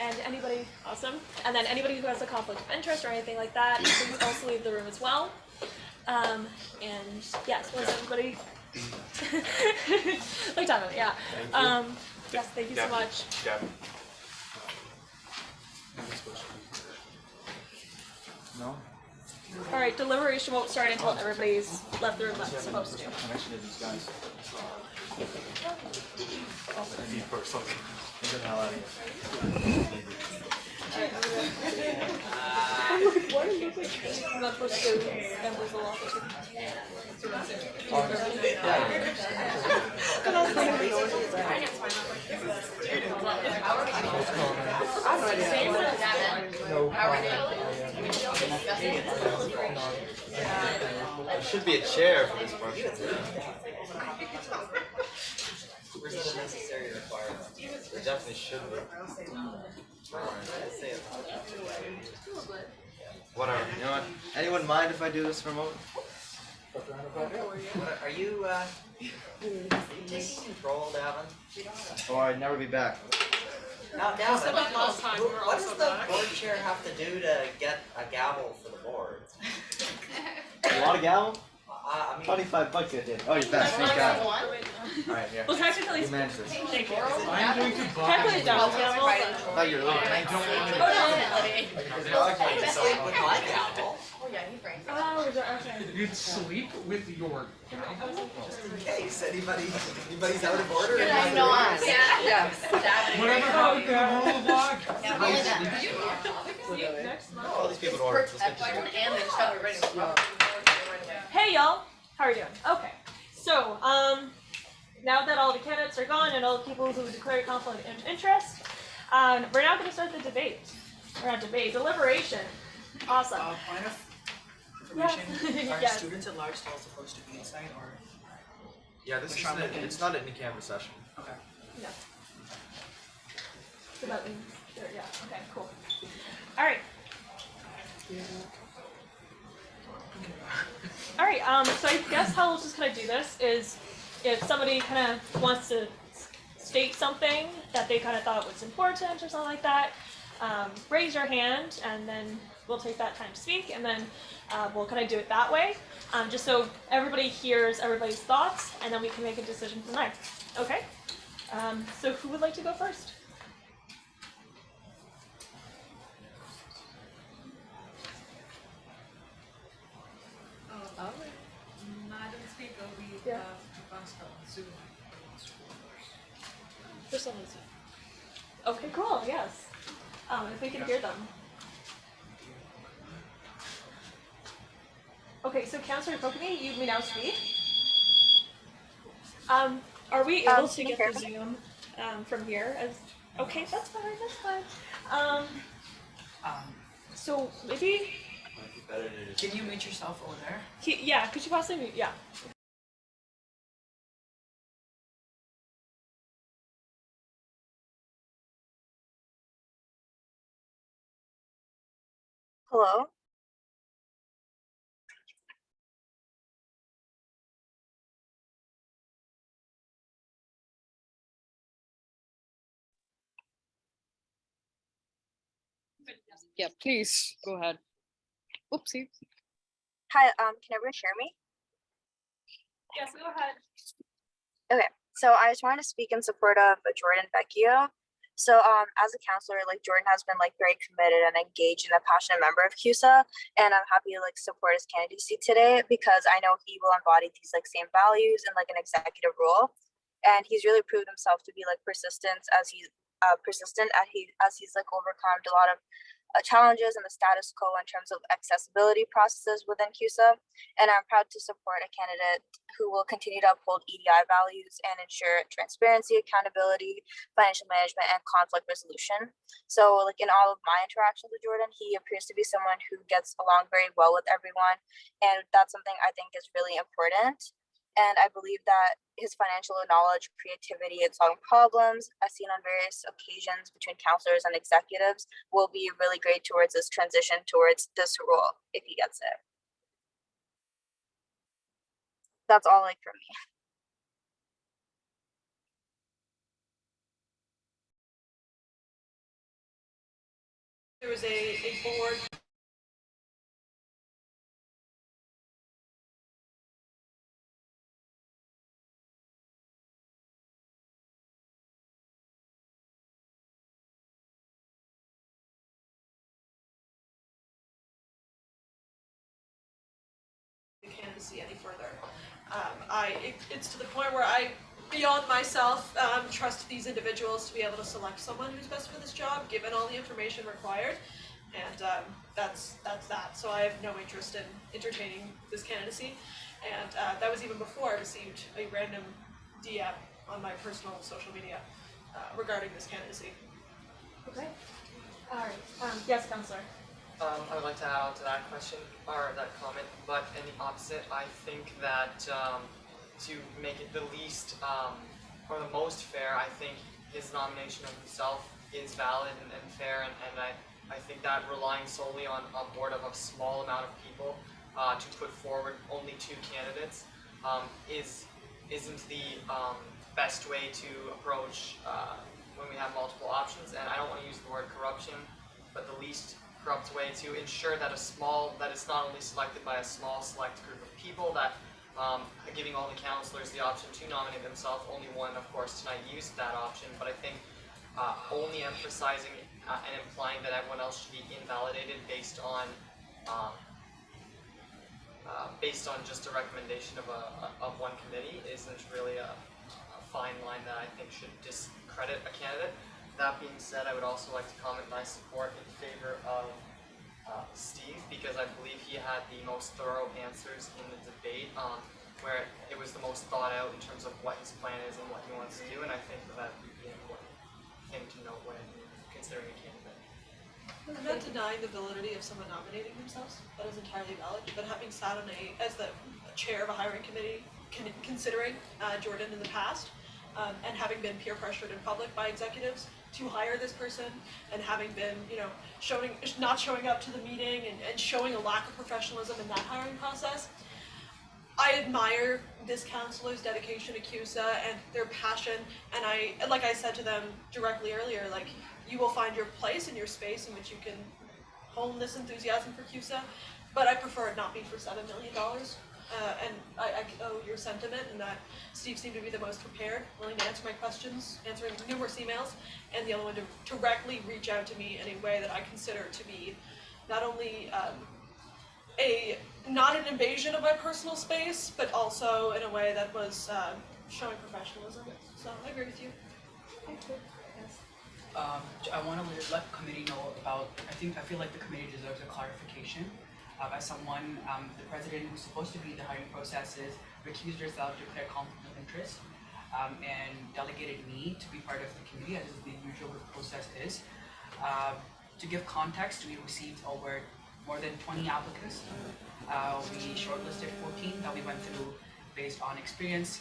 And anybody, awesome. And then anybody who has a conflict of interest or anything like that, please also leave the room as well. And yes, was everybody? Like talking about it, yeah. Thank you. Yes, thank you so much. Devin. No? All right, deliberation won't start until everybody's left the room that's supposed to. I mentioned these guys. Get the hell out of here. What are you thinking? I'm not supposed to members of office. There should be a chair for this part. Where's the necessary requirement? There definitely should be. Whatever. You know what? Anyone mind if I do this remote? Are you taking control, Davin? Or I'd never be back. Now, Davin, what does the board chair have to do to get a gavel for the board? You want a gavel? I mean, $25 I did. Oh, you're back. Thank God. Alright, here. Well, technically, You managed this. thank you. I'm going to buy. Technically, it's double gavel, but. I thought you were leaving. I don't want to. sleep with my gavel. Oh yeah, he framed. Oh, is that okay? You'd sleep with your gavel? Just in case anybody's out of order. Yeah, I know. Yes. Whatever happened to the rule of law? Next month. All these people order. Let's get this And they just have it ready. Hey y'all, how are you doing? Okay, so now that all the candidates are gone and all the people who declared conflict of interest, we're now going to start the debate. We're not debate, deliberation. Awesome. Point of information, are Yes. students at large still supposed to be inside or? Yeah, this isn't it's not an in-campus session. Okay. No. So that means, sure, yeah, okay, cool. All right. All right, so I guess how we'll just kind of do this is if somebody kind of wants to state something that they kind of thought was important or something like that, raise your hand and then we'll take that time to speak and then we'll kind of do it that way, just so everybody hears everybody's thoughts and then we can make a decision from there. Okay? So who would like to go first? Madam Speaker, we Yeah. have passed on Zoom. For some reason. Okay, cool, yes. If we can hear them. Okay, so Councillor Kokumi, you may now speak. Are we able to get the Zoom from here? Okay, that's fine, that's fine. So maybe, Can you mute yourself over there? yeah, could you possibly, yeah. Hello? Yeah, please go ahead. Oopsie. Hi, can everyone hear me? Yes, go ahead. Okay, so I just wanted to speak in support of Jordan Vecchio. So as a counselor, like Jordan has been like very committed and engaged and a passionate member of CUSA, and I'm happy to like support his candidacy today because I know he will embody these like same values in like an executive role, and he's really proved himself to be like persistent as he's like overcome a lot of challenges and the status quo in terms of accessibility processes within CUSA, and I'm proud to support a candidate who will continue to uphold EDI values and ensure transparency, accountability, financial management, and conflict resolution. So like in all of my interactions with Jordan, he appears to be someone who gets along very well with everyone, and that's something I think is really important. And I believe that his financial knowledge, creativity, and solving problems, as seen on various occasions between counselors and executives, will be really great towards this transition towards this role if he gets it. That's all like for me. There was a board candidacy any further. It's to the point where I, beyond myself, trust these individuals to be able to select someone who's best for this job, given all the information required, and that's that. So I have no interest in entertaining this candidacy, and that was even before I received a random DM on my personal social media regarding this candidacy. Okay. All right. Yes, Councillor. I would like to add on to that question, or that comment, but in the opposite, I think that to make it the least, or the most fair, I think his nomination of himself is valid and fair, and I think that relying solely on a board of a small amount of people to put forward only 2 candidates isn't the best way to approach when we have multiple options, and I don't want to use the word corruption, but the least corrupt way to ensure that it's not only selected by a small select group of people, that giving all the councillors the option to nominate themselves, only one, of course, tonight used that option, but I think only emphasizing and implying that everyone else should be invalidated based on just a recommendation of one committee isn't really a fine line that I think should discredit a candidate. That being said, I would also like to comment my support in favor of Steve, because I believe he had the most thorough answers in the debate, where it was the most thought out in terms of what his plan is and what he wants to do, and I think that would be an important thing to note when considering a candidate. I'm not denying the validity of someone nominating themselves. That is entirely valid. But having sat on as the chair of a hiring committee, considering Jordan in the past, and having been peer pressured in public by executives to hire this person, and having been, not showing up to the meeting and showing a lack of professionalism in that hiring process, I admire this councillor's dedication to CUSA and their passion, and like I said to them directly earlier, like, you will find your place and your space in which you can hone this enthusiasm for CUSA, but I prefer it not be for $7 million. And I owe your sentiment in that Steve seemed to be the most prepared, willing to answer my questions, answering numerous emails, and the other one to directly reach out to me in a way that I consider to be not only not an invasion of my personal space, but also in a way that was showing professionalism. So I agree with you. I want to let the committee know about, I feel like the committee deserves a clarification. As someone, the president who's supposed to be the hiring processes recused herself, declared conflict of interest, and delegated me to be part of the committee, as is the usual process is. To give context, we received over more than 20 applicants. We shortlisted 14 that we went through based on experience,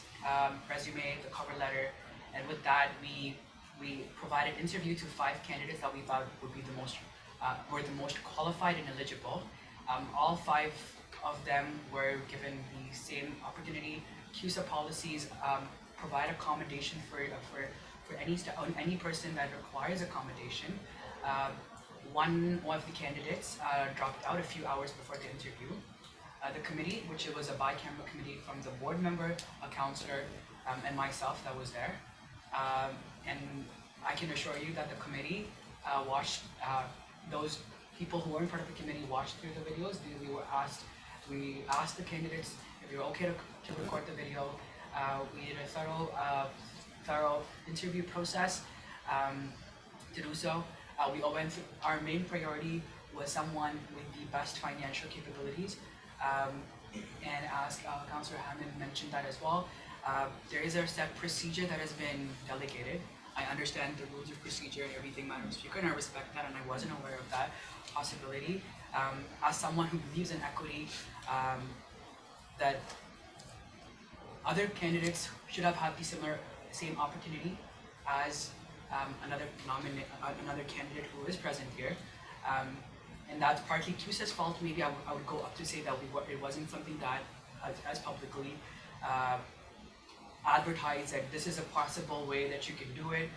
resume, the cover letter, and with that we provided interview to 5 candidates that we thought would be were the most qualified and eligible. All 5 of them were given the same opportunity. CUSA policies provide accommodation for any person that requires accommodation. One of the candidates dropped out a few hours before the interview. The committee, which was a bicameral committee from the board member, a councillor, and myself that was there. And I can assure you that the committee watched those people who weren't part of the committee watched through the videos. We asked the candidates if they were okay to record the video. We did a thorough interview process to do so. Our main priority was someone with the best financial capabilities, and as Councillor Hammond mentioned that as well, there is a set procedure that has been delegated. I understand the rules of procedure and everything, Madam Speaker, and I respect that, and I wasn't aware of that possibility. As someone who believes in equity, that other candidates should have had the same opportunity as another candidate who is present here, and that's partly CUSA's fault. Maybe I would go up to say that it wasn't something that as publicly advertised that this is a possible way that you can do it.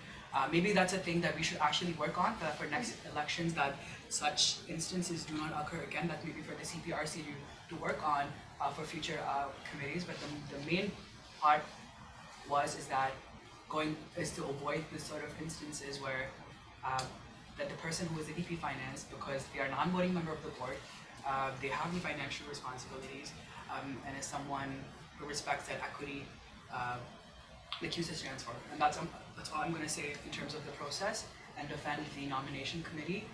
Maybe that's a thing that we should actually work on for next elections, that such instances do not occur again. That maybe for the CPRC to work on for future committees. But the main part is to avoid this sort of instances where that the person who is the VP Finance, because they are a non-voting member of the board, they have the financial responsibilities, and is someone who respects that equity the CUSA stands for. And that's all I'm going to say in terms of the process and defend the nomination committee,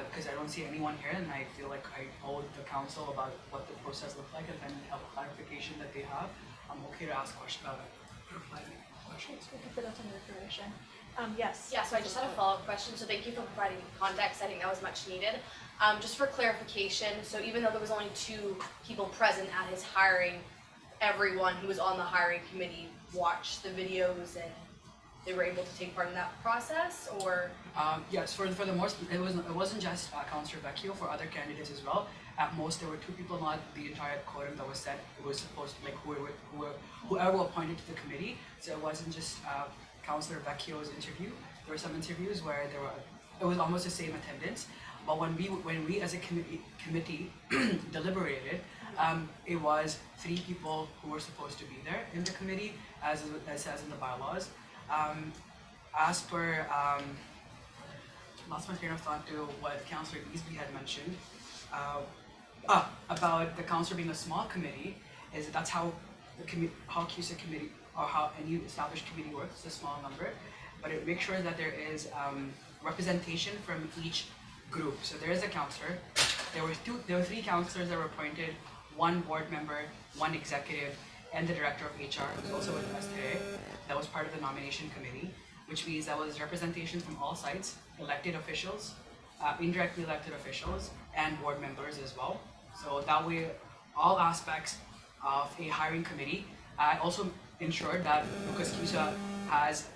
because I don't see anyone here, and I feel like I owe the council about what the process looked like, and then have a clarification that they have. I'm okay to ask questions about it. Questions. We can put that under information. Yes. Yeah, so I just had a follow-up question. So thank you for providing context. I think that was much needed. Just for clarification, so even though there was only 2 people present at his hiring, everyone who was on the hiring committee watched the videos and they were able to take part in that process, or? Yes, for the most, it wasn't just Councillor Vecchio, for other candidates as well. At most, there were 2 people, not the entire quorum that was set. It was supposed to, like, whoever appointed to the committee. So it wasn't just Councillor Vecchio's interview. There were some interviews where it was almost the same attendance. But when we as a committee deliberated, it was 3 people who were supposed to be there in the committee, as it says in the bylaws. As per, lost my train of thought to what Councillor Easby had mentioned about the council being a small committee, is that's how how CUSA committee or how any established committee works. It's a small number, but it makes sure that there is representation from each group. So there is a councillor. There were 3 councillors that were appointed, 1 board member, 1 executive, and the director of HR, who's also with us today. That was part of the nomination committee, which means that was representation from all sides, elected officials, indirectly elected officials, and board members as well. So that way, all aspects of a hiring committee. I also ensured that because CUSA has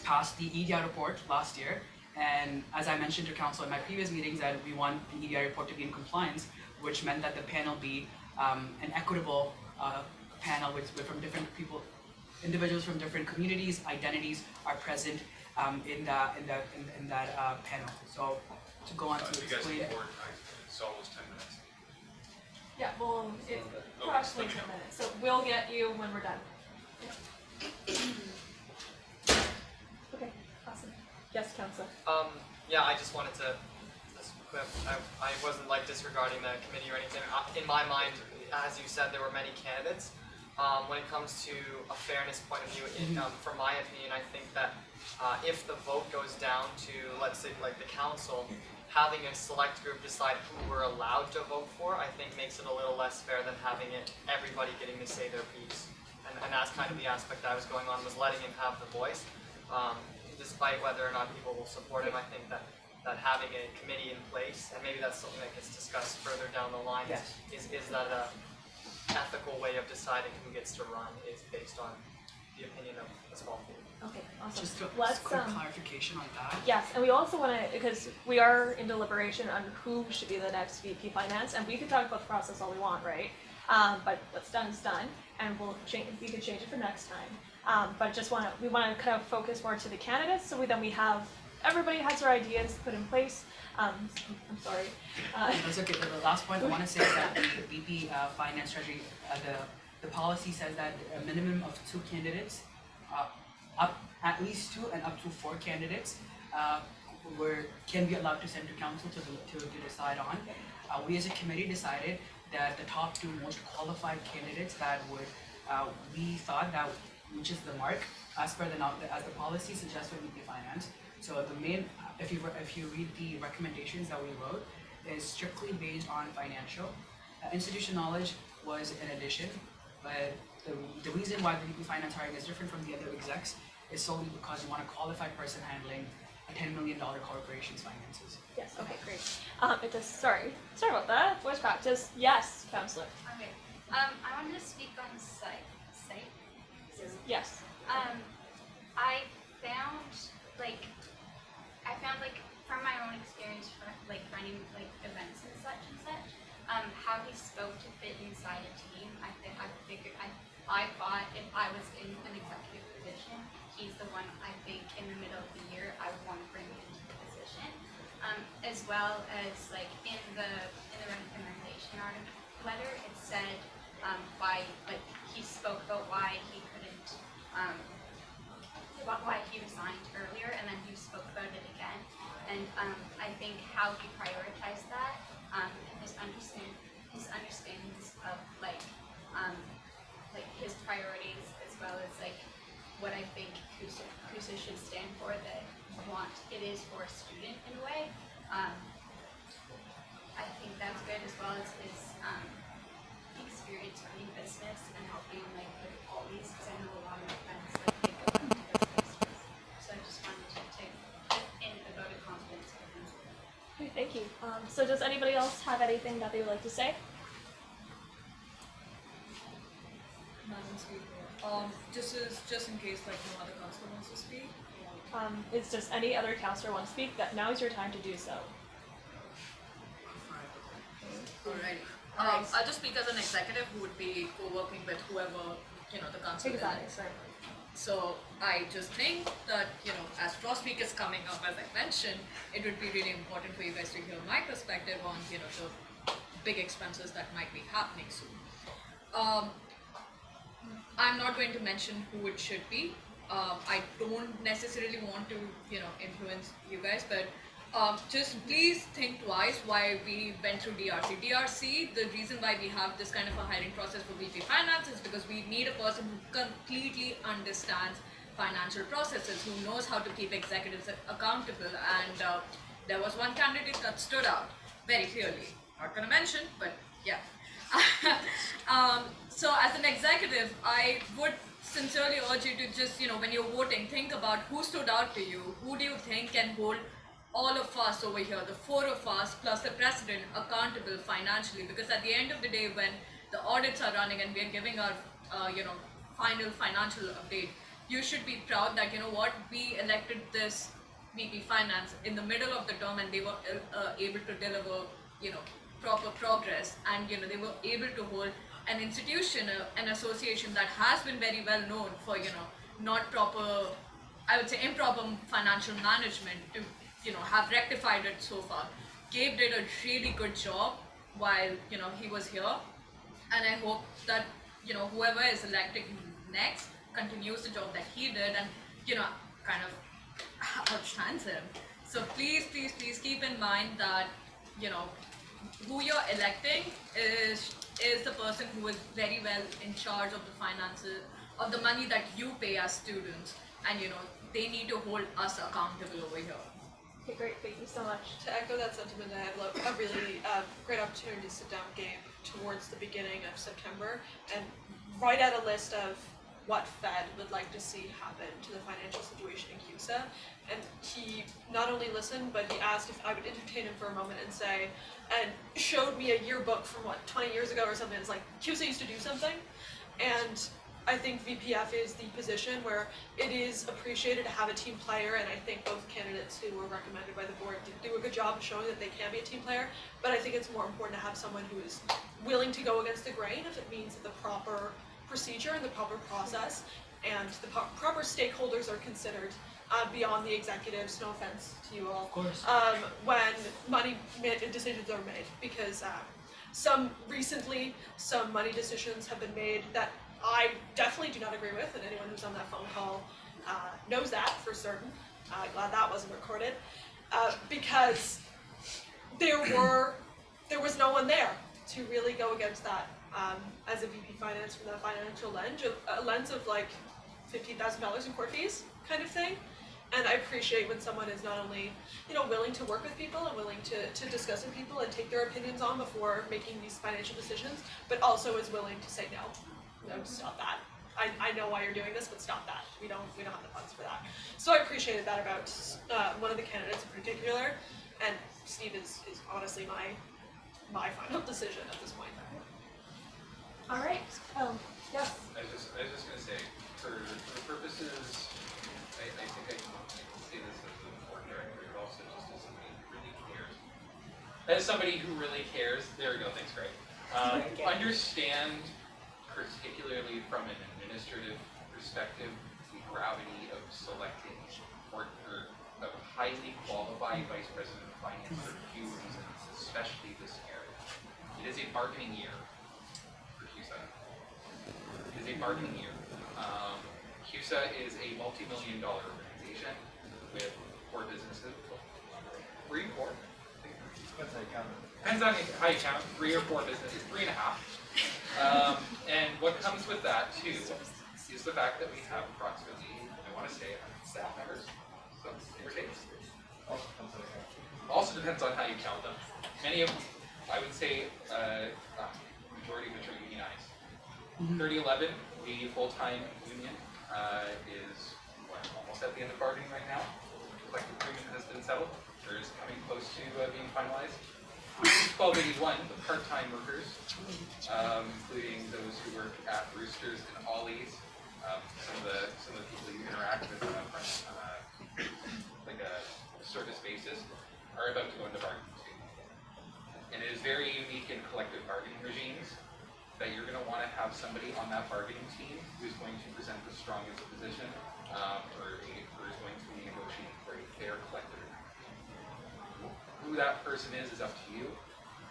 passed the EDI report last year, and as I mentioned to council in my previous meetings, that we want the EDI report to be in compliance, which meant that the panel be an equitable panel from different people, individuals from different communities, identities are present in that panel. So to go on to explain. It's almost 10 minutes. Yeah, well, it's approximately 10 minutes, so we'll get you when we're done. Okay, awesome. Yes, Councillor. Yeah, I just wanted to I wasn't like disregarding the committee or anything. In my mind, as you said, there were many candidates. When it comes to a fairness point of view, from my opinion, I think that if the vote goes down to, let's say, like the council, having a select group decide who we're allowed to vote for, I think makes it a little less fair than having everybody getting to say their piece. And that's kind of the aspect that was going on, was letting him have the voice. Despite whether or not people will support him, I think that having a committee in place, and maybe that's something that gets discussed further down the line, is that a ethical way of deciding who gets to run is based on the opinion of a small group. Okay, awesome. Just a Let's, quick clarification on that. Yes, and we also want to, because we are in deliberation on who should be the next VP Finance, and we can talk about the process all we want, right? But what's done is done, and we can change it for next time. But we want to kind of focus more to the candidates, so everybody has their ideas put in place. I'm sorry. That's okay. The last point I want to say is that the VP Finance Treasury, the policy says that a minimum of 2 candidates, at least 2 and up to 4 candidates, can be allowed to send to council to decide on. We as a committee decided that the top 2 most qualified candidates that we thought that reaches the mark as the policy suggests for VP Finance. So the main, if you read the recommendations that we wrote, is strictly based on financial. Institutional knowledge was an addition, but the reason why the VP Finance hiring is different from the other execs is solely because you want a qualified person handling a $10 million corporation's finances. Yes, okay, great. Sorry about that. Voice practice. Yes, Councillor. Okay. I wanted to speak on the site. Yes. I found from my own experience running events and such, how he spoke to fit inside a team. I thought if I was in an executive position, he's the one I think in the middle of the year I would want to bring into the position. As well as in the recommendation letter, it said he spoke about why he couldn't about why he resigned earlier, and then he spoke about it again. And I think how he prioritized that, and his his understandings of like his priorities, as well as like what I think CUSA should stand for, that it is for a student in a way. I think that's good, as well as his experience running business and helping like with all these, because I know a lot of my friends like they go into business. So I just wanted to take in a vote of confidence for him. Okay, thank you. So does anybody else have anything that they would like to say? Madam Speaker, this is just in case like no other councillor wants to speak. Is just any other counselor want to speak? That now is your time to do so. Alrighty. I'll just speak as an executive who would be co-working with whoever, the council elects. So I just think that, as Frost Week is coming up, as I mentioned, it would be really important for you guys to hear my perspective on, the big expenses that might be happening soon. I'm not going to mention who it should be. I don't necessarily want to, influence you guys, but just please think twice why we went through DRC. DRC, the reason why we have this kind of a hiring process for VP Finance is because we need a person who completely understands financial processes, who knows how to keep executives accountable, and there was one candidate that stood out very clearly. Not going to mention, but yeah. So as an executive, I would sincerely urge you to just, when you're voting, think about who stood out to you, who do you think can hold all of us over here, the four of us plus the president, accountable financially, because at the end of the day, when the audits are running and we're giving our, final financial update, you should be proud that, we elected this VP Finance in the middle of the term and they were able to deliver, proper progress, and, they were able to hold an institution, an association that has been very well known for, not proper, I would say improper financial management, to have rectified it so far. Gabe did a really good job while, he was here, and I hope that, whoever is elected next continues the job that he did and, kind of outshines him. So please, please, please keep in mind that, who you're electing is the person who is very well in charge of the finances, of the money that you pay as students, and, they need to hold us accountable over here. Okay, great. Thank you so much. To echo that sentiment, I had a really great opportunity to sit down with Gabe towards the beginning of September and write out a list of what Fed would like to see happen to the financial situation in CUSA. And he not only listened, but he asked if I would entertain him for a moment and say, and showed me a yearbook from 20 years ago or something. It's like, CUSA used to do something. And I think VPF is the position where it is appreciated to have a team player, and I think both candidates who were recommended by the board do a good job of showing that they can be a team player, but I think it's more important to have someone who is willing to go against the grain if it means that the proper procedure and the proper process and the proper stakeholders are considered beyond the executives, no offense to you all, of course. When money decisions are made, because some money decisions have been made that I definitely do not agree with, and anyone who's on that phone call knows that for certain. Glad that wasn't recorded, because there was no one there to really go against that as a VP Finance from the financial lens of like $15,000 in court fees kind of thing. And I appreciate when someone is not only, willing to work with people and willing to discuss with people and take their opinions on before making these financial decisions, but also is willing to say no. No, stop that. I know why you're doing this, but stop that. We don't have the funds for that. So I appreciated that about one of the candidates in particular, and Steve is honestly my final decision at this point. All right. Yes. I was just going to say, for the purposes, I think I can see this as a board director, but also just as somebody who really cares. As somebody who really cares, there we go. Thanks, Greg. Understand, particularly from an administrative perspective, the gravity of selecting a highly qualified vice president of finance for a few reasons, especially this year. It is a bargaining year for CUSA. It is a bargaining year. CUSA is a multi-million-dollar organization with core businesses. Were you poor? That's how you count it. Depends on how you count, 3 or 4 businesses, 3.5. And what comes with that too is the fact that we have approximately, I want to say, 100 staff members, so give or take. Also depends on how you count them. Many of them, I would say, majority of which are unionized. 3011, the full-time union, is almost at the end of bargaining right now. Collective agreement has been settled, or is coming close to being finalized. 1281, the part-time workers, including those who work at Roosters and Ollie's, some of the people you interact with on like a service basis, are about to go into bargaining too. And it is very unique in collective bargaining regimes that you're going to want to have somebody on that bargaining team who's going to present the strongest position, or is going to be negotiating for a fair collective agreement. Who that person is up to you,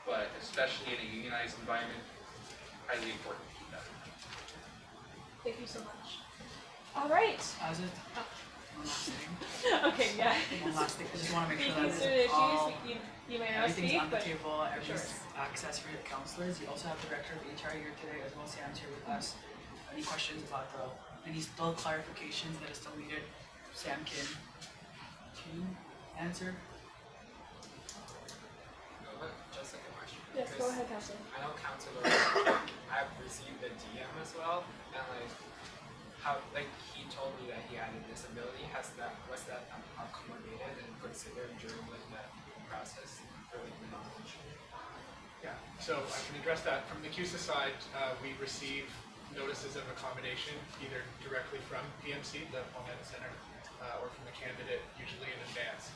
but especially in a unionized environment, highly important to keep that in mind. Thank you so much. All right. As it, one last thing. Okay, yeah. One last thing. I just want to make sure Speaking that all, you may not everything's speak, on the but table, everything's sure. access for your counselors. You also have the director of HR here today, as well as Sam's here with us. Any questions about any still clarifications that is still needed? Sam can answer. Just like a question. Yes, go Because ahead, Counselor. I know Counselor, I've received a DM as well, and like how he told me that he had a disability. Was that accommodated and considered during like the process for like the nomination? Yeah, so I can address that. From the CUSA side, we receive notices of accommodation either directly from PMC, the Palmetto Center, or from the candidate, usually in advance.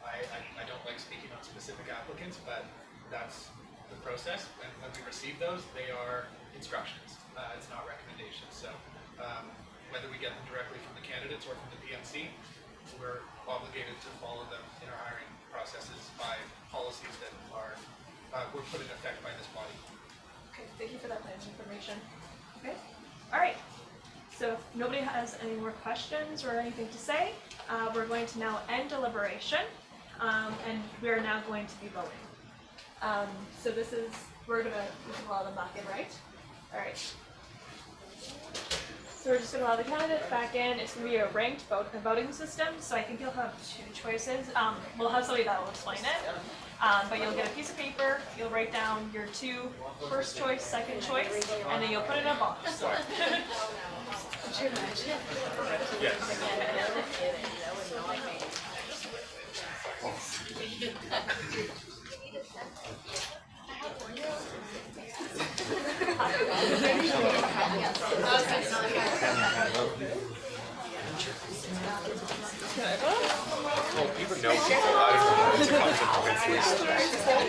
I don't like speaking on specific applicants, but that's the process. And when we receive those, they are instructions. It's not recommendations. So whether we get them directly from the candidates or from the PMC, we're obligated to follow them in our hiring processes by policies that were put in effect by this body. Okay, thank you for that information. Okay, all right. So if nobody has any more questions or anything to say, we're going to now end deliberation, and we are now going to be voting. So we can allow them back in, right? All right. So we're just going to allow the candidates back in. It's going to be a ranked voting system, so I think you'll have 2 choices. We'll have somebody that will explain it, but you'll get a piece of paper, you'll write down your 2 first choice, second choice, and then you'll put it in a box. Well, even know people, I don't know, it's a conflict of interest.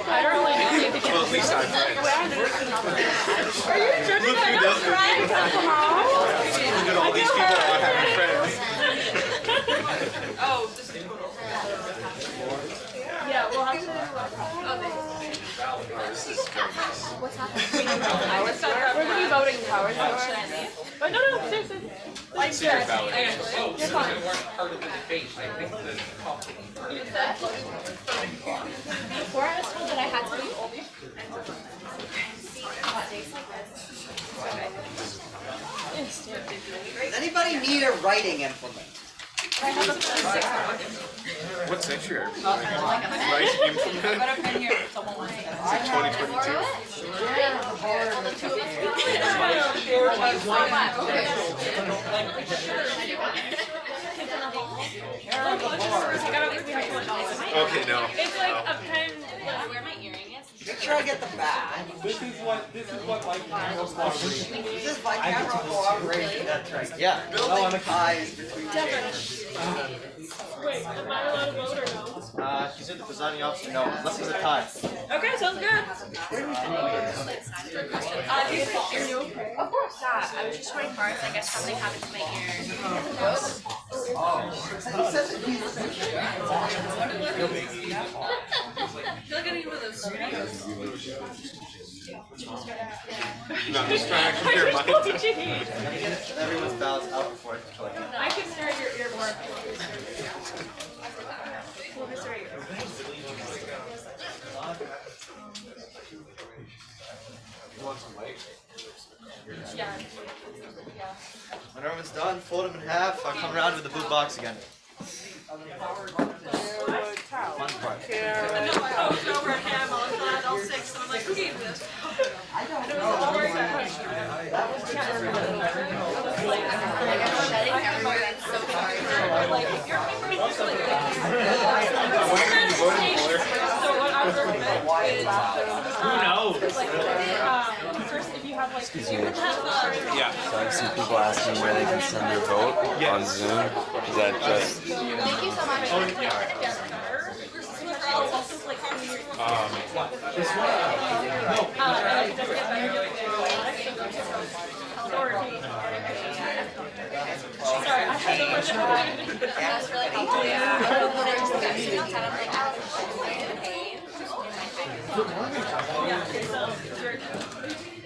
I don't really know anything. Well, at least I'm friends. Are you judging Look who doesn't. Look at all these people not having friends. Oh, this is total. Yeah, we'll have to. What's happening? We're going to be voting Howard. But no, seriously. Like, Secret ballot. Oh, so they weren't part of the debate. I think the Before I was told that I had to leave all these days like this. Does anybody need a writing implement? What century are we? Right implement? I've got a pen here if someone wants it. Is it 2022? Okay, no. It's like a pen. Where my earring is. Make sure I get the bag. This is what my camera cooperation. This is my camera cooperation. That's right. Yeah. Building ties between chambers. Wait, am I allowed to vote or no? She's in the presiding officer. No, left with a tie. Okay, sounds good. Are you okay? Of course. Yeah, I was just wearing cards. I guess something happened to my ear. You're getting one of those videos. No, I'm just trying to compare mine. Everyone's ballots out before I control it. I can hear your ear more. Let me start yours. When everyone's done, fold them in half. I'll come around with the blue box again. Fun part. And then I was over at him, I was glad all six, and I'm like, who gave this? And it was all very good. So what I would recommend is, Who knows? first if you have like, Excuse me. Yeah. So I have some people asking where they can send their vote on Zoom. Is that just? Thank you so much. This Sorry, I had so much fun. That's really helpful.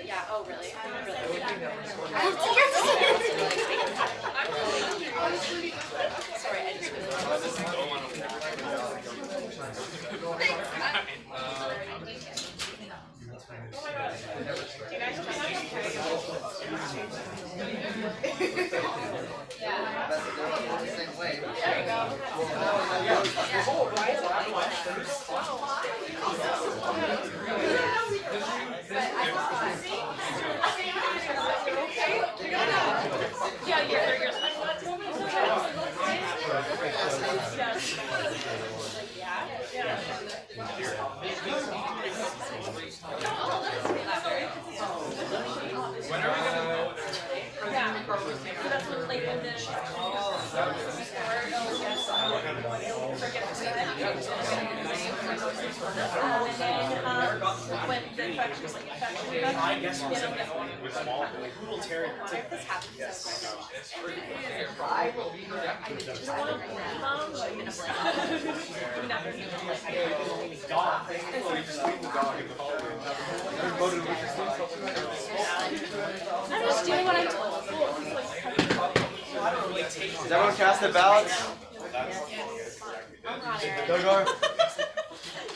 Yeah, oh really? Sorry, I just When the infection is like infection, I guess we'll send small. Who will tear it? I'm just doing what I'm told. Does everyone cast their ballots? Dogar?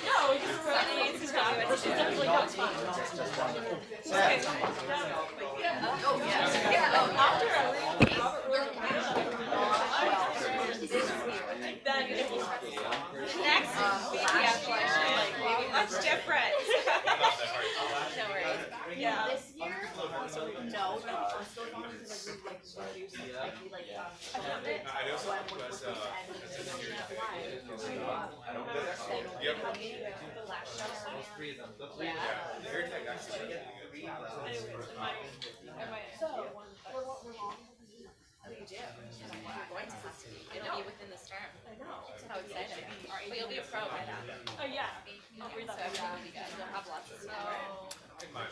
No, we just really need to talk. This is definitely not fun. Okay. Oh, yes. Yeah, after then it was next that's different. No worries. Yeah. This year, no, but I'm still going to reduce a little bit. So I'm working with It'll be within this term. I know. How exciting. But you'll be a pro by then. Oh yeah. So everything will be good. You'll have lots of stuff.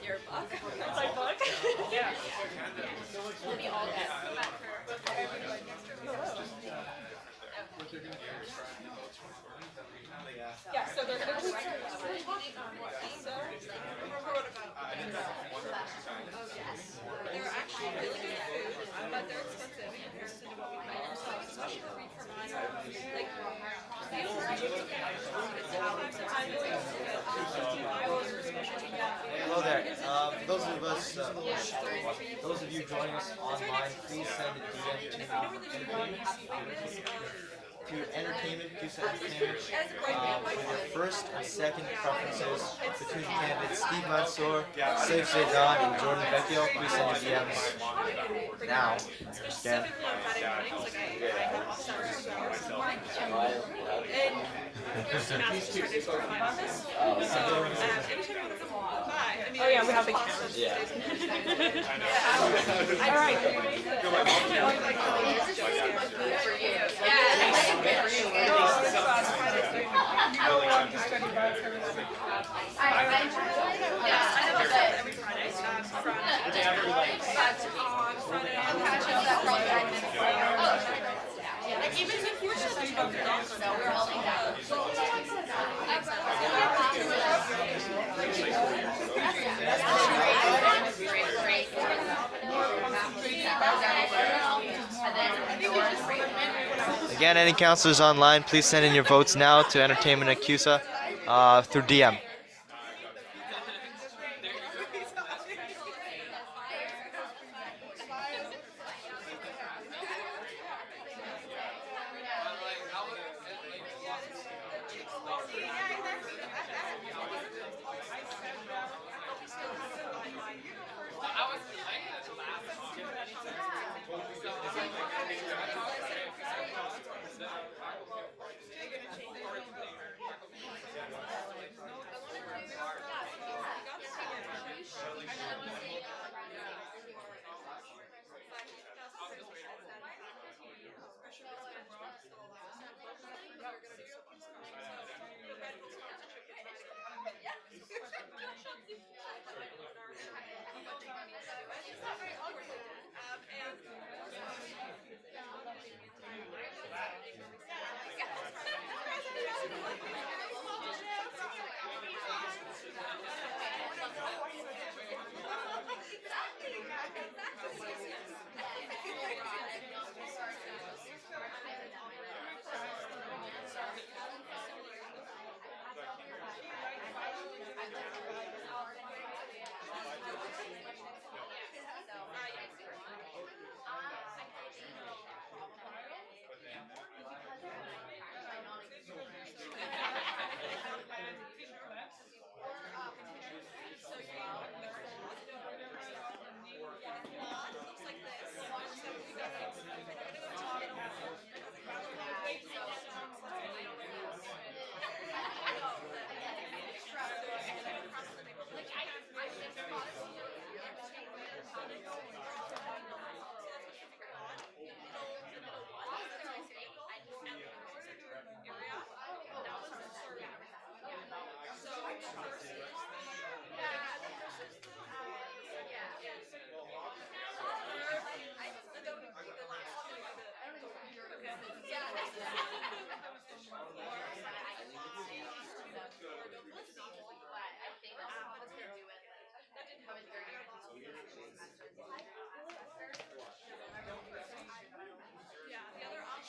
Your book. My book? Yeah. We'll be all good. For everybody. Yeah, so they're gonna be They're actually really good food, but they're expensive in comparison to what we pay ourselves, especially for we provide like Hello there. For those of us, those of you joining us online, please send a DM to entertainment, CUSA Entertainment, with your first and second preferences between candidates Steve Mansour, Saif Zaidan, and Jordan Vecchio. Please send your DMs now. Again. Oh yeah, we have big cameras. Yeah. All right. Like even if you're just doing no, we're all Again, any counselors online, please send in your votes now to entertainment at CUSA through DM.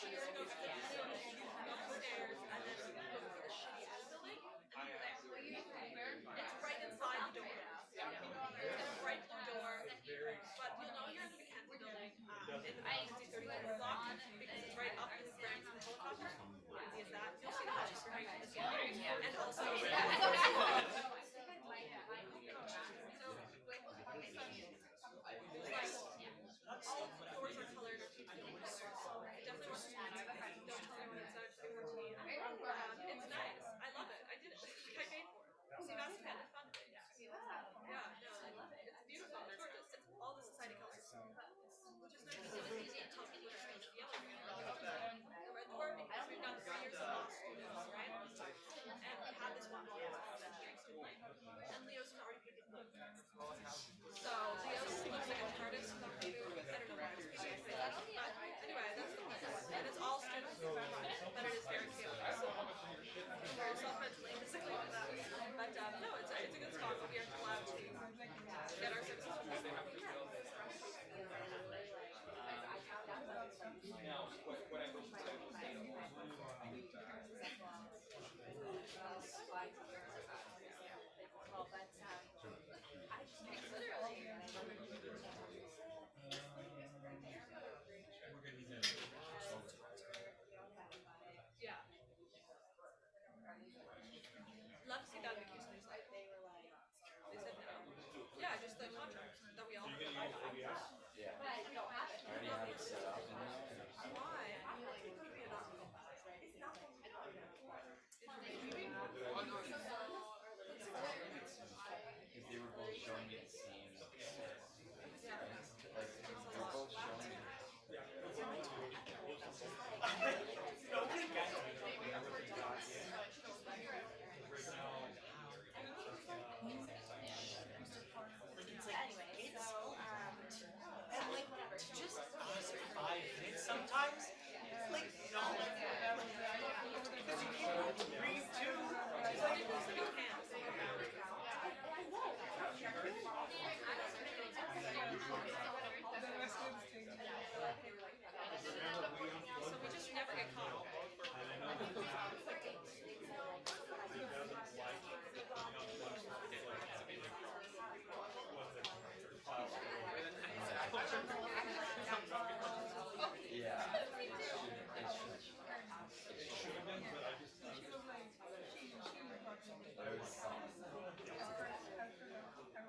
So you have to go upstairs and then you go to the shitty ass building and you're there. It's right inside the door. It's gonna break the door, but you'll know you're in the Mackenzie building in the 6031 block because it's right up in the ground from the helicopter. Easy as that. You'll see the house right from the ceiling. And also, all of the doors are colored or definitely works for me. Don't tell anyone it's actually working. It's nice. I love it. I did it. I paid for it. See, that's kind of fun. Yeah, no, I love it. It's beautiful. It's gorgeous. It's all the society colors. Which is nice. Tell people to change the yellow. The red door because we've got 3 years of law students, right? And we had this one and Leo's already picked it up. So Leo's looks like a TARDIS without the moon. I don't know why it's but anyway, that's the place. And it's all students, but it is very chaotic. So we're also mentally, physically with that. But no, it's a good spot. We are allowed to get our services from the same Now, what I wish was yeah. Love to see that in the CUSA newsletter. They said no. Yeah, just the contract that we all. Yeah. I already have it set up in there. Why? Because they were both showing me the same. Like, they're both showing me. Anyway, so and like just 5 minutes sometimes, like no, because you can't breathe too. So we just never get caught. Yeah. It should have been, but I just there was some.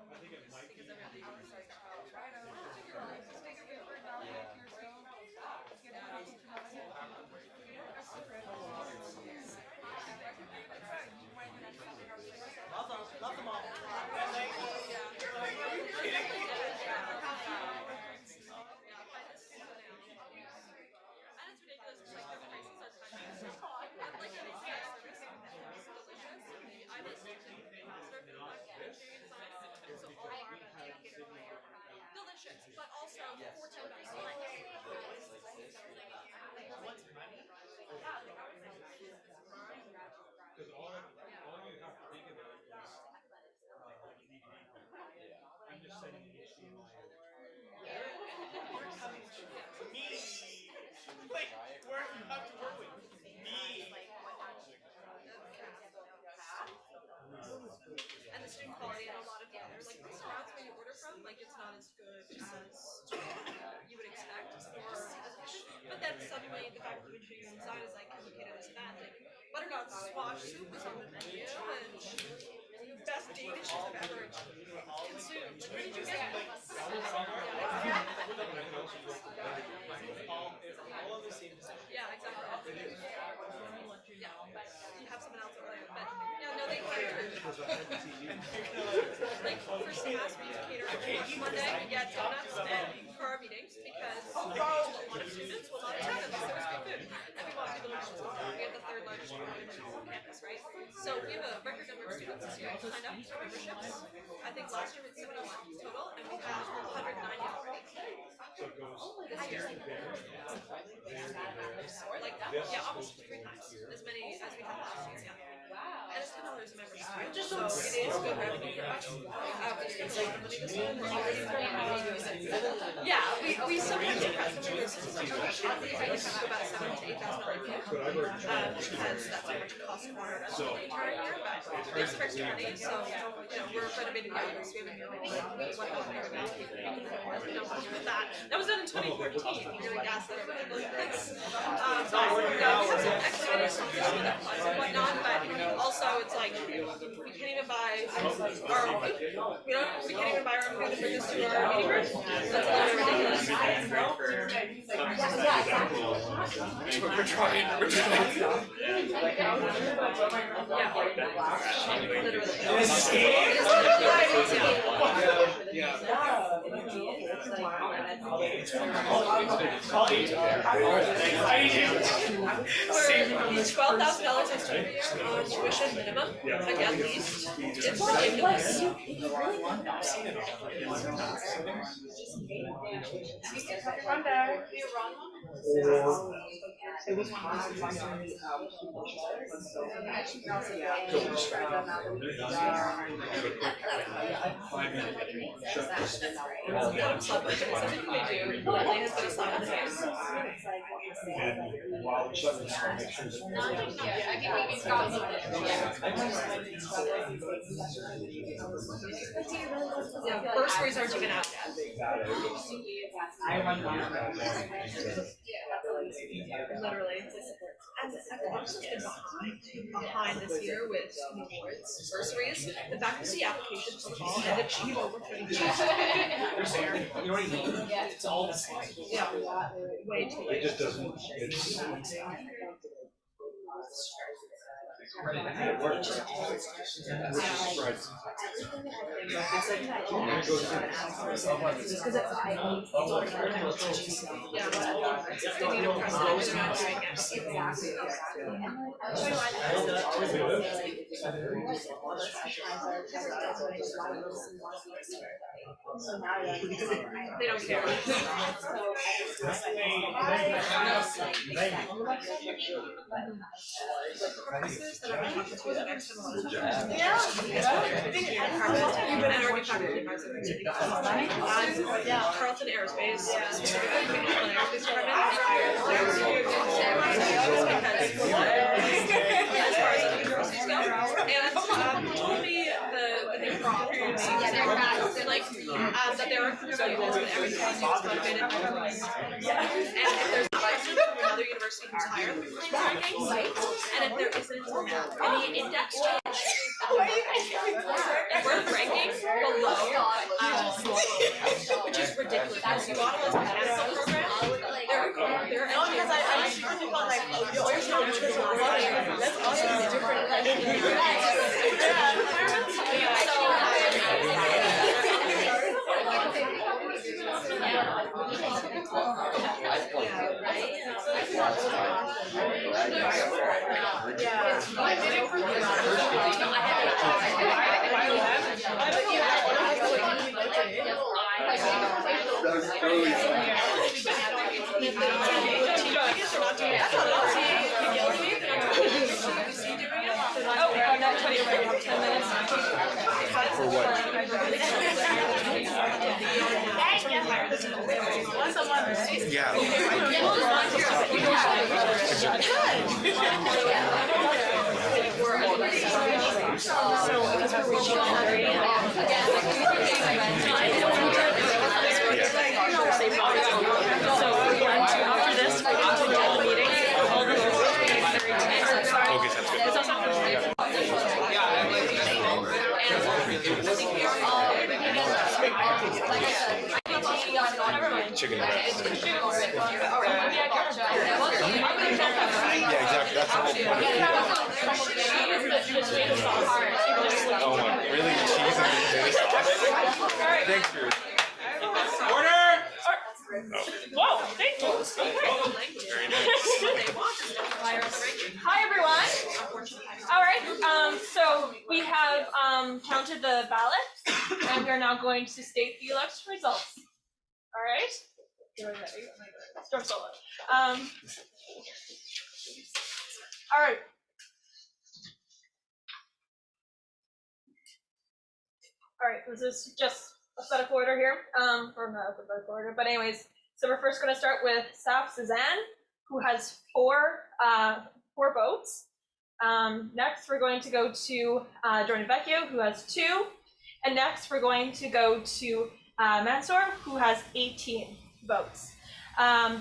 I think it might be. Love them all. And it's ridiculous because like the prices are tiny. Like it's delicious. I was surfing my interior design, so all our delicious, but also 14 bucks. Because all you have to think about is like you need to be. I'm just setting the HDMI. You're coming to me. Like, where you have to work with me. And the student quality in a lot of the other like restaurants where you order from, like it's not as good as you would expect or as efficient. But then suddenly the fact that the interior design is like complicated as that, like butternut squash soup is on the menu and the best Danish I've ever consumed. Like, where did you get it? It's all on the same decision. Yeah, exactly. Yeah, you have someone else over there, but yeah, no, they cater. Like for semester, we cater on Monday. We get donuts and for our meetings because a lot of students will not attend unless there's good food, and we want people to know. We have the third largest program on campus, right? So we have a record number of students this year who signed up for memberships. I think last year we had 71 total, and we have 190 already. This year. Like, yeah, almost 3 times as many as we had last year, yeah. And it's $10 there's a member dispute, so it is good revenue for us. It's like money this one, we're already yeah, we sometimes have customers that sometimes we have about $7,000 to $8,000 quote. Because that's how much it costs for our entire year, but this first party, so we're renovating the office, we have a new one that was done in 2014. You really gas that over the years. We have some excavated and whatnot, but also it's like we can't even buy our we can't even buy our own food to bring this to our meeting room. That's a little ridiculous. We're trying. $12,000 has to be on tuition minimum, like at least. It's ridiculous. Yeah, bursaries aren't even out yet. Literally. And the office has been behind this year with awards, bursaries. The fact that the applications for the fall and achieve over 32. You know what I mean? It's all the same. Yeah, way too late. It just doesn't. It works. Right. They don't care. Yeah. Carlton Aerospace, specifically Aerospace Department. As far as the universities go, and told me the thing for all like that there are CUSA goals, but every student is motivated. And if there's a question from another university who's higher than the rankings, and if there isn't any index change, if we're ranking below, which is ridiculous. Because Guatemala's mechanical program, they're because I was thinking about like, there's no nutrition on that's also different. For what? Yeah. Chicken breast. Yeah, exactly. That's the whole point. Oh my, really? Cheese and potato sauce? Thanks, Ruth. Order! Whoa, thank you. Very nice. Hi, everyone. All right, so we have counted the ballots, and we are now going to state the election results. All right? Storm solo. All right. All right, this is just alphabetical order here, or not alphabetical order, but anyways, so we're first going to start with Saf Suzanne, who has four votes. Next, we're going to go to Jordan Vecchio, who has 2, and next we're going to go to Mansour, who has 18 votes.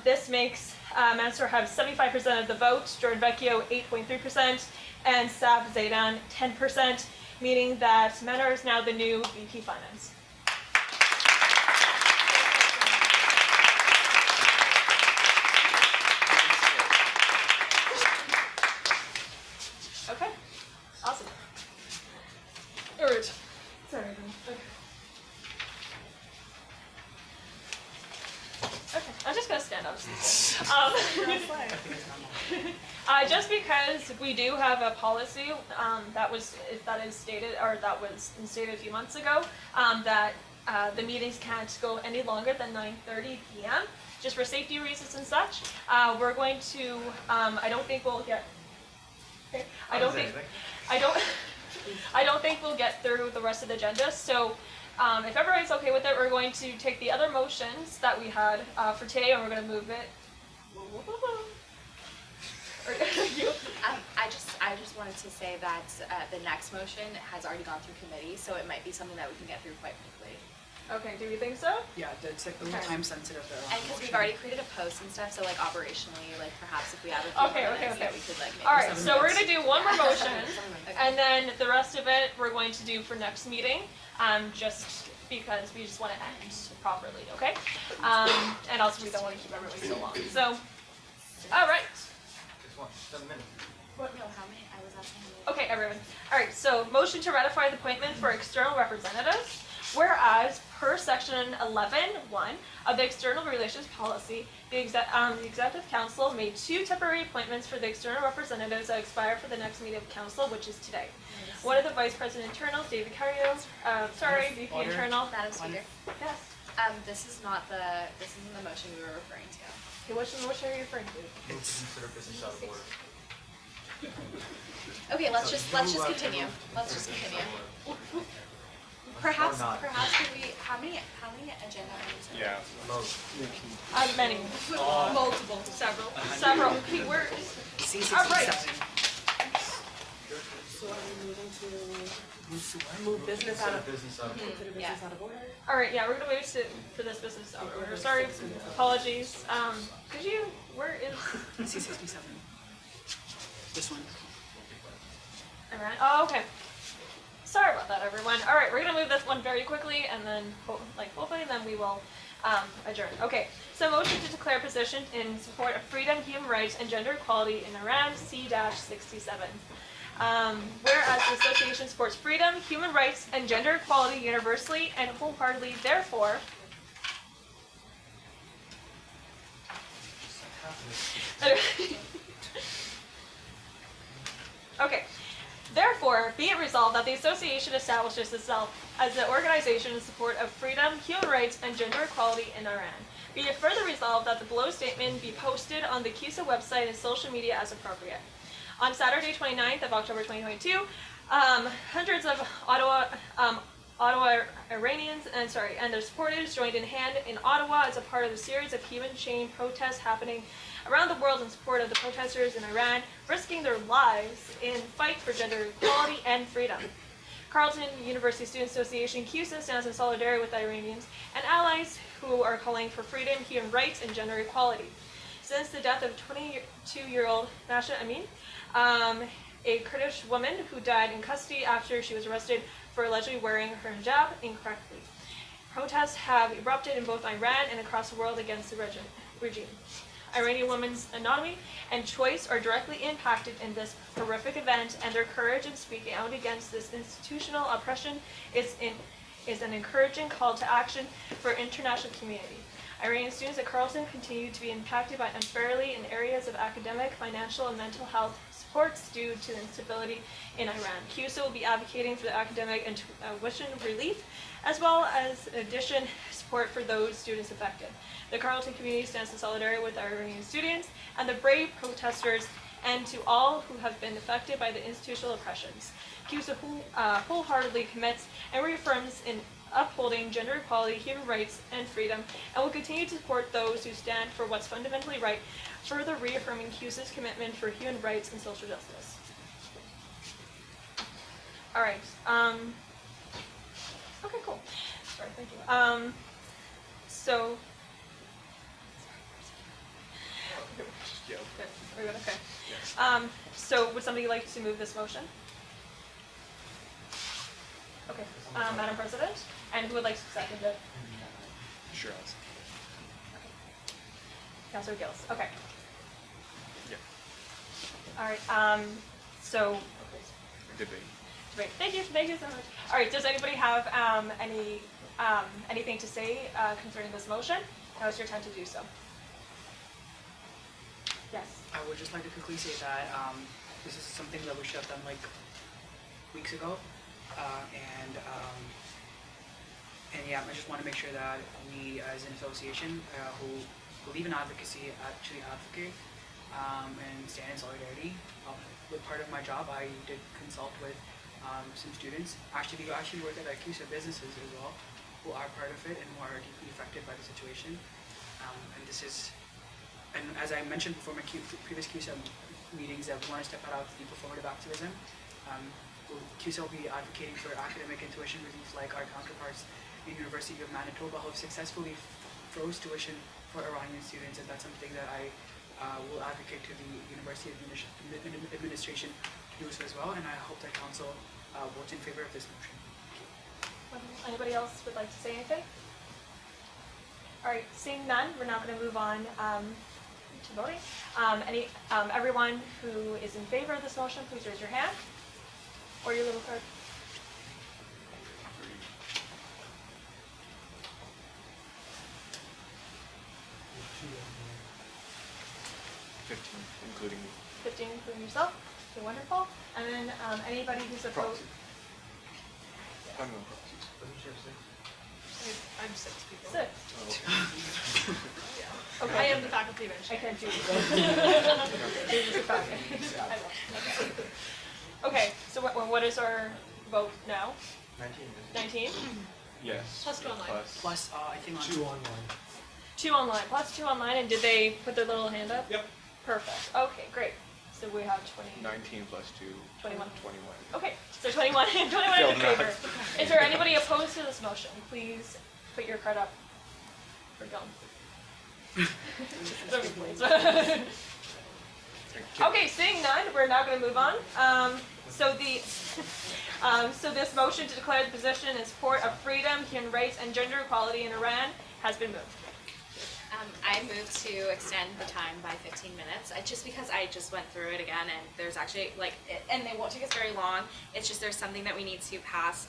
This makes Mansour have 75% of the vote, Jordan Vecchio 8.3%, and Saf Zaidan 10%, meaning that Mansour is now the new VP Finance. Okay, awesome. All right. Sorry. Okay, I'm just gonna stand up. Just because we do have a policy that is stated, or that was instated a few months ago, that the meetings can't go any longer than 9:30 p.m. just for safety reasons and such. We're going to. I don't think we'll get. Okay. I don't think we'll get through the rest of the agenda. So. If everybody's okay with it, we're going to take the other motions that we had for today, and we're going to move it. I just wanted to say that the next motion has already gone through committee, so it might be something that we can get through quite quickly. Okay, do you think so? Yeah, it's like a little time sensitive. And because we've already created a post and stuff, so like operationally, like perhaps if we have a few minutes that we could like make. All right, so we're gonna do one more motion, and then the rest of it we're going to do for next meeting, just because we just want to end properly, okay? And also we don't want to keep everybody so long. So, all right. What? No, how many? I was asking how many. Okay, everyone. All right, so motion to ratify the appointment for external representatives. Whereas, per section 11.1 of the External Relations Policy, the Executive Council made 2 temporary appointments for the external representatives that expire for the next meeting of Council, which is today. One of the Vice President Internals, David Carrier, VP Internal. Madam Speaker. Yes. This isn't the motion we were referring to. Okay, what motion are you referring to? It's considered business out of order. Okay, let's just continue. Let's just continue. Perhaps could we? How many agenda items? Yeah. Many. Multiple. Several. Okay, C67. all right. So are we moving to move business out of business out of order? Consider business out of order? All right, yeah, we're gonna move for this business out of order. Sorry, apologies. Where is? C67. This one. Oh, okay. Sorry about that, everyone. All right, we're gonna move this one very quickly, and then hopefully, then we will adjourn. Okay. So, motion to declare position in support of freedom, human rights, and gender equality in Iran. C-67. Whereas the association supports freedom, human rights, and gender equality universally and wholeheartedly. Therefore. Okay. Therefore, be it resolved that the association establishes itself as the organization in support of freedom, human rights, and gender equality in Iran. Be it further resolved that the below statement be posted on the CUSA website and social media as appropriate. On Saturday, 29th of October 2022, hundreds of Ottawa Iranians and their supporters joined in hand in Ottawa as a part of the series of human chain protests happening around the world in support of the protesters in Iran, risking their lives in fight for gender equality and freedom. Carleton University Student Association CUSA stands in solidarity with Iranians and allies who are calling for freedom, human rights, and gender equality. Since the death of 22-year-old Masha Amin, a Kurdish woman who died in custody after she was arrested for allegedly wearing her hijab incorrectly. Protests have erupted in both Iran and across the world against the regime. Iranian women's autonomy and choice are directly impacted in this horrific event, and their courage in speaking out against this institutional oppression is an encouraging call to action for international community. Iranian students at Carleton continue to be impacted by unfairly in areas of academic, financial, and mental health supports due to the instability in Iran. CUSA will be advocating for the academic and tuition relief, as well as addition support for those students affected. The Carleton community stands in solidarity with Iranian students and the brave protesters, and to all who have been affected by the institutional oppressions. CUSA wholeheartedly commits and reaffirms in upholding gender equality, human rights, and freedom, and will continue to support those who stand for what's fundamentally right, further reaffirming CUSA's commitment for human rights and social justice. All right. Okay, cool. Sorry, thank you. So. Yeah. Good. Very good. Okay. So would somebody like to move this motion? Okay. Madam President, and who would like to second it? Sure. Councilor Gills. Okay. Yeah. All right. So. Debate. Great. Thank you so much. All right, does anybody have anything to say concerning this motion? Now is your time to do so. Yes. I would just like to quickly say that this is something that we should have done like weeks ago, and yeah, I just want to make sure that we, as an association who believe in advocacy, actually advocate and stand in solidarity. With part of my job, I did consult with some students. Actually, who actually work at CUSA businesses as well, who are part of it and who are deeply affected by the situation. And this is. And as I mentioned before my previous CUSA meetings, that we want to step out of the performative activism. CUSA will be advocating for academic and tuition relief like our counterparts in University of Manitoba who have successfully froze tuition for Iranian students, and that's something that I will advocate to the University administration to do so as well, and I hope that Council votes in favor of this motion. Anybody else would like to say anything? All right, seeing none, we're now going to move on to voting. Everyone who is in favor of this motion, please raise your hand or your little card. Including me. 15, including yourself. Okay, wonderful. And then anybody who's opposed. I'm no proxies. I'm 6 people. 6. Yeah. Okay. I am the faculty administrator. I can't do it. Okay, so what is our vote now? 19. 19? Yes. Plus 2 online. Plus, I think 2 online. 2 online, plus 2 online, and did they put their little hand up? Yep. Perfect. Okay, great. So we have 20. 19 plus 2. 21. 21. Okay, so 21 in favor. Is there anybody opposed to this motion? Please put your card up. We're done. Okay, seeing none, we're now going to move on. So this motion to declare the position in support of freedom, human rights, and gender equality in Iran has been moved. I move to extend the time by 15 minutes, just because I just went through it again, and there's actually, and it won't take us very long, it's just there's something that we need to pass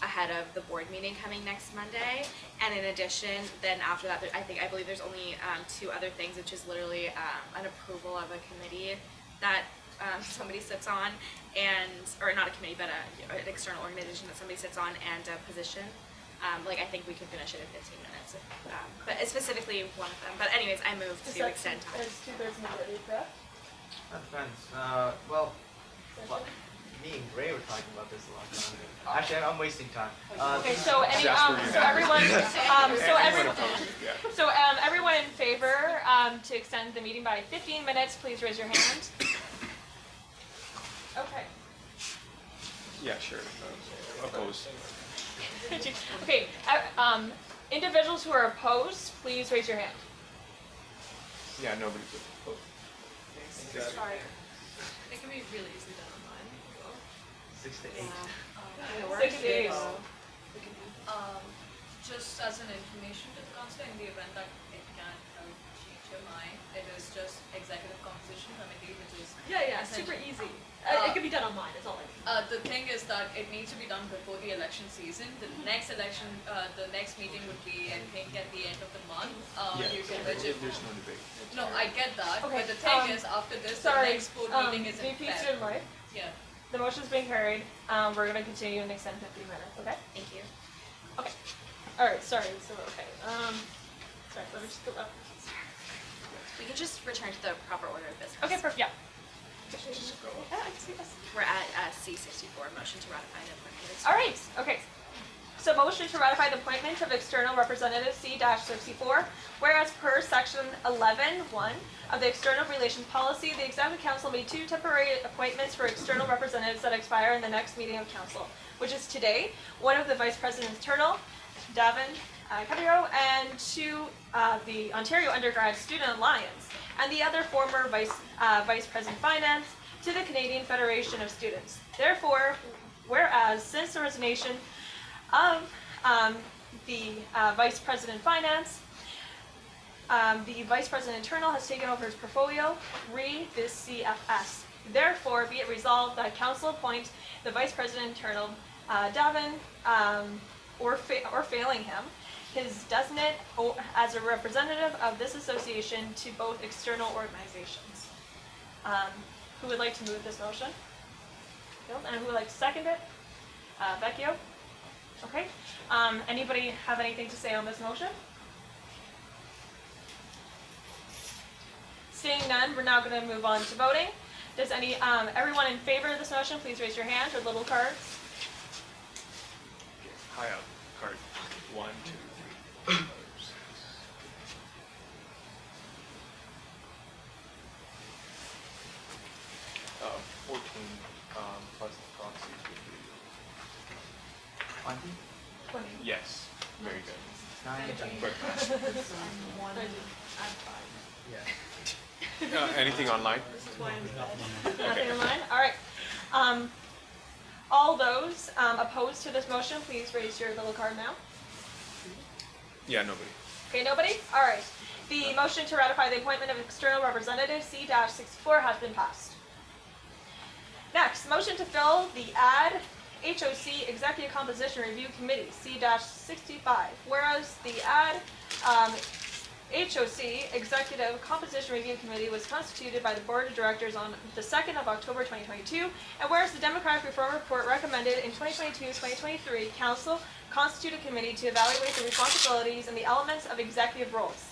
ahead of the board meeting coming next Monday, and in addition, then after that, I believe there's only 2 other things, which is literally an approval of a committee that somebody sits on, or not a committee, but an external organization that somebody sits on, and a position. I think we could finish it in 15 minutes, but it's specifically one of them. But anyways, I move to extend time. It's 2/3 majority, correct? That depends. Me and Gray were talking about this a long time ago. Actually, I'm wasting time. Okay, so everyone in favor to extend the meeting by 15 minutes, please raise your hand. Okay. Yeah, sure. Opposed. Okay, individuals who are opposed, please raise your hand. Yeah, nobody's opposed. Sorry. It can be really easily done online. 6 to 8. 6 to 8. Just as an information to the council, in the event that it can change your mind, it is just executive composition committee, which is It's super easy. It can be done online. It's all the thing is that it needs to be done before the election season. The next election, the next meeting would be, I think, at the end of the month. You can budget. There's no debate. No, I get that. Okay, But the thing is, after this, the next board meeting is in VP Feb. Student Life. Yeah. The motion's being carried. We're going to continue and extend 15 minutes, okay? Thank you. Okay. All right, sorry. So, okay. Sorry, let me just go up. We can just return to the proper order of business. Okay, perfect. Yeah. We're at C64, motion to ratify the appointment of All right, okay. So motion to ratify the appointment of external representative C-64, whereas per section 11(1) of the external relations policy, the executive council made 2 temporary appointments for external representatives that expire in the next meeting of council, which is today. One of the vice president's Turtle, Davin Caballero, and 2 the Ontario Undergrad Student Alliance, and the other former vice president finance to the Canadian Federation of Students. Therefore, whereas since the resignation of the Vice President Finance, the Vice President Internal has taken over his portfolio, re this CFS. Therefore, be it resolved that Council appoint the Vice President Internal, Davin, or failing him, his designate as a representative of this association to both external organizations. Who would like to move this motion? Bill, and who would like to second it? Vecchio? Okay. Anybody have anything to say on this motion? Seeing none, we're now going to move on to voting. Does everyone in favor of this motion, please raise your hand or little cards? High up, card. 1, 2, 3. 14 plus the proxies would be 20? 20. yes. Very good. 9. Quick. Yeah. Anything online? Nothing online? All right. All those opposed to this motion, please raise your little card now. Yeah, nobody. Okay, nobody? All right. The motion to ratify the appointment of external representative C-64 has been passed. Next, motion to fill the ad HOC Executive Composition Review Committee C-65. Whereas the ad HOC Executive Composition Review Committee was constituted by the Board of Directors on the 2nd of October 2022, and whereas the Democratic Reform Report recommended in 2022-2023, Council constitute a committee to evaluate the responsibilities and the elements of executive roles.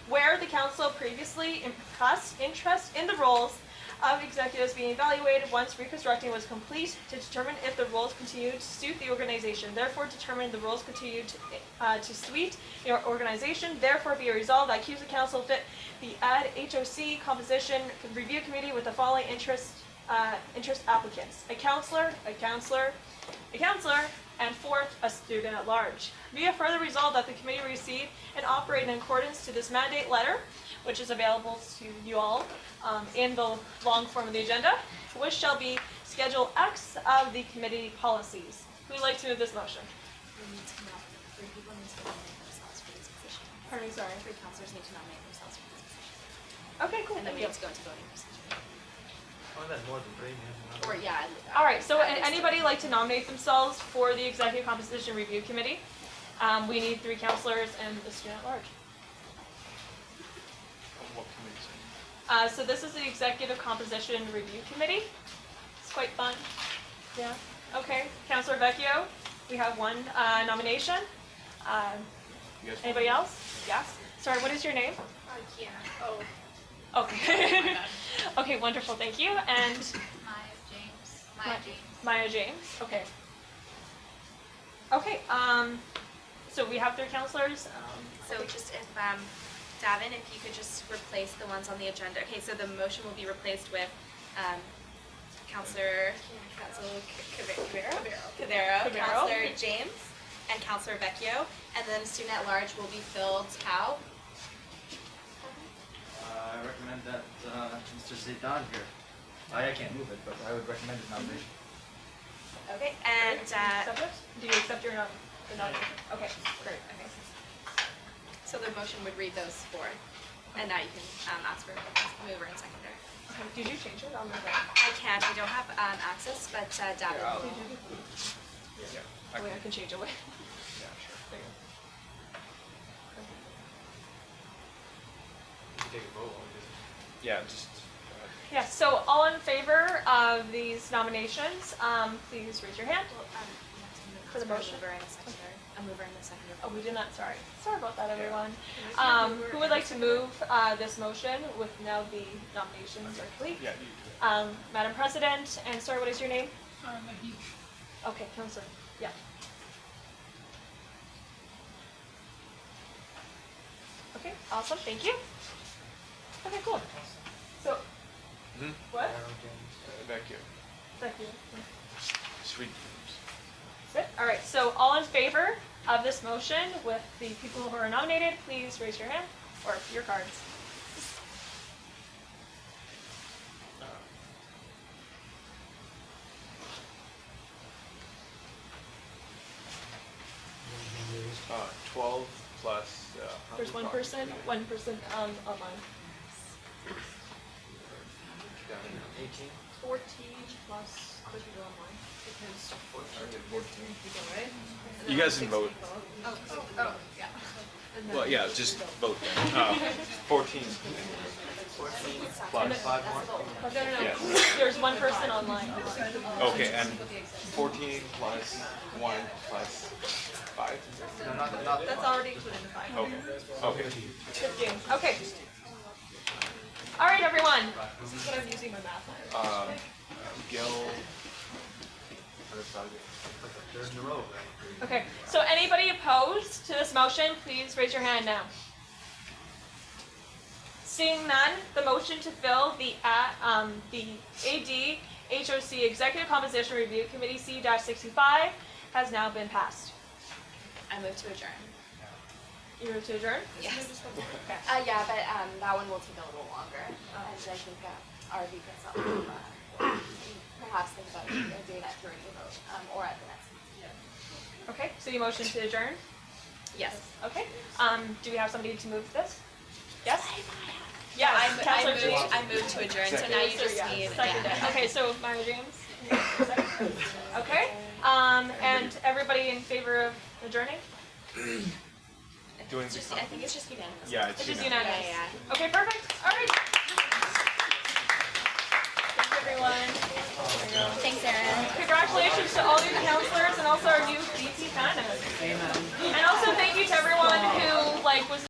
Where the Council previously expressed interest in the roles of executives being evaluated once reconstructing was complete to determine if the roles continued to suit the organization. Therefore, determine the roles continued to suit your organization. Therefore, be resolved that CUSA Council fit the ad HOC Composition Review Committee with the following interest applicants: a counselor, and 4th, a student at large. Be it further resolved that the committee receive and operate in accordance to this mandate letter, which is available to you all in the long form of the agenda, which shall be Schedule X of the committee policies. Who would like to move this motion? Three people need to nominate themselves for this position. Pardon me, sorry. 3 councilors need to nominate themselves for this position. Okay, cool. And then we Thank need to go into voting procedure. Oh, that's more than 3, man. Or yeah. All right, so anybody like to nominate themselves for the Executive Composition Review Committee? We need 3 councilors and the student at large. What committee? So this is the Executive Composition Review Committee. It's quite fun. Yeah. Okay, Councilor Vecchio, we have 1 nomination. Anybody else? Yes. Sorry, what is your name? Kiana. Oh. Okay. Okay, wonderful, thank you. And Maya James. Maya James. Okay. Okay. So we have 3 councilors. So just if Davin, if you could just replace the ones on the agenda. Okay, so the motion will be replaced with Councilor Cavero, Councilor James, and Councilor Vecchio, and then student at large will be filled how? I recommend that Mr. Zidane here. I can't move it, but I would recommend his nomination. Okay, and do you accept your nomination? Okay, great. Okay. So the motion would read those 4, and now you can ask for mover and seconder. Okay. Did you change it on the I can't. We don't have access, but Davin will. Yeah. I can change it away. Yeah, sure. There you You can take a vote. Yeah, just. Yeah, so all in favor of these nominations, please raise your hand for the motion. Mover and seconder. a mover and a seconder. Oh, we did not, sorry. Sorry about that, everyone. Who would like to move this motion with now the nominations are complete? Yeah. Madam President, and sorry, what is your name? Mahesh. Okay, Counselor. Yeah. Okay, awesome, thank you. Okay, cool. So, what? Vecchio. Thank you. Sweet. Good. All right, so all in favor of this motion with the people who are nominated, please raise your hand or your cards. Uh, 12 plus. There's one person online. 18. 14 plus 30 online. Because 14 people, right? You guys can vote. Oh, yeah. Well, yeah, just vote then. 14. 14 plus. And 5 more. No. Yes. There's one person online. Okay, and 14 plus 1 plus 5? No, not That's already included in the 5. Okay. 15. Okay. All right, everyone. This is what I'm using my math on. Gil. There's in a row. Okay, so anybody opposed to this motion, please raise your hand now. Seeing none, the motion to fill the AD HOC Executive Composition Review Committee C-65 has now been passed. I move to adjourn. You move to adjourn? Yes. Okay. Yeah, but that one will take a little longer. And I think RV can help perhaps think about doing that during the vote or at the next meeting. Okay, so you motion to adjourn? Yes. Okay. Do we have somebody to move this? Yes? Yeah, Counselor James. I moved to adjourn, so now you just need. Second. Okay, so Myra James. Okay. And everybody in favor of adjourning? Doing I think it's just unanimous. Yeah, It's just unanimous. Yeah. Okay, perfect. All right. Thanks, everyone. Thanks, Erin. Congratulations to all new counselors and also our new VP finance. And also thank you to everyone who was